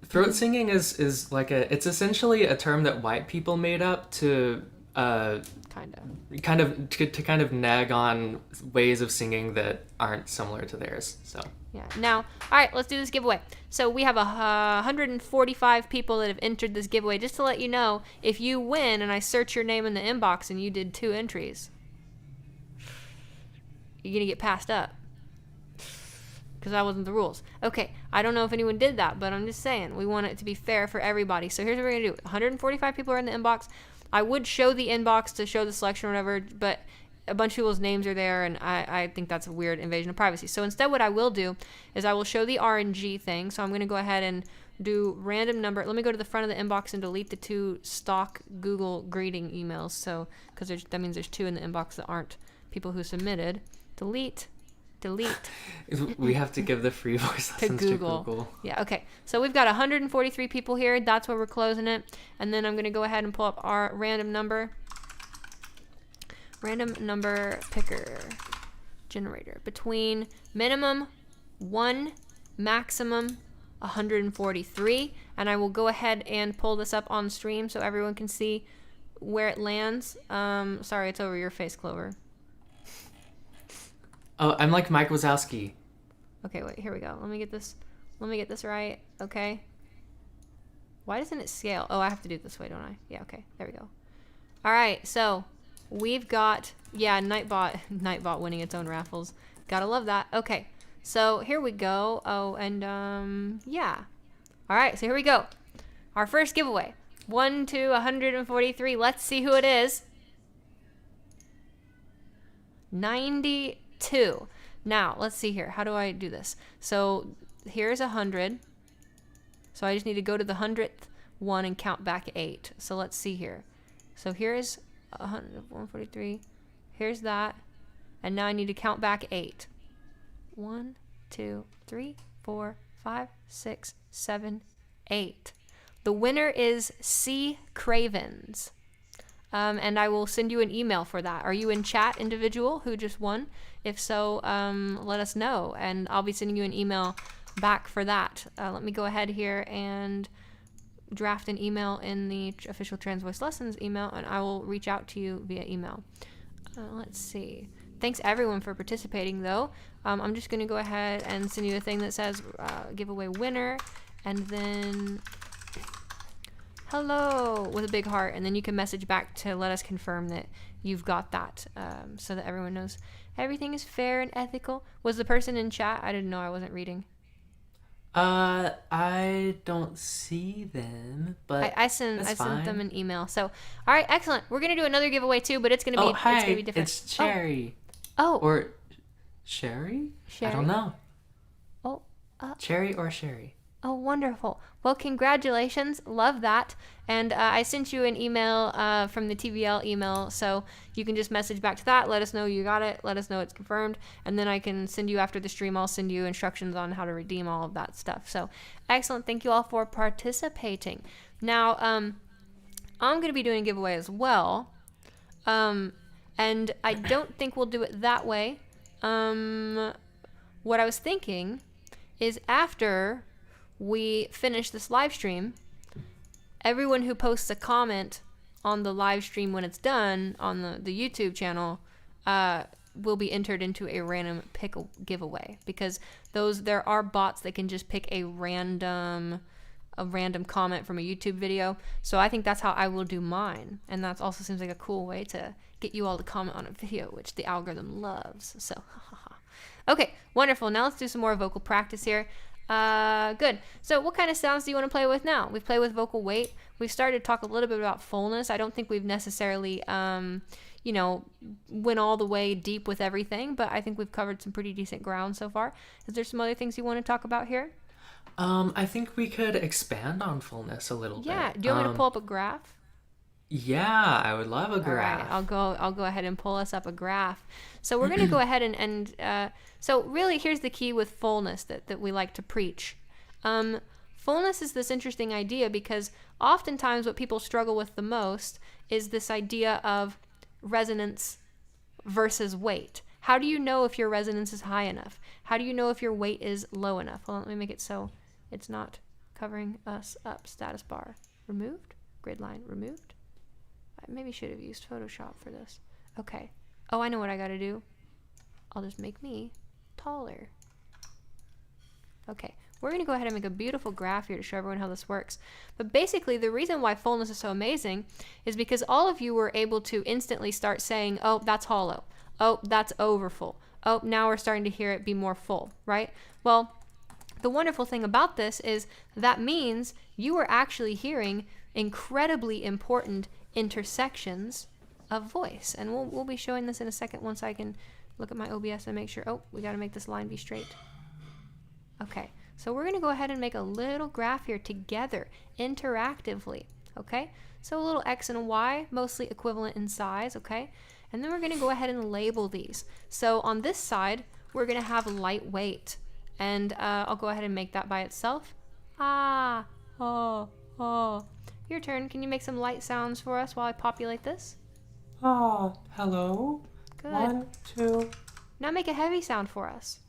Throat singing is like it's essentially a term that white people made up to kind of nag on ways of singing that aren't similar to theirs. So yeah. Now, all right, let's do this giveaway. So we have 145 people that have entered this giveaway. Just to let you know, if you win and I search your name in the inbox and you did 2 entries, you're gonna get passed up. Because that wasn't the rules. Okay, I don't know if anyone did that, but I'm just saying, we want it to be fair for everybody. So here's what we're going to do. 145 people are in the inbox. I would show the inbox to show the selection or whatever, but a bunch of people's names are there, and I think that's a weird invasion of privacy. So instead what I will do is I will show the RNG thing. So I'm going to go ahead and do random number. Let me go to the front of the inbox and delete the 2 stock Google greeting emails. So, because that means there's 2 in the inbox that aren't people who submitted. Delete. We have to give the free voice lessons to Google. Yeah, okay. So we've got 143 people here. That's where we're closing it. And then I'm going to go ahead and pull up our random number. Random number picker generator between minimum 1, maximum 143. And I will go ahead and pull this up on stream so everyone can see where it lands. Sorry, it's over your face, Clover. Oh, I'm like Mike Wazowski. Okay, wait, here we go. Let me get this right. Okay. Why doesn't it scale? Oh, I have to do it this way, don't I? Yeah, okay. There we go. All right, so we've got, yeah, Nightbot winning its own raffles. Gotta love that. Okay, so here we go. Oh, and yeah. All right, so here we go. Our first giveaway. 1 to 143. Let's see who it is. 92. Now, let's see here. How do I do this? So here's 100. So I just need to go to the 100th one and count back 8. So let's see here. So here's 143. Here's that. And now I need to count back 8. 1, 2, 3, 4, 5, 6, 7, 8. The winner is C. Cravens. And I will send you an email for that. Are you in chat, individual who just won? If so, let us know. And I'll be sending you an email back for that. Let me go ahead here and draft an email in the official Trans Voice Lessons email, and I will reach out to you via email. Let's see. Thanks everyone for participating, though. I'm just going to go ahead and send you a thing that says giveaway winner, and then hello with a big heart, and then you can message back to let us confirm that you've got that, so that everyone knows everything is fair and ethical. Was the person in chat? I didn't know, I wasn't reading. I don't see them, but I sent them an email. So, all right, excellent. We're gonna do another giveaway too, but it's gonna be hi, it's gonna be different. It's Cherie. Oh. Or Cherie? I don't know. Oh. Cherie or Cherie? Oh, wonderful. Well, congratulations. Love that. And I sent you an email from the TVL email, so you can just message back to that. Let us know you got it. Let us know it's confirmed. And then I can send you after the stream. I'll send you instructions on how to redeem all of that stuff. So excellent. Thank you all for participating. Now, I'm going to be doing a giveaway as well. And I don't think we'll do it that way. What I was thinking is after we finish this live stream, everyone who posts a comment on the live stream when it's done on the YouTube channel will be entered into a random pick giveaway, because there are bots that can just pick a random comment from a YouTube video. So I think that's how I will do mine, and that also seems like a cool way to get you all to comment on a video, which the algorithm loves. So okay, wonderful. Now let's do some more vocal practice here. Good. So what kind of sounds do you want to play with now? We've played with vocal weight. We've started to talk a little bit about fullness. I don't think we've necessarily, went all the way deep with everything, but I think we've covered some pretty decent ground so far. Is there some other things you want to talk about here? I think we could expand on fullness a little bit. Yeah. Do you want me to pull up a graph? Yeah, I would love a graph. All right, I'll go ahead and pull us up a graph. So we're going to go ahead and so really here's the key with fullness that we like to preach. Fullness is this interesting idea because oftentimes what people struggle with the most is this idea of resonance versus weight. How do you know if your resonance is high enough? How do you know if your weight is low enough? Well, let me make it so it's not covering us up. Status bar removed. Grid line removed. I maybe should have used Photoshop for this. Okay. Oh, I know what I gotta do. I'll just make me taller. Okay. We're going to go ahead and make a beautiful graph here to show everyone how this works. But basically, the reason why fullness is so amazing is because all of you were able to instantly start saying, oh, that's hollow. Oh, that's overfull. Oh, now we're starting to hear it be more full, right? Well, the wonderful thing about this is that means you are actually hearing incredibly important intersections of voice. And we'll be showing this in a second once I can look at my OBS and make sure, oh, we got to make this line be straight. Okay. So we're going to go ahead and make a little graph here together, interactively, okay? So a little X and a Y, mostly equivalent in size, okay? And then we're going to go ahead and label these. So on this side, we're going to have lightweight, and I'll go ahead and make that by itself. Ah, oh, oh. Your turn. Can you make some light sounds for us while I populate this? Hello. Good. 1, 2. Now make a heavy sound for us.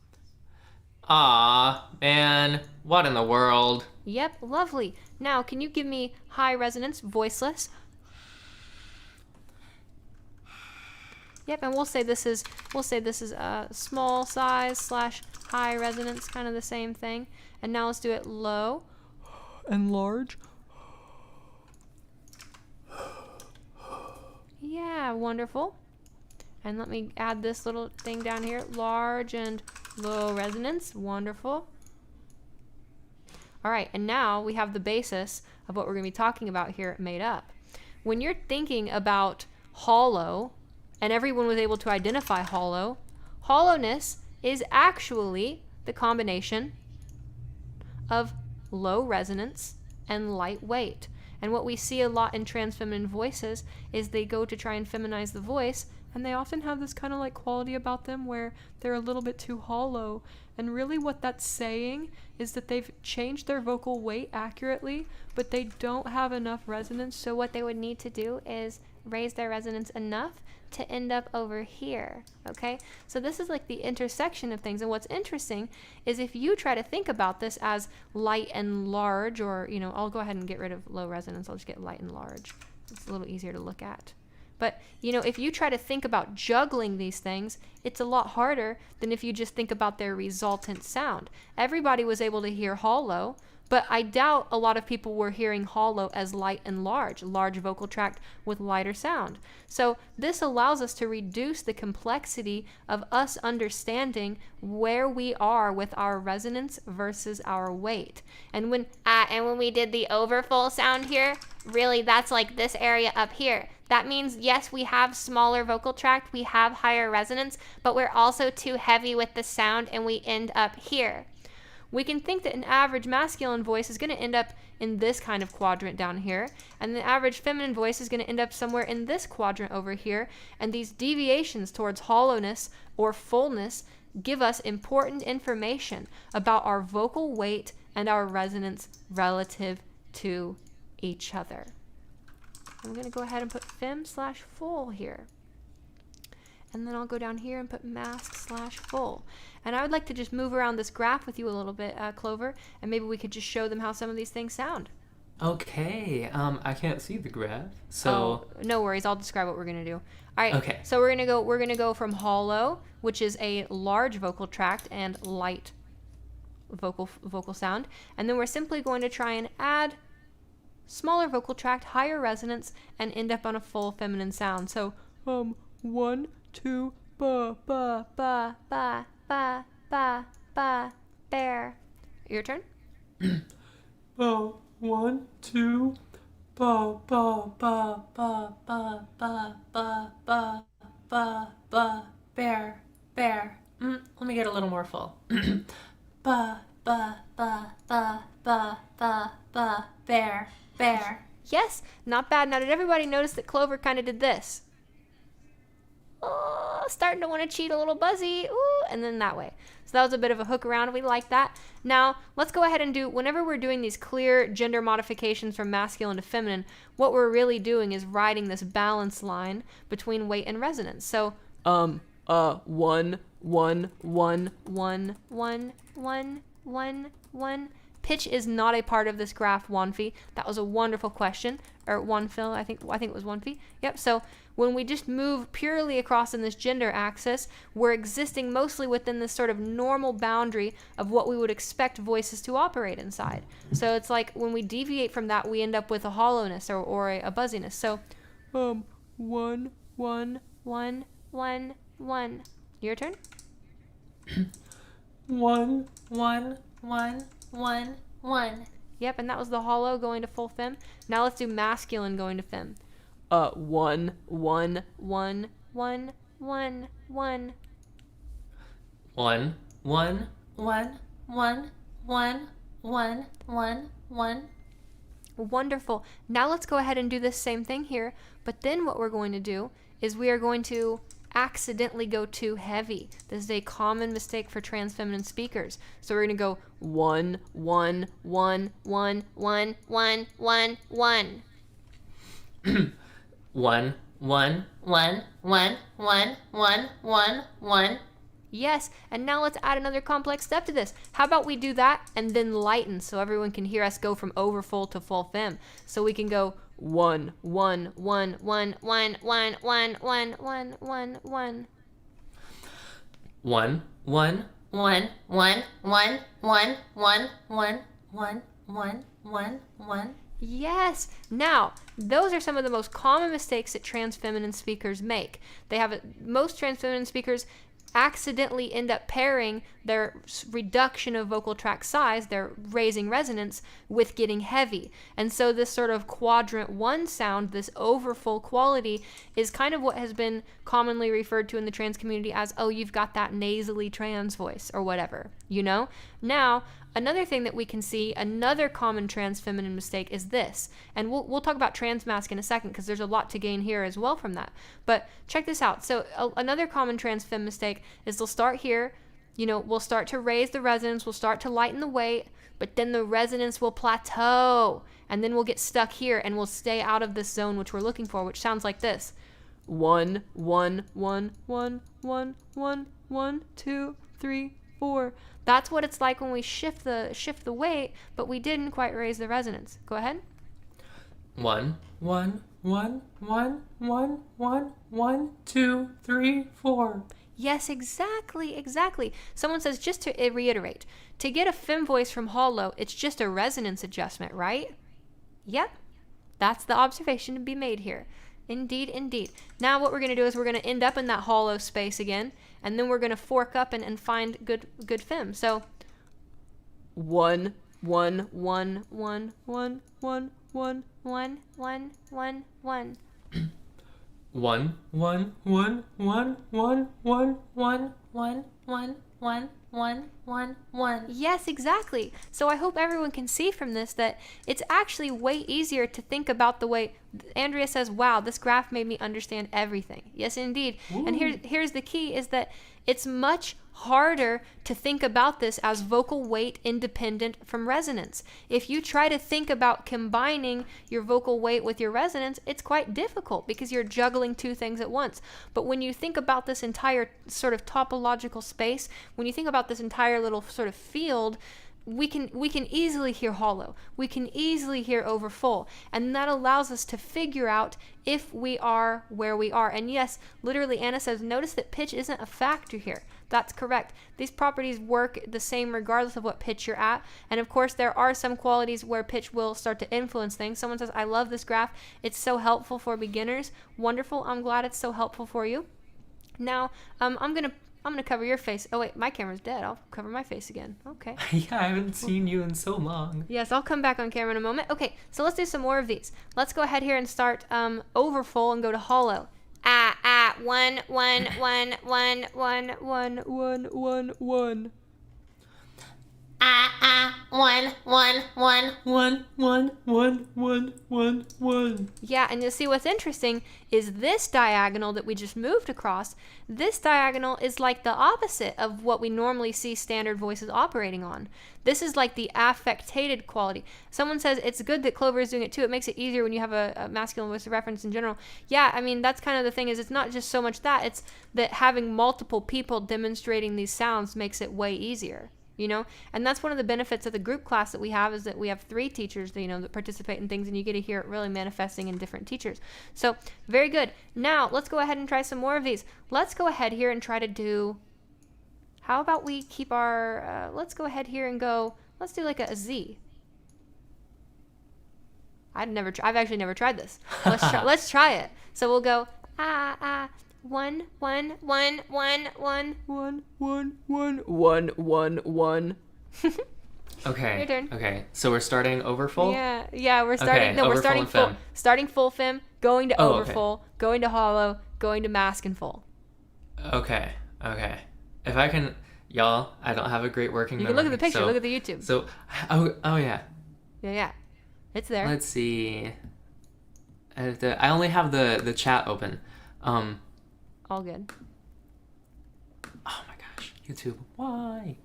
Aw, man, what in the world? Yep, lovely. Now, can you give me high resonance, voiceless? Yep, and we'll say this is small size slash high resonance, kind of the same thing. And now let's do it low And large. Yeah, wonderful. And let me add this little thing down here, large and low resonance. Wonderful. All right, and now we have the basis of what we're going to be talking about here made up. When you're thinking about hollow, and everyone was able to identify hollow, hollowness is actually the combination of low resonance and light weight. And what we see a lot in trans feminine voices is they go to try and feminize the voice, and they often have this kind of like quality about them where they're a little bit too hollow. And really what that's saying is that they've changed their vocal weight accurately, but they don't have enough resonance. So what they would need to do is raise their resonance enough to end up over here, okay? So this is like the intersection of things. And what's interesting is if you try to think about this as light and large, or, you know, I'll go ahead and get rid of low resonance. I'll just get light and large. It's a little easier to look at. But, you know, if you try to think about juggling these things, it's a lot harder than if you just think about their resultant sound. Everybody was able to hear hollow, but I doubt a lot of people were hearing hollow as light and large vocal tract with lighter sound. So this allows us to reduce the complexity of us understanding where we are with our resonance versus our weight. And when we did the overfull sound here, really that's like this area up here. That means, yes, we have smaller vocal tract, we have higher resonance, but we're also too heavy with the sound and we end up here. We can think that an average masculine voice is going to end up in this kind of quadrant down here, and the average feminine voice is going to end up somewhere in this quadrant over here, and these deviations towards hollowness or fullness give us important information about our vocal weight and our resonance relative to each other. I'm going to go ahead and put fem/full here. And then I'll go down here and put masc/full. And I would like to just move around this graph with you a little bit, Clover, and maybe we could just show them how some of these things sound. Okay, I can't see the graph, so... Oh, no worries, I'll describe what we're going to do. All right, Okay. So we're going to go from hollow, which is a large vocal tract and light vocal sound, and then we're simply going to try and add smaller vocal tract, higher resonance, and end up on a full feminine sound. So, 1, 2, ba ba Ba, ba, ba, ba, ba, bear. your turn. Oh, 1, 2, ba ba ba ba ba ba ba ba ba ba Bear. Let me get a little more full. Ba, ba, ba, ba, ba, ba, ba, bear. Yes, not bad. Now, did everybody notice that Clover kind of did this? Oh, starting to want to cheat a little buzzy. Ooh, and then that way. So that was a bit of a hook around. We like that. Now, let's go ahead and do, whenever we're doing these clear gender modifications from masculine to feminine, what we're really doing is riding this balance line between weight and resonance. So, 1, 1, 1. 1, 1, 1, 1, 1. Pitch is not a part of this graph, Wanfi. That was a wonderful question. Or Wanfil, I think it was Wanfi. Yep, so when we just move purely across in this gender axis, we're existing mostly within this sort of normal boundary of what we would expect voices to operate inside. So it's like when we deviate from that, we end up with a hollowness or a buzziness. So, 1, 1. 1, 1, 1. Your turn? 1, 1, 1, 1, 1. Yep, and that was the hollow going to full fem. Now let's do masculine going to fem. 1, 1. 1, 1, 1, 1. 1, 1, 1, 1, 1, 1, 1, 1. Wonderful. Now let's go ahead and do this same thing here, but then what we're going to do is we are going to accidentally go too heavy. This is a common mistake for trans feminine speakers. So we're going to go 1, 1, 1, 1, 1, 1, 1, 1. 1, 1, 1, 1, 1, 1, 1, 1. Yes, and now let's add another complex step to this. How about we do that and then lighten so everyone can hear us go from overfull to full fem. So we can go 1, 1, 1, 1, 1, 1, 1, 1, 1, 1, 1. 1, 1, 1, 1, 1, 1, 1, 1, 1, 1, 1, 1. Yes. Now, those are some of the most common mistakes that trans feminine speakers make. Most trans feminine speakers accidentally end up pairing their reduction of vocal tract size, their raising resonance, with getting heavy. And so this sort of quadrant 1 sound, this overfull quality, is kind of what has been commonly referred to in the trans community as, oh, you've got that nasally trans voice or whatever, you know? Now, another thing that we can see, another common trans feminine mistake is this. And we'll talk about Transmasc in a second because there's a lot to gain here as well from that. But check this out. So another common trans fem mistake is they'll start here, you know, we'll start to raise the resonance, we'll start to lighten the weight, but then the resonance will plateau. And then we'll get stuck here and we'll stay out of this zone which we're looking for, which sounds like this. 1, 1, 1, 1, 1, 1, 1, 2, 3, 4. That's what it's like when we shift the weight, but we didn't quite raise the resonance. Go ahead. 1, 1, 1, 1, 1, 1, 1, 2, 3, 4. Yes, exactly. Someone says, just to reiterate, to get a fem voice from hollow, it's just a resonance adjustment, right? Yep. That's the observation to be made here. Indeed. Now what we're going to do is we're going to end up in that hollow space again, and then we're going to fork up and find good fem. So 1, 1, 1, 1, 1, 1, 1, 1, 1, 1, 1. 1, 1, 1, 1, 1, 1, 1, 1, 1, 1, 1, 1, 1. Yes, exactly. So I hope everyone can see from this that it's actually way easier to think about the way Andrea says, wow, this graph made me understand everything. Yes, indeed. Ooh. And here's the key is that it's much harder to think about this as vocal weight independent from resonance. If you try to think about combining your vocal weight with your resonance, it's quite difficult because you're juggling two things at once. But when you think about this entire sort of topological space, when you think about this entire little sort of field, we can easily hear hollow. We can easily hear overfull. And that allows us to figure out if we are where we are. And yes, literally Anna says, notice that pitch isn't a factor here. That's correct. These properties work the same regardless of what pitch you're at. And of course, there are some qualities where pitch will start to influence things. Someone says, I love this graph. It's so helpful for beginners. Wonderful. I'm glad it's so helpful for you. Now, I'm gonna cover your face. Oh wait, my camera's dead. I'll cover my face again. Okay. Yeah, I haven't seen you in so long. Yes, I'll come back on camera in a moment. Okay, so let's do some more of these. Let's go ahead here and start overfull and go to hollow. 1, 1, 1, 1, 1, 1, 1, 1, 1. 1, 1, 1, 1, 1, 1, 1, 1, 1. Yeah, and you'll see what's interesting is this diagonal that we just moved across. This diagonal is like the opposite of what we normally see standard voices operating on. This is like the affectated quality. Someone says it's good that Clover is doing it too. It makes it easier when you have a masculine voice of reference in general. Yeah, I mean, that's kind of the thing is it's not just so much that, it's that having multiple people demonstrating these sounds makes it way easier. You know, and that's one of the benefits of the group class that we have is that we have 3 teachers that, you know, that participate in things, and you get to hear it really manifesting in different teachers. So very good. Now let's go ahead and try some more of these. Let's go ahead here and try to do, how about we keep our, let's go ahead here and go, let's do like a Z. I've actually never tried this. Let's try it. So we'll go, 1, 1, 1, 1, 1, 1, 1, 1, 1, 1, 1. Okay. Your turn. Okay. So we're starting overfull? Yeah, we're starting. Okay, no, we're overfull starting and full. fem. Starting full fem, going to overfull, okay. going to hollow, going to masc and full. Okay. If I can, y'all, I don't have a great working You memory. can look at the picture. So, look at the YouTube. So, oh yeah. Yeah. It's there. Let's see. I only have the chat open. All good. Oh my gosh, YouTube, why?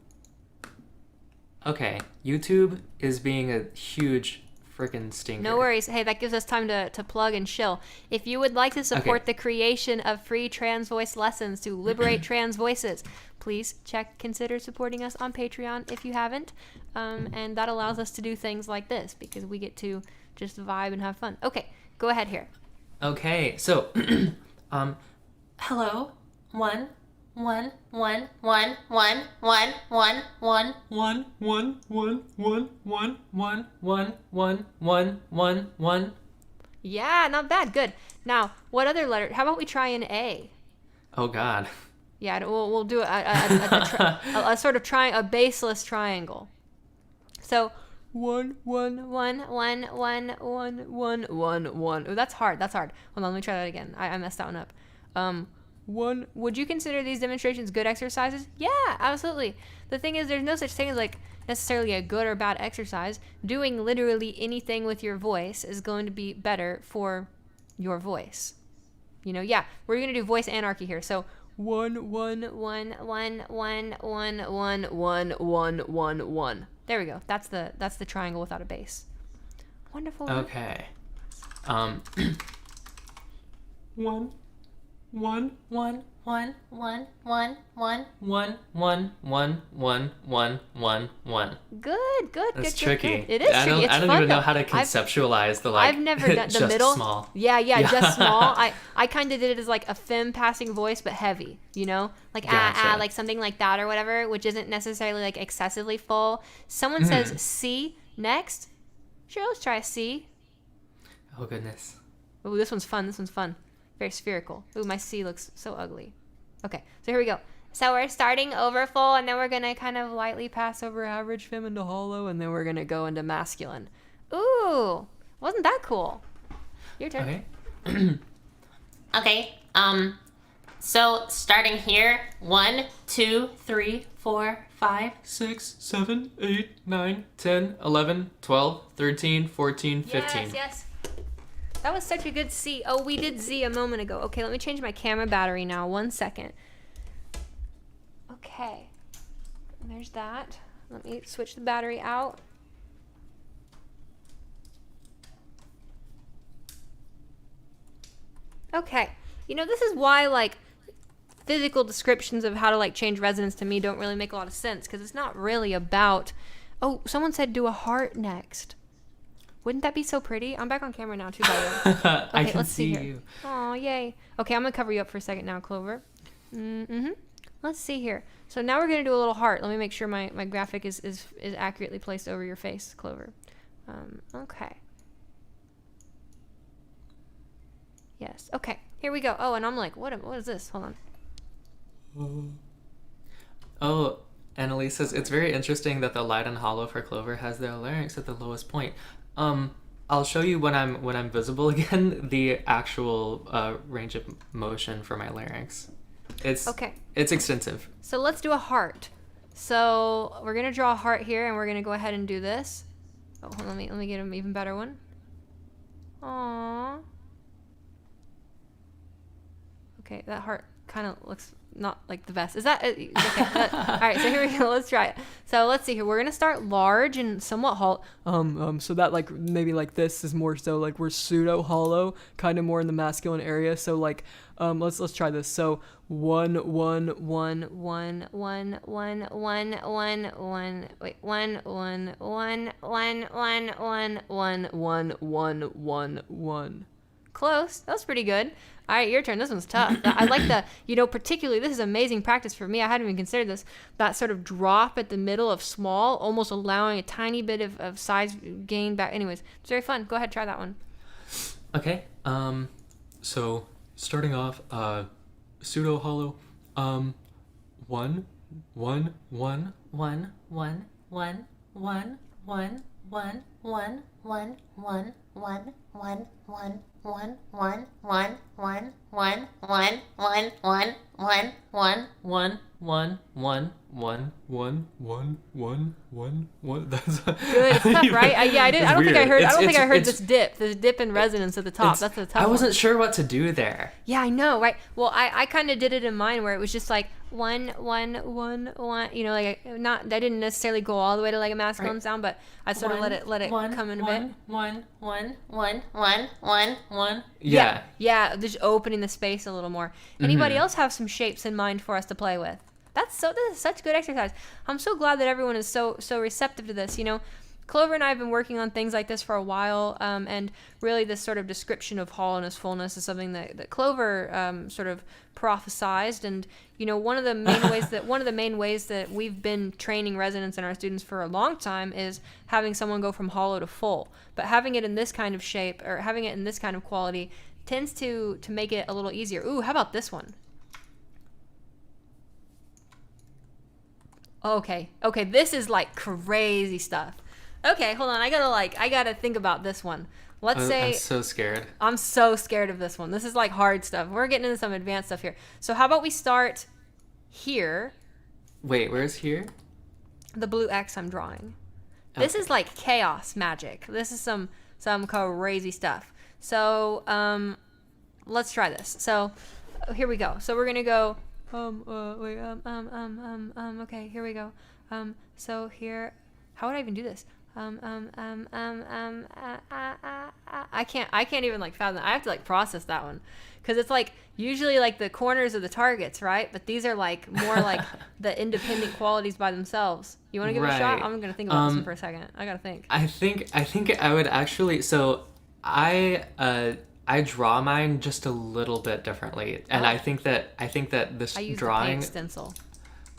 Okay, YouTube is being a huge freaking stinker. No worries. Hey, that gives us time to plug and chill. If you would like to support the creation of free trans voice lessons to liberate trans voices, please consider supporting us on Patreon if you haven't. And that allows us to do things like this because we get to just vibe and have fun. Okay, go ahead here. Okay, so, Hello. 1 1 1 1 1 1 1 1 1 1 1 1 1 1 1 1 1 1 1. Yeah, not bad. Good. Now, what other letter? How about we try an A? Oh God. Yeah, we'll do a sort of a baseless triangle. So 1 1 1 1 1 1 1 1 1. Oh, that's hard. Hold on, let me try that again. I messed that one up. Would you consider these demonstrations good exercises? Yeah, absolutely. The thing is, there's no such thing as like necessarily a good or bad exercise. Doing literally anything with your voice is going to be better for your voice. You know, yeah, we're going to do voice anarchy here. So 1 1 1 1 1 1 1 1 1 1 1. There we go. That's the triangle without a base. Wonderful. Okay. 1 1 1 1 1 1 1 1 1 1 1 1 1 1. Good. That's Good, tricky. Good. It is tricky. It's I don't fun, even know though. how to conceptualize the like. I've never done the just middle. Small. Yeah, just small. I kind of did it as like a femme passing voice, but heavy. You know, like Gotcha. like something like that or whatever, which isn't necessarily like excessively full. Someone says C next. Sure, let's try a C. Oh goodness. Oh, this one's fun. Very spherical. Ooh, my C looks so ugly. Okay, so here we go. So we're starting overfull, and then we're gonna Kind of lightly pass over average femme into hollow, and then we're gonna go into masculine. Ooh, wasn't that cool? Your turn. Okay. Okay. So starting here, 1 2 3 4 5 6 7 8 9 10 11 12 13 14 15. Yes. That was such a good C. Oh, we did Z a moment ago. Okay, let me change my camera battery now. 1 second. Okay. There's that. Let me switch the battery out. Okay. You know, this is why, like, physical descriptions of how to, like, change resonance to me don't really make a lot of sense, because it's not really about... Oh, someone said do a heart next. Wouldn't that be so pretty? I'm back on camera now, too, by the way. Okay, I can let's see here. you. Oh, yay. Okay, I'm going to cover you up for a second now, Clover. Let's see here. So now we're going to do a little heart. Let me make sure my graphic is accurately placed over your face, Clover. Okay. Yes. Okay, here we go. Oh, and I'm like, what is this? Hold on. Oh, Annalise says it's very interesting that the light and hollow for Clover has their larynx at the lowest point. I'll show you when I'm visible again the actual range of motion for my larynx. It's extensive. So let's do a heart. So we're gonna draw a heart here, and we're gonna go ahead and do this. Oh, hold on, let me get an even better one. Aww. Okay, that heart kind of looks not like the best. Is that okay? All right, so here we go. Let's try it. So let's see here. We're gonna start large and somewhat hollow. So that like maybe like this is more so like we're pseudo hollow, kind of more in the masculine area. So like let's try this. So 1 1 1 1 1 1 1 1 1 wait 1 1 1 1 1 1 1 1 1 1. Close. That was pretty good. All right, your turn. This one's tough. I like the, particularly, this is amazing practice for me. I hadn't even considered this. That sort of drop at the middle of small, almost allowing a tiny bit of size gain back. Anyways, it's very fun. Go ahead, try that one. Okay. So starting off, pseudo hollow. 1 1 1 1 1 1 1 1 1 1 1 1 1 1 1 1 1 1 1 1 1 1 1 1 1 1 1 1 1 1 1, 1, 1, 1, 1, 1. That's Good. It's tough, right? I don't think I heard. I don't think I heard it's- this dip in resonance at the top. That's the tough I wasn't one. sure what to do there. Yeah, I know, right? Well, I kind of did it in mine where it was just like 1, 1, 1, 1. You know, like not. I didn't necessarily go all the way to like a masculine Right. sound, but I sort of let it come in a bit. 1, 1, 1, 1, 1, 1. Yeah. Yeah, just opening the space a little more. Anybody else have some shapes in mind for us to play with? This is such good exercise. I'm so glad that everyone is so receptive to this. You know, Clover and I have been working on things like this for a while, and really this sort of description of hollowness, fullness is something that Clover sort of prophesized. And you know, one of the main ways that we've been training resonance in our students for a long time is having someone go from hollow to full. But having it in this kind of shape or having it in this kind of quality tends to make it a little easier. Ooh, how about this one? Okay, this is like crazy stuff. Okay, hold on. I gotta think about this one. Let's say I'm so scared. I'm so scared of this one. This is like hard stuff. We're getting into some advanced stuff here. So how about we start here? Wait, where's here? The blue X I'm drawing. This is like chaos magic. This is some crazy stuff. So let's try this. So here we go. So we're gonna go. Okay, here we go. So here, how would I even do this? I can't even like fathom. I have to like process that one, because it's like usually like the corners of the targets, right? But these are like more like the independent qualities by themselves. You want to give it a shot? Right. I'm gonna think about this one for a second. I gotta think. I think I would actually. So I draw mine just a little bit differently, and I think that this I use drawing the paint stencil.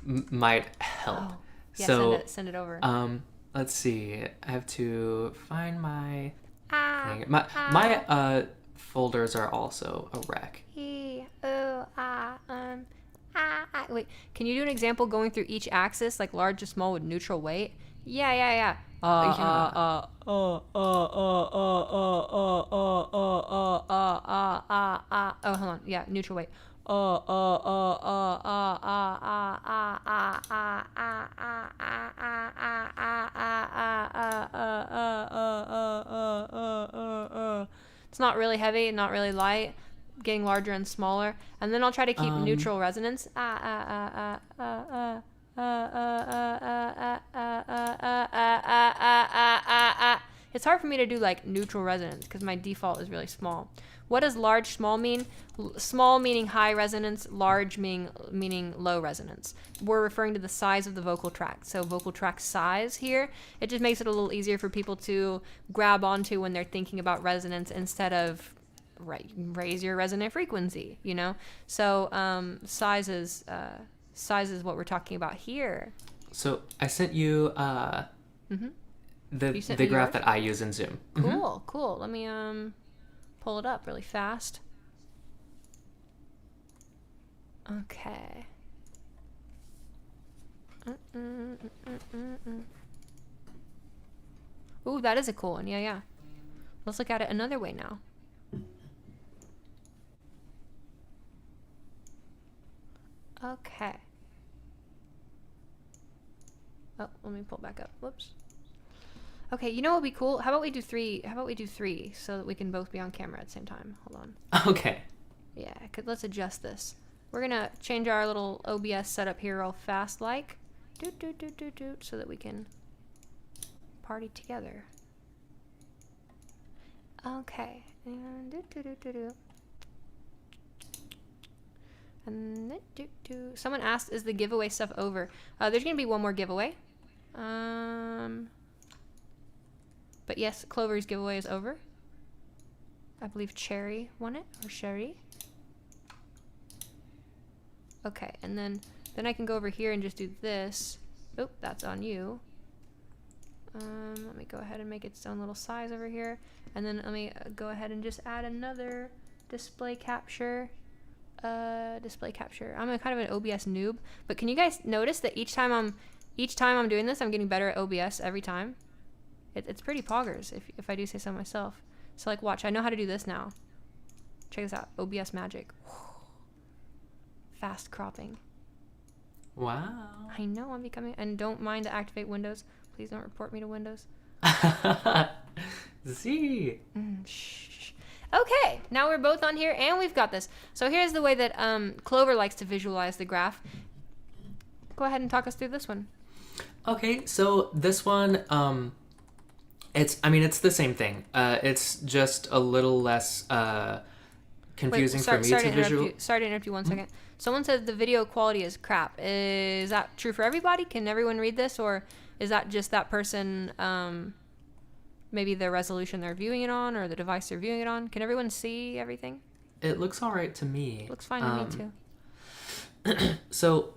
might help. Oh, yeah, So send it over. let's see. I have to find my Ah, thing. My folders are also a wreck. Wait, can you do an example going through each axis, like large to small with neutral weight? Yeah. Oh, hold on. Yeah, neutral weight. It's not really heavy, not really light, getting larger and smaller, and then I'll try to keep neutral resonance. It's hard for me to do like neutral resonance because my default is really small. What does large small mean? Small meaning high resonance, large meaning low resonance. We're referring to the size of the vocal tract. So vocal tract size here, it just makes it a little easier for people to grab onto when they're thinking about resonance instead of raise your resonant frequency, you know? So size is what we're talking about here. So I sent you You sent the me graph yours? that I use in Zoom. Cool. Let me pull it up really fast. Okay. Ooh, that is a cool one. Yeah. Let's look at it another way now. Okay. Oh, let me pull it back up. Whoops. Okay, you know what would be cool? How about we do three? So that we can both be on camera at the same time? Hold on. Okay. Yeah, let's adjust this. We're gonna change our little OBS setup here real fast, like doot, so that we can party together. Okay. And And someone asked, "Is the giveaway stuff over?" There's gonna be one more giveaway. But yes, Clover's giveaway is over. I believe Cherie won it, or Cherie. Okay, and then I can go over here and just do this. Oh, that's on you. Let me go ahead and make its own little size over here, and then let me go ahead and just add another display capture. I'm a kind of an OBS noob, but can you guys notice that each time I'm doing this, I'm getting better at OBS every time? It's pretty poggers if I do say so myself. So like, watch, I know how to do this now. Check this out, OBS magic. Fast cropping. Wow. I know I'm becoming. And don't mind to activate Windows. Please don't report me to Windows. Z. Shh. Okay, now we're both on here and we've got this. So here's the way that Clover likes to visualize the graph. Go ahead and talk us through this one. Okay, so this one, it's the same thing. It's just a little less confusing for me to visual. Sorry to interrupt you 1 second. Someone said the video quality is crap. Is that true for everybody? Can everyone read this, or is that just that person? Maybe the resolution they're viewing it on, or the device they're viewing it on. Can everyone see everything? It looks all right to me. Looks fine to me too. So,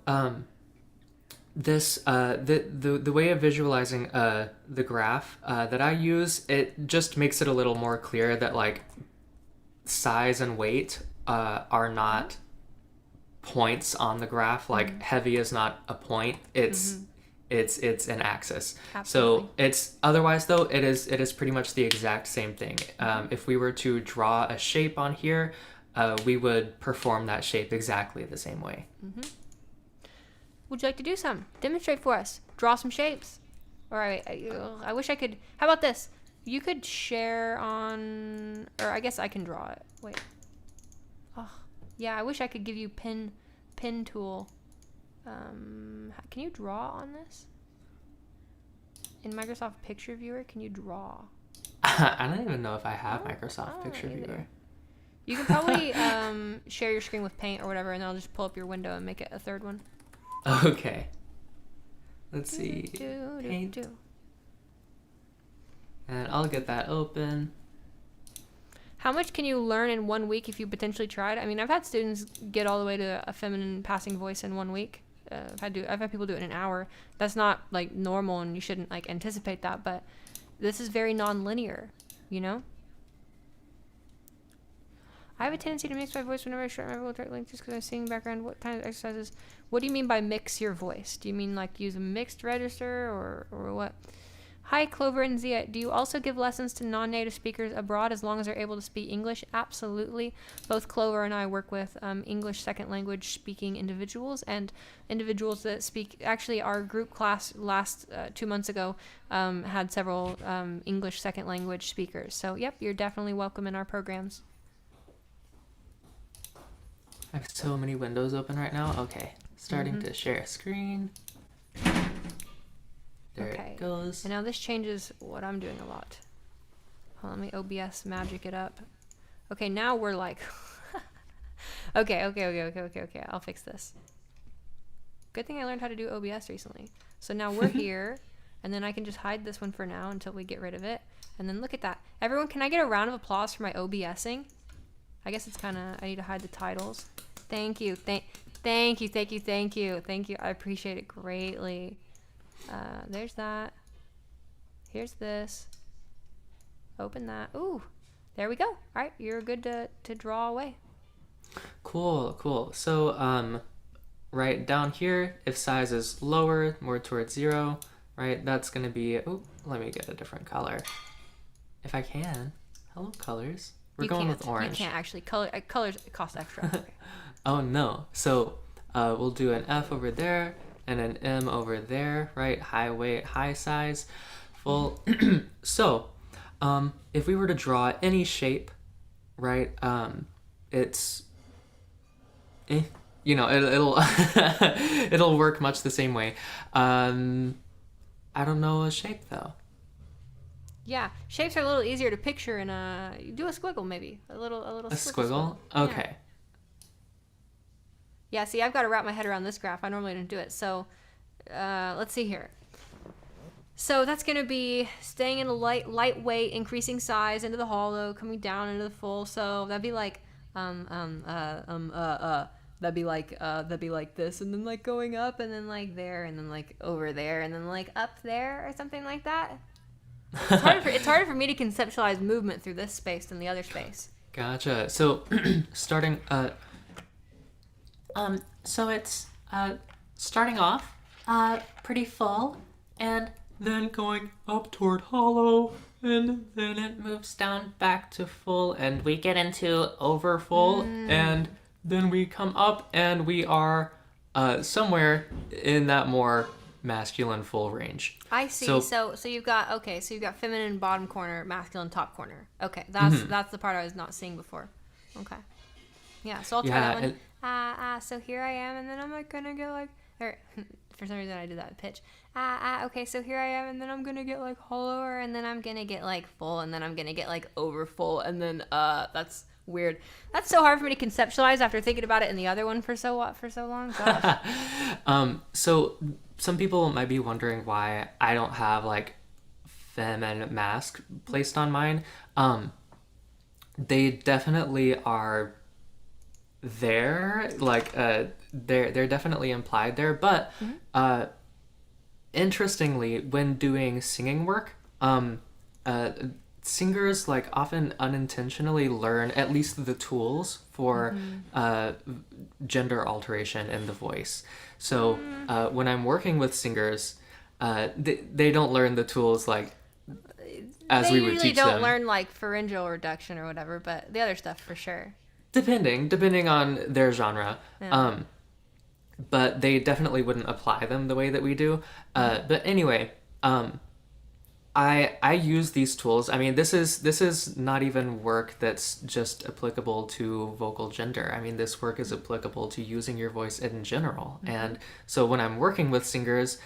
this the way of visualizing the graph that I use, it just makes it a little more clear that like size and weight are not points on the graph. Like heavy is not a point. It's an axis. Absolutely. So it's otherwise though it is pretty much the exact same thing. If we were to draw a shape on here, we would perform that shape exactly the same way. Would you like to do some? Demonstrate for us. Draw some shapes. All right. I wish I could. How about this? You could share on, or I guess I can draw it. Wait. Oh, yeah. I wish I could give you pen tool. Can you draw on this? In Microsoft Picture Viewer, can you draw? I don't even know if I have Microsoft Picture Viewer. You can probably share your screen with Paint or whatever, and I'll just pull up your window and make it a third one. Okay. Let's see. Paint. And I'll get that open. How much can you learn in 1 week if you potentially tried? I mean, I've had students get all the way to a feminine passing voice in 1 week. I've had people do it in an hour. That's not like normal, and you shouldn't like anticipate that. But this is very non-linear, you know. I have a tendency to mix my voice whenever I short my vocal track length just because I'm singing background. What kind of exercises? What do you mean by mix your voice? Do you mean like use a mixed register or what? Hi, Clover and Zhea. Do you also give lessons to non-native speakers abroad as long as they're able to speak English? Absolutely. Both Clover and I work with English second language speaking individuals and individuals that speak. Actually, our group class last 2 months ago had several English second language speakers. So, yep, you're definitely welcome in our programs. I have so many windows open right now. Okay, starting to share a screen. There it goes. And now this changes what I'm doing a lot. Hold on, let me OBS magic it up. Okay, now we're like... Okay. I'll fix this. Good thing I learned how to do OBS recently. So now we're here, and then I can just hide this one for now until we get rid of it. And then look at that. Everyone, can I get a round of applause for my OBSing? I guess it's kind of... I need to hide the titles. Thank you. Thank you. I appreciate it greatly. There's that. Here's this. Open that. Ooh, there we go. All right, you're good to draw away. Cool. So, right down here, if size is lower, more towards 0, right, that's going to be... Oh, let me get a different color. If I can. Hello, colors. We're going with orange. You can't actually. Colors cost extra. Okay. Oh, no. So, we'll do an F over there and an M over there, right? High weight, high size, full. So, if we were to draw any shape, right, it's... it'll it'll work much the same way. I don't know a shape, though. Yeah, shapes are a little easier to picture in do a squiggle maybe. A little squiggle? Okay. Yeah, see, I've got to wrap my head around this graph. I normally don't do it. So, let's see here. So that's going to be staying in a lightweight, increasing size into the hollow, coming down into the full. So that'd be like that'd be like this, and then like going up, and then like there, and then like over there, and then like up there, or something like that. It's harder for me to conceptualize movement through this space than the other space. Gotcha. So starting so it's starting off pretty full, and then going up toward hollow, and then it moves down back to full, and we get into overfull, and then we come up and we are somewhere in that more masculine full range. I see. So- So you've got feminine bottom corner, masculine top corner. Okay, that's the part I was not seeing before. Okay. Yeah, so I'll try that one. So here I am, and then I'm like gonna get like, or for some reason I did that pitch. Okay, so here I am, and then I'm gonna get like hollower, and then I'm gonna get like full, and then I'm gonna get like over full, and then that's weird. That's so hard for me to conceptualize after thinking about it in the other one for so long. Gosh. So some people might be wondering why I don't have like fem and masc placed on mine. They definitely are there, like they're definitely implied there, but interestingly, when doing singing work, singers like often unintentionally learn at least the tools for gender alteration in the voice. So when I'm working with singers, they don't learn the tools like as we would teach them. They usually don't learn like pharyngeal reduction or whatever, but the other stuff for sure. Depending on their genre. Yeah. But they definitely wouldn't apply them the way that we do. But anyway, I use these tools. I mean, this is not even work that's just applicable to vocal gender. I mean, this work is applicable to using your voice in general. And so when I'm working with singers,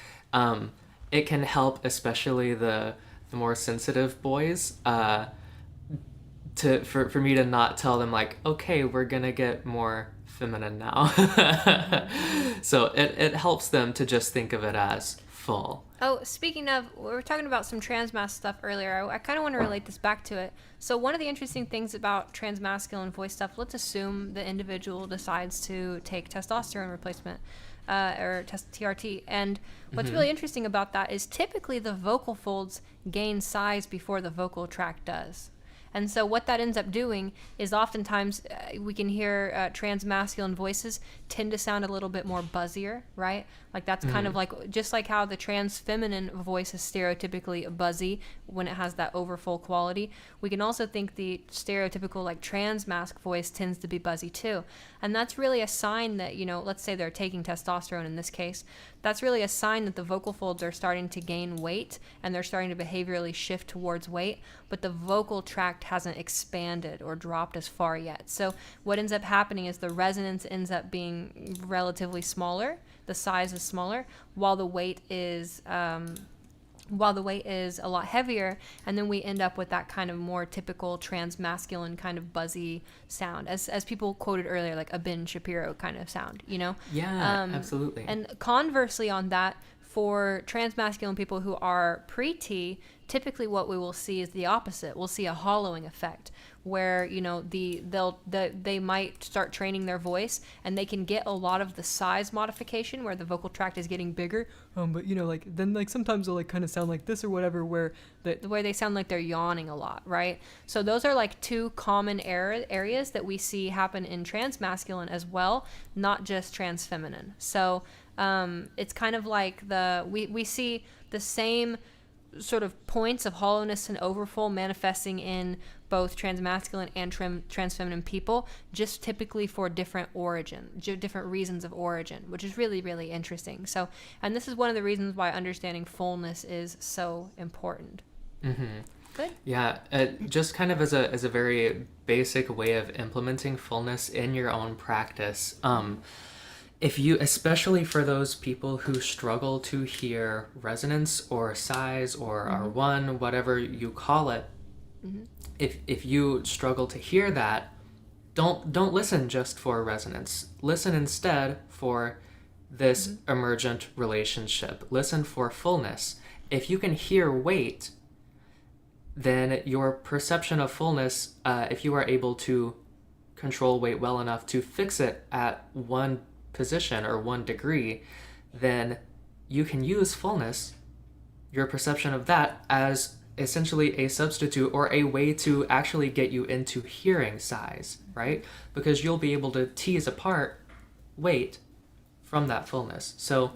it can help, especially the more sensitive boys, for me to not tell them like, okay, we're gonna get more feminine now. So it helps them to just think of it as full. Oh, speaking of, we were talking about some transmasc stuff earlier. I kind of want to relate this back to it. So one of the interesting things about transmasculine voice stuff, let's assume the individual decides to take testosterone replacement or TRT. And what's really interesting about that is typically the vocal folds gain size before the vocal tract does. And so what that ends up doing is oftentimes we can hear transmasculine voices tend to sound a little bit more buzzier, right? Like that's kind of like, just like how the trans feminine voice is stereotypically buzzy when it has that overfull quality. We can also think the stereotypical like transmasc voice tends to be buzzy too. And that's really a sign that, let's say they're taking testosterone in this case, that's really a sign that the vocal folds are starting to gain weight and they're starting to behaviorally shift towards weight, but the vocal tract hasn't expanded or dropped as far yet. So what ends up happening is the resonance ends up being relatively smaller, the size is smaller, while the weight is a lot heavier, and then we end up with that kind of more typical transmasculine kind of buzzy sound, as people quoted earlier, like a Ben Shapiro kind of sound, Yeah, absolutely. And conversely on that, for transmasculine people who are pre-T, typically what we will see is the opposite. We'll see a hollowing effect where, they might start training their voice and they can get a lot of the size modification where the vocal tract is getting bigger. But then sometimes they'll like kind of sound like this or whatever, where the way they sound like they're yawning a lot, right? So those are like two common areas that we see happen in transmasculine as well, not just transfeminine. So it's kind of like we see the same sort of points of hollowness and overfull manifesting in both transmasculine and transfeminine people, just typically for different reasons of origin, which is really, really interesting. So, and this is one of the reasons why understanding fullness is so important. Good. Yeah, just kind of as a very basic way of implementing fullness in your own practice. If you, especially for those people who struggle to hear resonance or size or R1, whatever you call it, if you struggle to hear that, don't listen just for resonance. Listen instead for this emergent relationship. Listen for fullness. If you can hear weight, then your perception of fullness, if you are able to control weight well enough to fix it at one position or 1 degree, then you can use fullness, your perception of that, as essentially a substitute or a way to actually get you into hearing size, right? Because you'll be able to tease apart weight from that fullness. So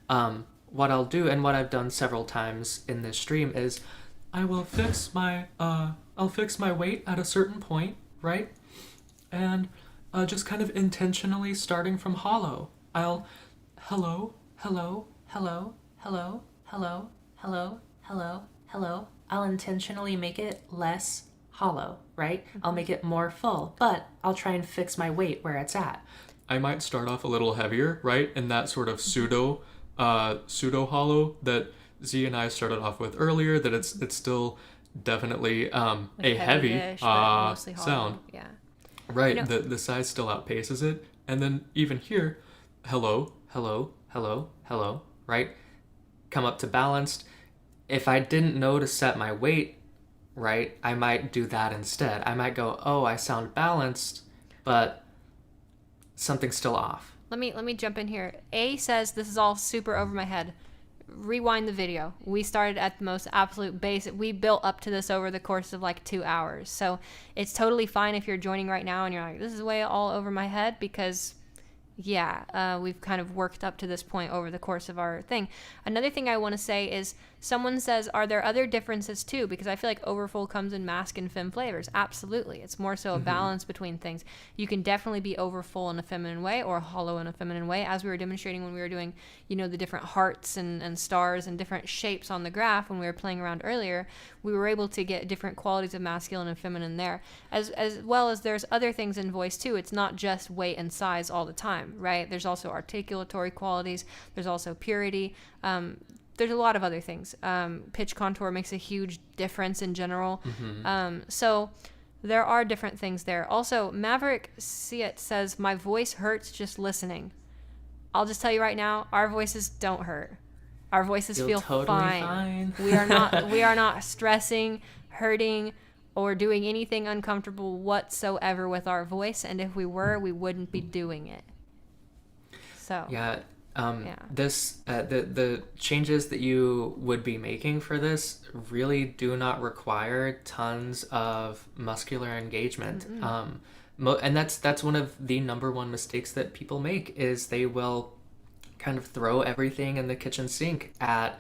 what I'll do, and what I've done several times in this stream, is I will fix my weight at a certain point, right? And just kind of intentionally starting from hollow, I'll hello, hello, hello, hello, hello, hello, hello, hello. I'll intentionally make it less hollow, right? I'll make it more full, but I'll try and fix my weight where it's at. I might start off a little heavier, right? In that sort of pseudo hollow that Z and I started off with earlier, that it's still definitely a heavy heavy-ish, but mostly hollow. sound. Yeah. Right, You know- the size still outpaces it. And then even here, hello, hello, hello, hello, right? Come up to balanced. If I didn't know to set my weight right, I might do that instead. I might go, oh, I sound balanced, but something's still off. Let me jump in here. A says this is all super over my head. Rewind the video. We started at the most absolute basic. We built up to this over the course of like 2 hours. So it's totally fine if you're joining right now and you're like, this is way all over my head, because we've kind of worked up to this point over the course of our thing. Another thing I want to say is, someone says, are there other differences too? Because I feel like Overfull comes in Masc and Femme flavors. Absolutely. It's more so a balance between things. You can definitely be Overfull in a feminine way or hollow in a feminine way, as we were demonstrating when we were doing, the different hearts and stars and different shapes on the graph when we were playing around earlier. We were able to get different qualities of masculine and feminine there, as well as there's other things in voice too. It's not just weight and size all the time, right? There's also articulatory qualities. There's also purity. There's a lot of other things. Pitch contour makes a huge difference in general. So there are different things there. Also, Maverick Siet says, my voice hurts just listening. I'll just tell you right now, our voices don't hurt. Our voices feel totally fine. We are not stressing, hurting, or doing anything uncomfortable whatsoever with our voice. And if we were, we wouldn't be doing it. So this the changes that you would be making for this really do not require tons of muscular engagement. And that's one of the number one mistakes that people make, is they will kind of throw everything in the kitchen sink at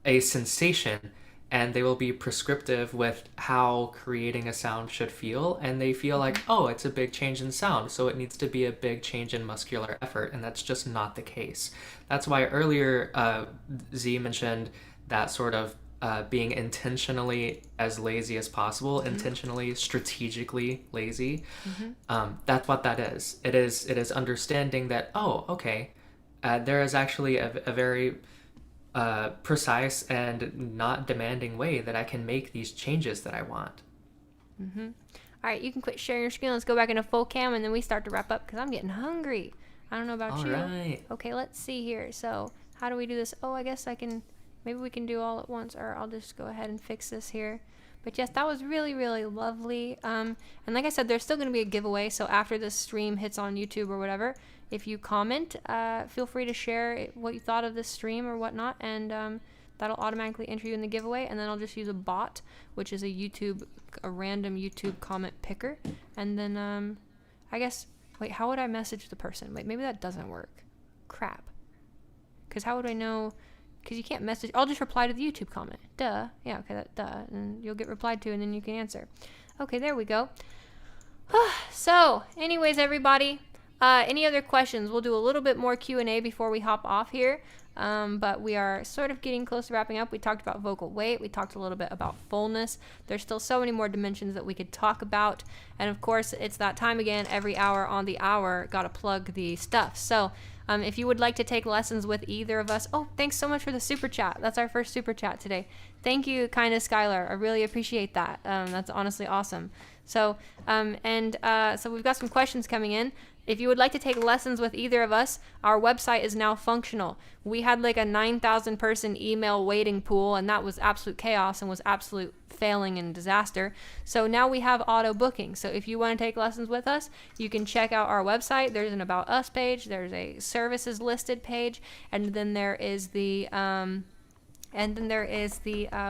a sensation, and they will be prescriptive with how creating a sound should feel, and they feel like, oh, it's a big change in sound, so it needs to be a big change in muscular effort, and that's just not the case. That's why earlier Z mentioned that sort of being intentionally as lazy as possible, intentionally, strategically lazy. That's what that is. It is understanding that, oh, okay, there is actually a very precise and not demanding way that I can make these changes that I want. All right, you can quit sharing your screen. Let's go back into full cam, and then we start to wrap up because I'm getting hungry. I don't know about you. Right. Okay, let's see here. So how do we do this? Oh, I guess maybe we can do all at once, or I'll just go ahead and fix this here. But yes, that was really, really lovely. And like I said, there's still going to be a giveaway. So after this stream hits on YouTube or whatever, if you comment, feel free to share what you thought of this stream or whatnot, and that'll automatically enter you in the giveaway. And then I'll just use a bot, which is a random YouTube comment picker. And then I guess, wait, how would I message the person? Wait, maybe that doesn't work. Crap. Because how would I know? Because you can't message. I'll just reply to the YouTube comment. Duh. Yeah, okay, duh. And you'll get replied to, and then you can answer. Okay, there we go. So, anyways, everybody, any other questions? We'll do a little bit more Q&A before we hop off here. But we are sort of getting close to wrapping up. We talked about vocal weight. We talked a little bit about fullness. There's still so many more dimensions that we could talk about. And of course, it's that time again. Every hour on the hour, gotta plug the stuff. So if you would like to take lessons with either of us, oh, thanks so much for the super chat. That's our first super chat today. Thank you, Kindness Skylar. I really appreciate that. That's honestly awesome. So, so we've got some questions coming in. If you would like to take lessons with either of us, our website is now functional. We had like a 9,000 person email waiting pool, and that was absolute chaos and was absolute failing and disaster. So now we have auto booking. So if you want to take lessons with us, you can check out our website. There's an About Us page, there's a services listed page, and then there is the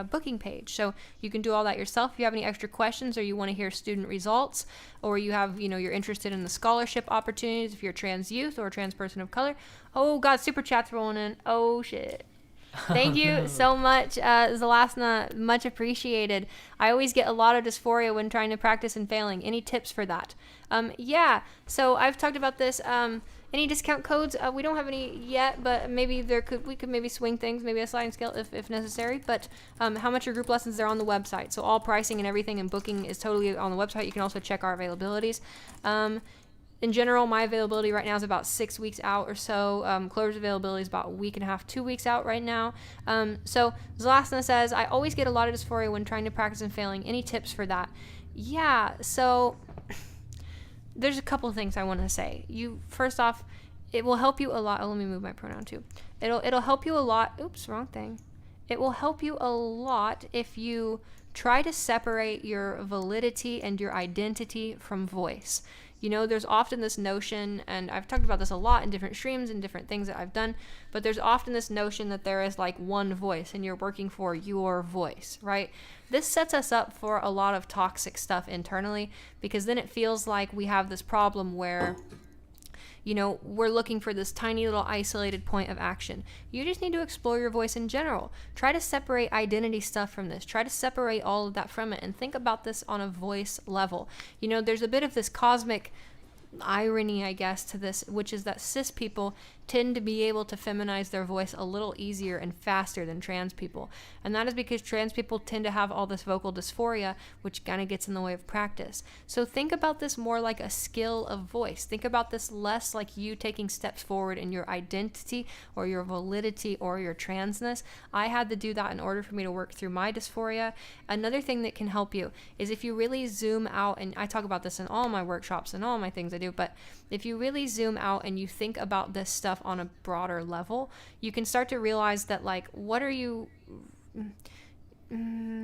booking page. So you can do all that yourself. If you have any extra questions, or you want to hear student results, or you have, you're interested in the scholarship opportunities, if you're trans youth or a trans person of color. Oh God, super chats rolling in. Oh shit. Thank you so much, Zalasna. Much appreciated. I always get a lot of dysphoria when trying to practice and failing. Any tips for that? Yeah, so I've talked about this. Any discount codes? We don't have any yet, but maybe we could maybe swing things, maybe a sliding scale if necessary. But how much are group lessons? They're on the website. So all pricing and everything and booking is totally on the website. You can also check our availabilities. In general, my availability right now is about 6 weeks out or so. Clover's availability is about a week and a half, 2 weeks out right now. So Zlasna says, I always get a lot of dysphoria when trying to practice and failing. Any tips for that? Yeah, so there's a couple things I want to say. First off, it will help you a lot. Oh, let me move my pronoun too. It'll help you a lot. Oops, wrong thing. It will help you a lot if you try to separate your validity and your identity from voice. You know, there's often this notion, and I've talked about this a lot in different streams and different things that I've done, but there's often this notion that there is like one voice and you're working for your voice, right? This sets us up for a lot of toxic stuff internally, because then it feels like we have this problem where, you know, we're looking for this tiny little isolated point of action. You just need to explore your voice in general. Try to separate identity stuff from this. Try to separate all of that from it and think about this on a voice level. You know, there's a bit of this cosmic irony, I guess, to this, which is that cis people tend to be able to feminize their voice a little easier and faster than trans people. And that is because trans people tend to have all this vocal dysphoria, which kind of gets in the way of practice. So think about this more like a skill of voice. Think about this less like you taking steps forward in your identity or your validity or your transness. I had to do that in order for me to work through my dysphoria. Another thing that can help you is if you really zoom out, and I talk about this in all my workshops and all my things I do, but if you really zoom out and you think about this stuff on a broader level, you can start to realize that, like, what are you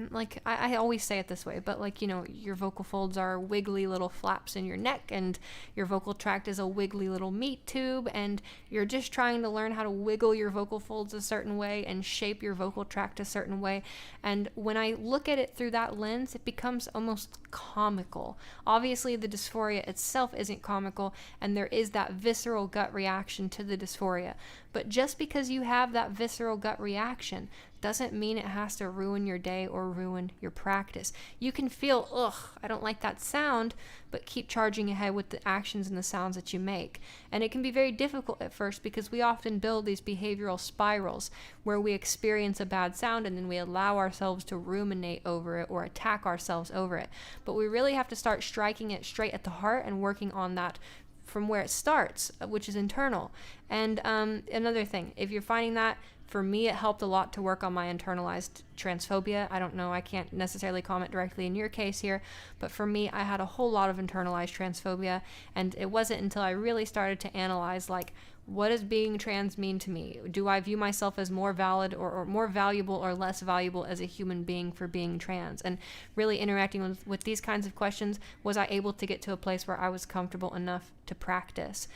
like, I always say it this way, but like, you know, your vocal folds are wiggly little flaps in your neck, and your vocal tract is a wiggly little meat tube, and you're just trying to learn how to wiggle your vocal folds a certain way and shape your vocal tract a certain way. And when I look at it through that lens, it becomes almost comical. Obviously the dysphoria itself isn't comical, and there is that visceral gut reaction to the dysphoria, but just because you have that visceral gut reaction doesn't mean it has to ruin your day or ruin your practice. You can feel, ugh, I don't like that sound, but keep charging ahead with the actions and the sounds that you make. And it can be very difficult at first, because we often build these behavioral spirals where we experience a bad sound and then we allow ourselves to ruminate over it or attack ourselves over it. But we really have to start striking it straight at the heart and working on that from where it starts, which is internal. And another thing, if you're finding that, for me, it helped a lot to work on my internalized transphobia. I don't know, I can't necessarily comment directly in your case here, but for me, I had a whole lot of internalized transphobia, and it wasn't until I really started to analyze, like, what does being trans mean to me? Do I view myself as more valid or more valuable or less valuable as a human being for being trans? And really interacting with these kinds of questions, was I able to get to a place where I was comfortable enough to practice?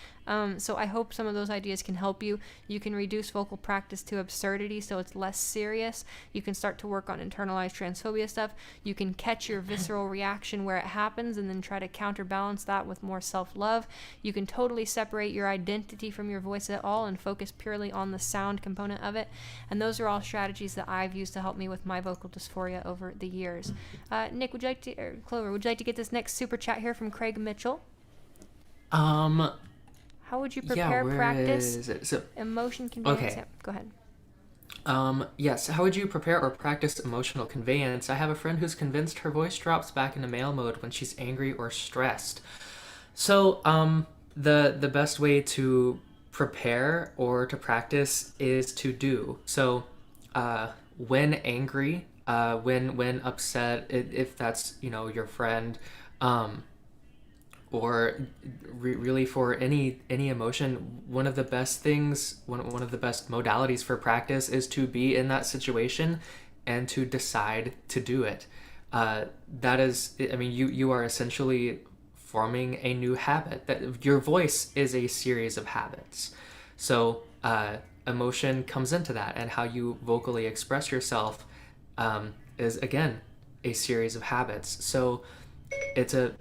So I hope some of those ideas can help you. You can reduce vocal practice to absurdity so it's less serious. You can start to work on internalized transphobia stuff. You can catch your visceral reaction where it happens and then try to counterbalance that with more self-love. You can totally separate your identity from your voice at all and focus purely on the sound component of it. And those are all strategies that I've used to help me with my vocal dysphoria over the years. Nick, would you like to, or Clover, would you like to get this next super chat here from Craig Mitchell? How would you prepare practice emotion conveyance? Okay. Yeah, go ahead. Yes, how would you prepare or practice emotional conveyance? I have a friend who's convinced her voice drops back into male mode when she's angry or stressed. So, the best way to prepare or to practice is to do. So, when angry, when upset, if that's, you know, your friend, or really for any emotion, one of the best things, one of the best modalities for practice is to be in that situation and to decide to do it. That is, I mean, you are essentially forming a new habit. That your voice is a series of habits. So emotion comes into that, and how you vocally express yourself is, again, a series of habits. So it's a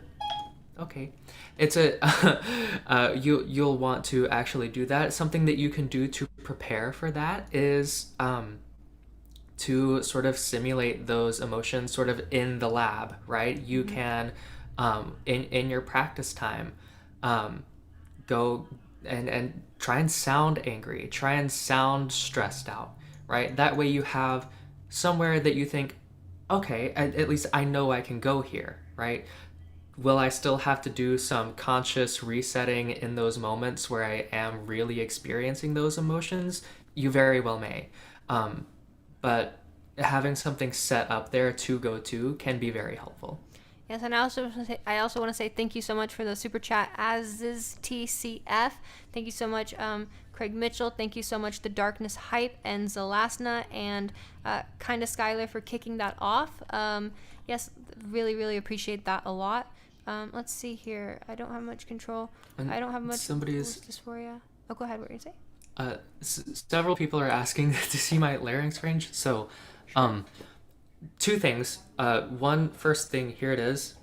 you'll want to actually do that. Something that you can do to prepare for that is to sort of simulate those emotions sort of in the lab, right? You can in your practice time go and try and sound angry, try and sound stressed out, right? That way you have somewhere that you think, okay, at least I know I can go here, right? Will I still have to do some conscious resetting in those moments where I am really experiencing those emotions? You very well may. But having something set up there to go to can be very helpful. Yes, and I also want to say thank you so much for the super chat, as is TCF. Thank you so much, Craig Mitchell. Thank you so much, The Darkness Hype and Zelasna, and Kinda Skylar for kicking that off. Yes, really, really appreciate that a lot. Let's see here. I don't have much control. And I don't have much. somebody's- dysphoria. Oh, go ahead. What were you gonna say? Several people are asking to see my larynx range. So, two things. One, first thing, here it is.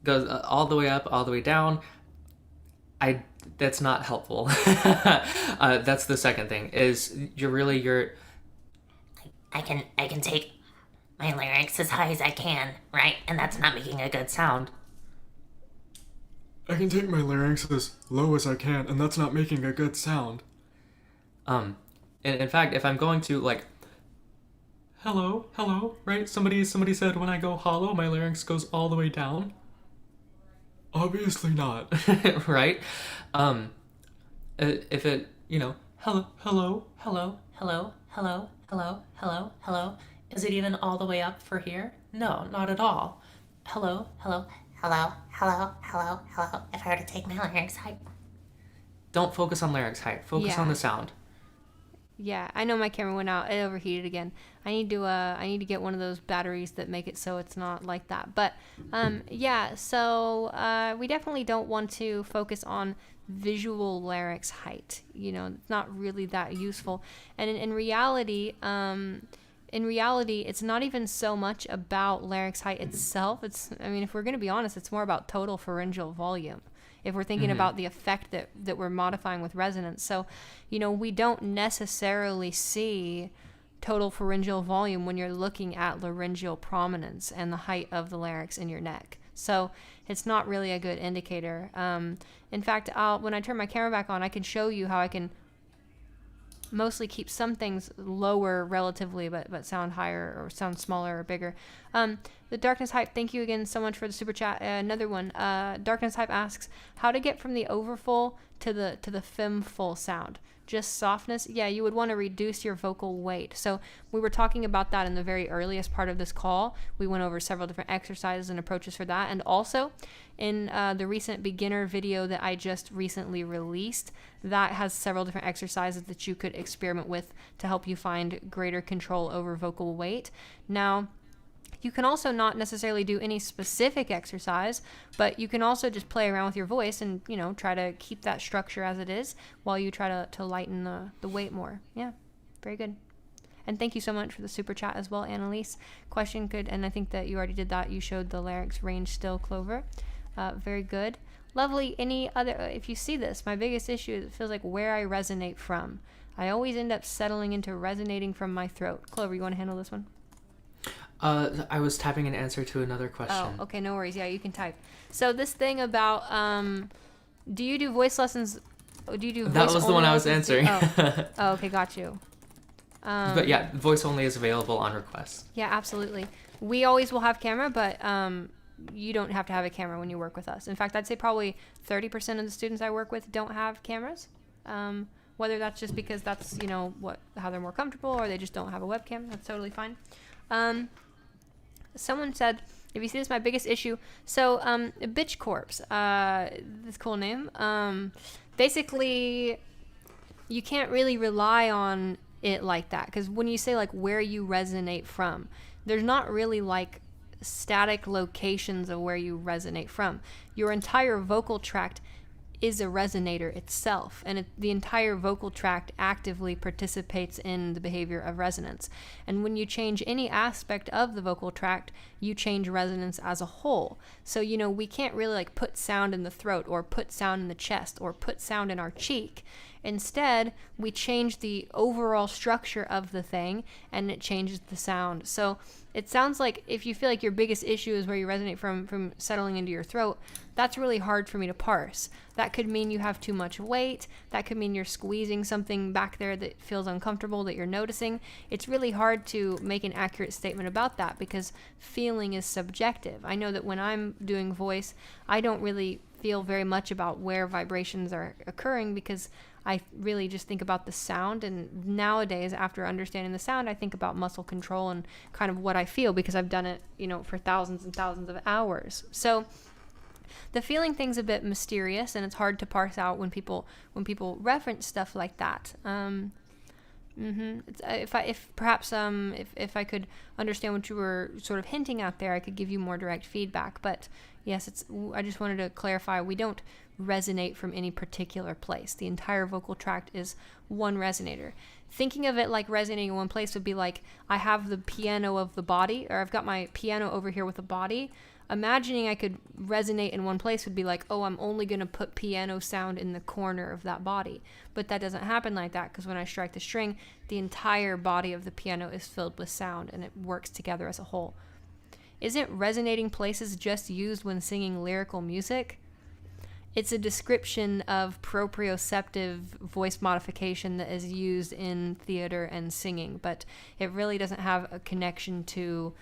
Goes all the way up, all the way down. That's not helpful. That's the second thing. Is you're. I can take my larynx as high as I can, right? And that's not making a good sound. I can take my larynx as low as I can, and that's not making a good sound. In fact, if I'm going to like, Hello, right? Somebody said when I go hollow, my larynx goes all the way down. Obviously not. right? If it, Hello. Is it even all the way up for here? No, not at all. Hello. If I were to take my larynx height. don't focus on larynx height. Focus on Yeah. the sound. Yeah, I know my camera went out. It overheated again. I need to get one of those batteries that make it so it's not like that. But yeah, so we definitely don't want to focus on visual larynx height. It's not really that useful. And in reality, it's not even so much about larynx height itself. If we're going to be honest, it's more about total pharyngeal volume. If we're thinking about the effect that we're modifying with resonance. So, we don't necessarily see total pharyngeal volume when you're looking at laryngeal prominence and the height of the larynx in your neck. So it's not really a good indicator. In fact, when I turn my camera back on, I can show you how I can mostly keep some things lower relatively, but sound higher or sound smaller or bigger. The Darkness Hype, thank you again so much for the super chat. Another one, Darkness Hype asks how to get from the overfull to the fem full sound. Just softness? Yeah, you would want to reduce your vocal weight. So we were talking about that in the very earliest part of this call. We went over several different exercises and approaches for that. And also in the recent beginner video that I just recently released, that has several different exercises that you could experiment with to help you find greater control over vocal weight. Now, you can also not necessarily do any specific exercise, but you can also just play around with your voice and, try to keep that structure as it is while you try to lighten the weight more. Yeah, very good. And thank you so much for the super chat as well, Annalise. Question could, and I think that you already did that. You showed the larynx range still, Clover. Very good. Lovely. Any other, if you see this, my biggest issue is it feels like where I resonate from. I always end up settling into resonating from my throat. Clover, you want to handle this one? I was typing an answer to another question. Oh, okay, no worries. Yeah, you can type. So this thing about, do you do voice lessons? Do you do voice That was the one I was lessons? answering. Oh, okay, got you. But yeah, voice only is available on request. Yeah, absolutely. We always will have camera, but you don't have to have a camera when you work with us. In fact, I'd say probably 30% of the students I work with don't have cameras. Whether that's just because that's, how they're more comfortable, or they just don't have a webcam, that's totally fine. Someone said, if you see this, my biggest issue. So, Bitch Corpse, this cool name. Basically, you can't really rely on it like that. Because when you say, where you resonate from, there's not really, static locations of where you resonate from. Your entire vocal tract is a resonator itself, and the entire vocal tract actively participates in the behavior of resonance. And when you change any aspect of the vocal tract, you change resonance as a whole. So, we can't really put sound in the throat, or put sound in the chest, or put sound in our cheek. Instead, we change the overall structure of the thing, and it changes the sound. So it sounds like if you feel like your biggest issue is where you resonate from settling into your throat, that's really hard for me to parse. That could mean you have too much weight. That could mean you're squeezing something back there that feels uncomfortable that you're noticing. It's really hard to make an accurate statement about that because feeling is subjective. I know that when I'm doing voice, I don't really feel very much about where vibrations are occurring because I really just think about the sound. And nowadays, after understanding the sound, I think about muscle control and kind of what I feel because I've done it, for thousands and thousands of hours. So the feeling thing's a bit mysterious, and it's hard to parse out when people reference stuff like that. If I could understand what you were sort of hinting at there, I could give you more direct feedback. But yes, I just wanted to clarify, we don't resonate from any particular place. The entire vocal tract is one resonator. Thinking of it like resonating in one place would be like, I have the piano of the body, or I've got my piano over here with a body. Imagining I could resonate in one place would be like, oh, I'm only going to put piano sound in the corner of that body. But that doesn't happen like that, because when I strike the string, the entire body of the piano is filled with sound and it works together as a whole. Isn't resonating places just used when singing lyrical music? It's a description of proprioceptive voice modification that is used in theater and singing, but it really doesn't have a connection to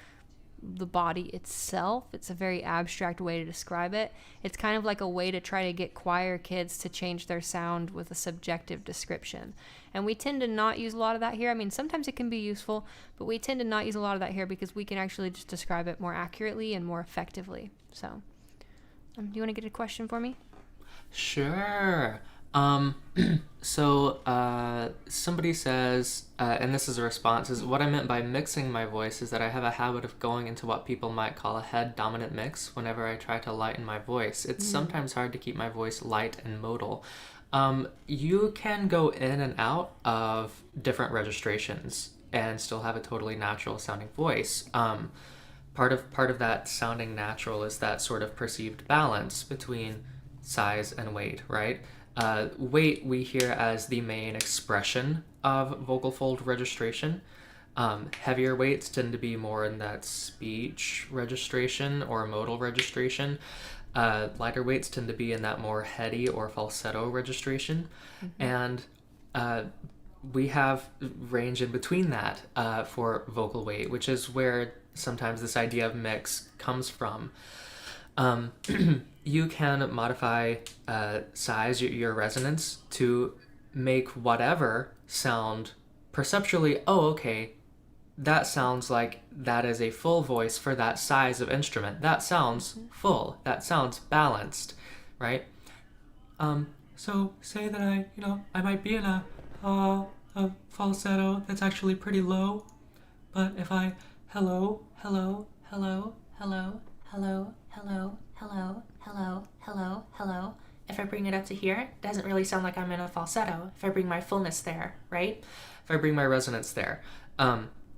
the body itself. It's a very abstract way to describe it. It's kind of like a way to try to get choir kids to change their sound with a subjective description. And we tend to not use a lot of that here. I mean, sometimes it can be useful, but we tend to not use a lot of that here because we can actually just describe it more accurately and more effectively. So, do you want to get a question for me? Sure. Somebody says, and this is a response, is what I meant by mixing my voice is that I have a habit of going into what people might call a head dominant mix whenever I try to lighten my voice. It's sometimes hard to keep my voice light and modal. You can go in and out of different registrations and still have a totally natural sounding voice. Part of that sounding natural is that sort of perceived balance between size and weight, right? Weight we hear as the main expression of vocal fold registration. Heavier weights tend to be more in that speech registration or modal registration. Lighter weights tend to be in that more heady or falsetto registration. And we have range in between that for vocal weight, which is where sometimes this idea of mix comes from. You can modify size, your resonance, to make whatever sound perceptually, oh, okay, that sounds like that is a full voice for that size of instrument. That sounds full. That sounds balanced, right? So say that I might be in a falsetto that's actually pretty low, but if I hello, hello, hello, hello, hello, hello, hello, hello, hello, hello. If I bring it up to here, it doesn't really sound like I'm in a falsetto. If I bring my fullness there, right? If I bring my resonance there.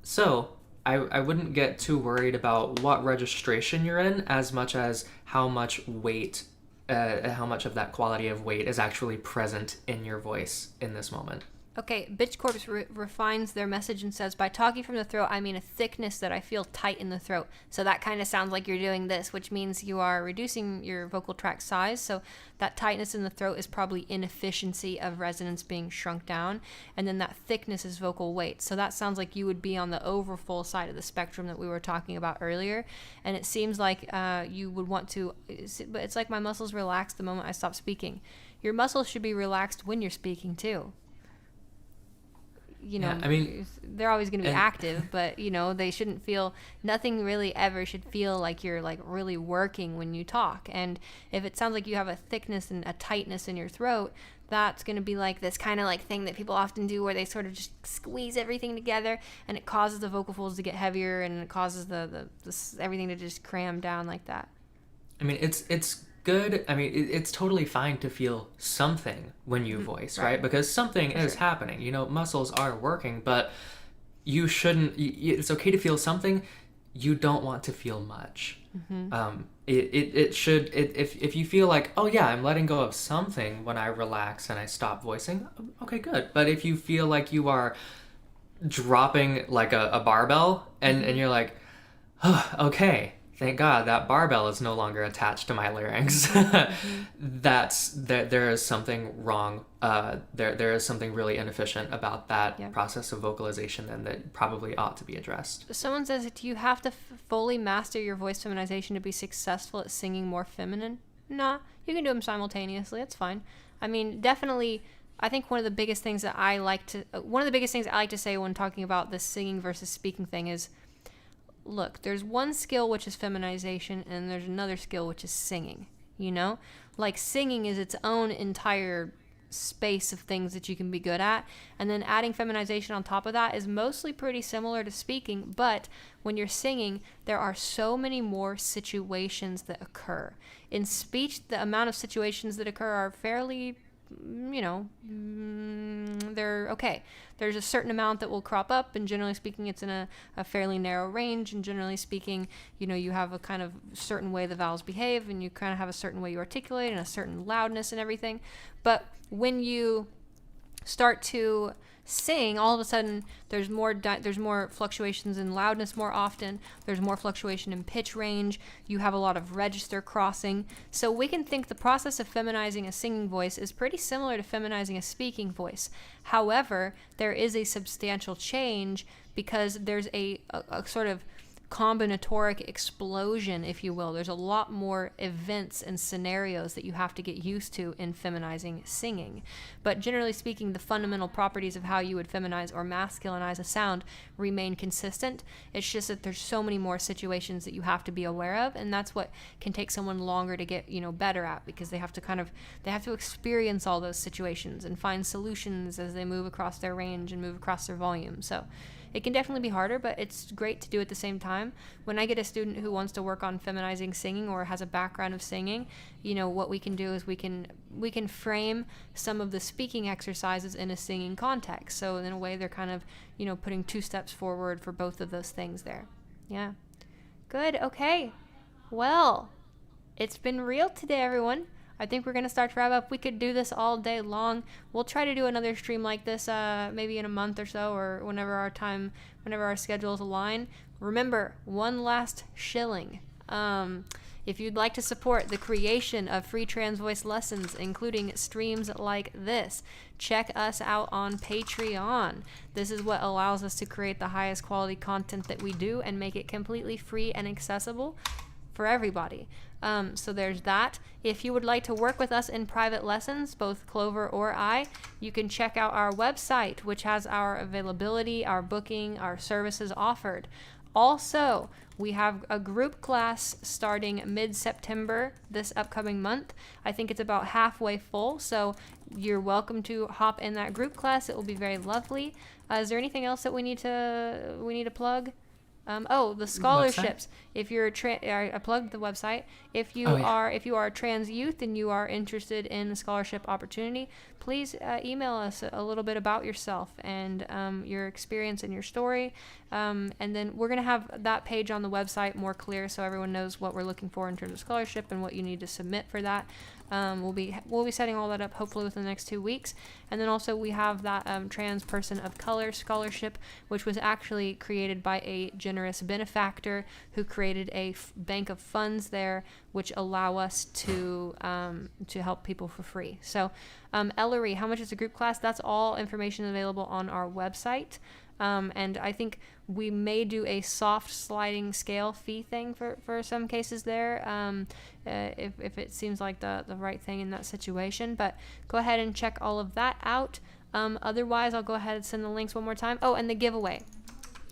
So I wouldn't get too worried about what registration you're in as much as how much weight, how much of that quality of weight is actually present in your voice in this moment. Okay, Bitch Corpse refines their message and says, by talking from the throat, I mean a thickness that I feel tight in the throat. So that kind of sounds like you're doing this, which means you are reducing your vocal tract size. So that tightness in the throat is probably inefficiency of resonance being shrunk down. And then that thickness is vocal weight. So that sounds like you would be on the overfull side of the spectrum that we were talking about earlier. And it seems like you would want to, but it's like my muscles relax the moment I stop speaking. Your muscles should be relaxed when you're speaking too. I mean, they're always going to be active, but they shouldn't feel, nothing really ever should feel like you're like really working when you talk. And if it sounds like you have a thickness and a tightness in your throat, that's going to be like this kind of like thing that people often do where they sort of just squeeze everything together, and it causes the vocal folds to get heavier, and it causes the everything to just cram down like that. I mean, it's good. I mean, it's totally fine to feel something when you voice, right? Because something is happening. Muscles are working, but you shouldn't. It's okay to feel something. You don't want to feel much. It should. If you feel like, oh yeah, I'm letting go of something when I relax and I stop voicing, okay, good. But if you feel like you are dropping like a barbell and you're like, Okay, thank God that barbell is no longer attached to my larynx. There is something wrong. There is something really inefficient about that process of vocalization, and that probably ought to be addressed. Someone says, do you have to fully master your voice feminization to be successful at singing more feminine? Nah, you can do them simultaneously. It's fine. I mean, definitely. I think one of the biggest things I like to say when talking about the singing versus speaking thing is, look, there's one skill which is feminization, and there's another skill which is singing. You know, like singing is its own entire space of things that you can be good at, and then adding feminization on top of that is mostly pretty similar to speaking. But when you're singing, there are so many more situations that occur. In speech, the amount of situations that occur are fairly, they're okay. There's a certain amount that will crop up, and generally speaking, it's in a fairly narrow range, and generally speaking, you have a kind of certain way the vowels behave, and you kind of have a certain way you articulate, and a certain loudness and everything. But when you start to sing, all of a sudden there's more fluctuations in loudness more often. There's more fluctuation in pitch range. You have a lot of register crossing. So we can think the process of feminizing a singing voice is pretty similar to feminizing a speaking voice. However, there is a substantial change because there's a sort of combinatoric explosion, if you will. There's a lot more events and scenarios that you have to get used to in feminizing singing. But generally speaking, the fundamental properties of how you would feminize or masculinize a sound remain consistent. It's just that there's so many more situations that you have to be aware of, and that's what can take someone longer to get, better at, because they have to experience all those situations and find solutions as they move across their range and move across their volume. So it can definitely be harder, but it's great to do at the same time. When I get a student who wants to work on feminizing singing or has a background of singing, what we can do is we can frame some of the speaking exercises in a singing context. So in a way, they're kind of, putting 2 steps forward for both of those things there. Yeah. Good. Okay. Well, it's been real today, everyone. I think we're going to start to wrap up. We could do this all day long. We'll try to do another stream like this maybe in a month or so, or whenever our schedules align. Remember, one last shilling. If you'd like to support the creation of free trans voice lessons, including streams like this, check us out on Patreon. This is what allows us to create the highest quality content that we do and make it completely free and accessible for everybody. So there's that. If you would like to work with us in private lessons, both Clover or I, you can check out our website, which has our availability, our booking, our services offered. Also, we have a group class starting mid-September this upcoming month. I think it's about halfway full, so you're welcome to hop in that group class. It will be very lovely. Is there anything else that we need to plug? The scholarships. Website? If you're I plugged the website. If you are a trans youth and you are interested in a scholarship opportunity, please email us a little bit about yourself and your experience and your story. And then we're gonna have that page on the website more clear so everyone knows what we're looking for in terms of scholarship and what you need to submit for that. We'll be setting all that up hopefully within the next 2 weeks. And then also we have that Trans Person of Color scholarship, which was actually created by a generous benefactor who created a bank of funds there, which allow us to help people for free. So Ellery, how much is a group class? That's all information available on our website. And I think we may do a soft sliding scale fee thing for some cases there, if it seems like the right thing in that situation. But go ahead and check all of that out. Otherwise, I'll go ahead and send the links one more time. Oh, and the giveaway.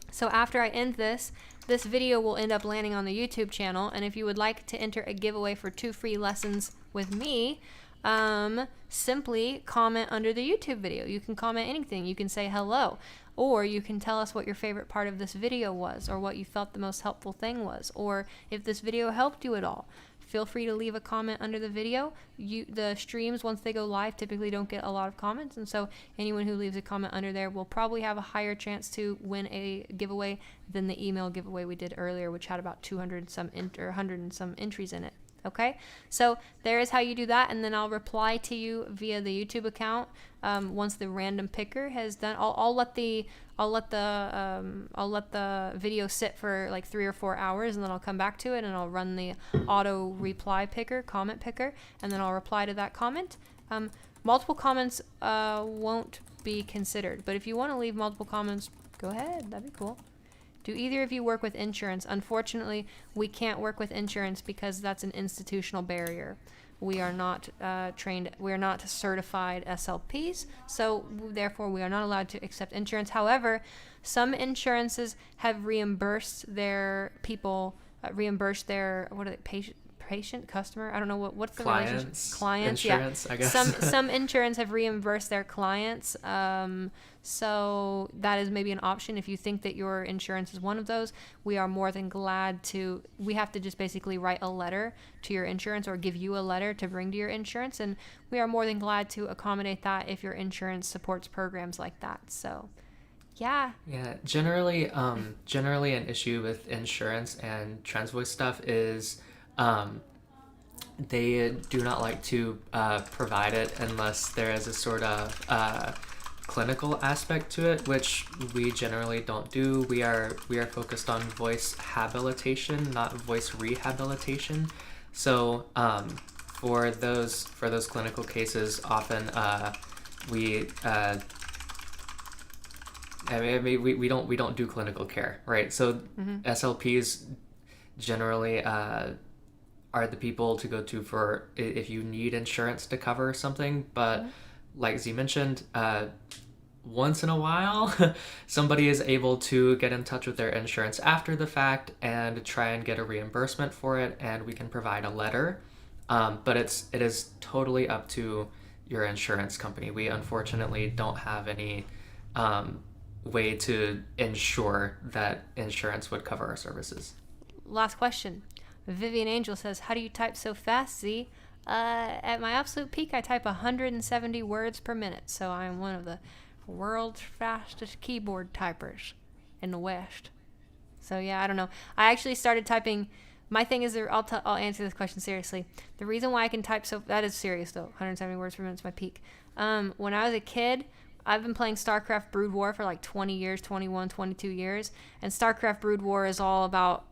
So after I end this video will end up landing on the YouTube channel. And if you would like to enter a giveaway for 2 free lessons with me, simply comment under the YouTube video. You can comment anything. You can say hello, or you can tell us what your favorite part of this video was, or what you felt the most helpful thing was, or if this video helped you at all. Feel free to leave a comment under the video. The streams, once they go live, typically don't get a lot of comments, and so anyone who leaves a comment under there will probably have a higher chance to win a giveaway than the email giveaway we did earlier, which had about 200 and some 100 and some entries in it. Okay, so there is how you do that, and then I'll reply to you via the YouTube account once the random picker has done. I'll let the video sit for like 3 or 4 hours, and then I'll come back to it and I'll run the auto reply picker, comment picker, and then I'll reply to that comment. Multiple comments won't be considered, but if you want to leave multiple comments, go ahead. That'd be cool. Do either of you work with insurance? Unfortunately, we can't work with insurance because that's an institutional barrier. We are not trained, we are not certified SLPs, so therefore we are not allowed to accept insurance. However, some insurances have reimbursed their people, what are they, patient, customer? I don't know what's the relationship? Clients, insurance, yeah. I guess. Some insurance have reimbursed their clients. So that is maybe an option if you think that your insurance is one of those. We are more than glad to. We have to just basically write a letter to your insurance or give you a letter to bring to your insurance, and we are more than glad to accommodate that if your insurance supports programs like that. So. Yeah. Yeah. Generally an issue with insurance and trans voice stuff is they do not like to provide it unless there is a sort of clinical aspect to it, which we generally don't do. We are focused on voice habilitation, not voice rehabilitation. So for those clinical cases, often we don't do clinical care, right? So SLPs generally are the people to go to for if you need insurance to cover something. But like Z mentioned, once in a while somebody is able to get in touch with their insurance after the fact and try and get a reimbursement for it, and we can provide a letter. But it is totally up to your insurance company. We unfortunately don't have any way to ensure that insurance would cover our services. Last question. Vivian Angel says, how do you type so fast, Z? At my absolute peak, I type 170 words per minute, so I'm one of the world's fastest keyboard typers in the West. So yeah, I don't know. I actually started typing. My thing is, I'll answer this question seriously. The reason why I can type so, that is serious though, 170 words per minute is my peak. When I was a kid, I've been playing StarCraft Brood War for like 20 years, 21, 22 years, and StarCraft Brood War is all about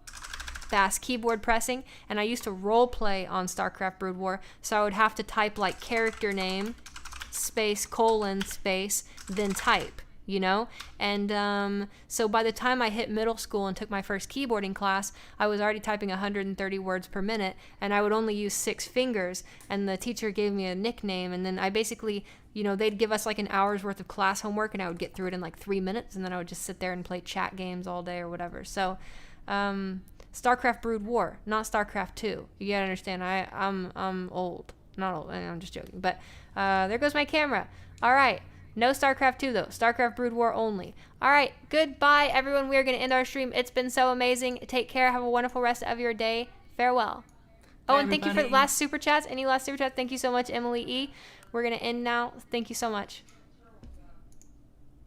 fast keyboard pressing, and I used to role play on StarCraft Brood War, so I would have to type like character name space colon space then type, you know? And so by the time I hit middle school and took my first keyboarding class, I was already typing 130 words per minute, and I would only use 6 fingers, and the teacher gave me a nickname, and then I basically, you know, they'd give us like an hour's worth of class homework, and I would get through it in like 3 minutes, and then I would just sit there and play chat games all day or whatever. So StarCraft Brood War, not StarCraft 2. You gotta understand, I'm old. Not old, I'm just joking. But there goes my camera. All right, no StarCraft 2 though. StarCraft Brood War only. All right, goodbye everyone. We are gonna end our stream. It's been so amazing. Take care. Have a wonderful rest of your day. Farewell. Oh, and thank you for the last super chats. Any last super chats? Thank you so much, Emily E. We're gonna end now. Thank you so much.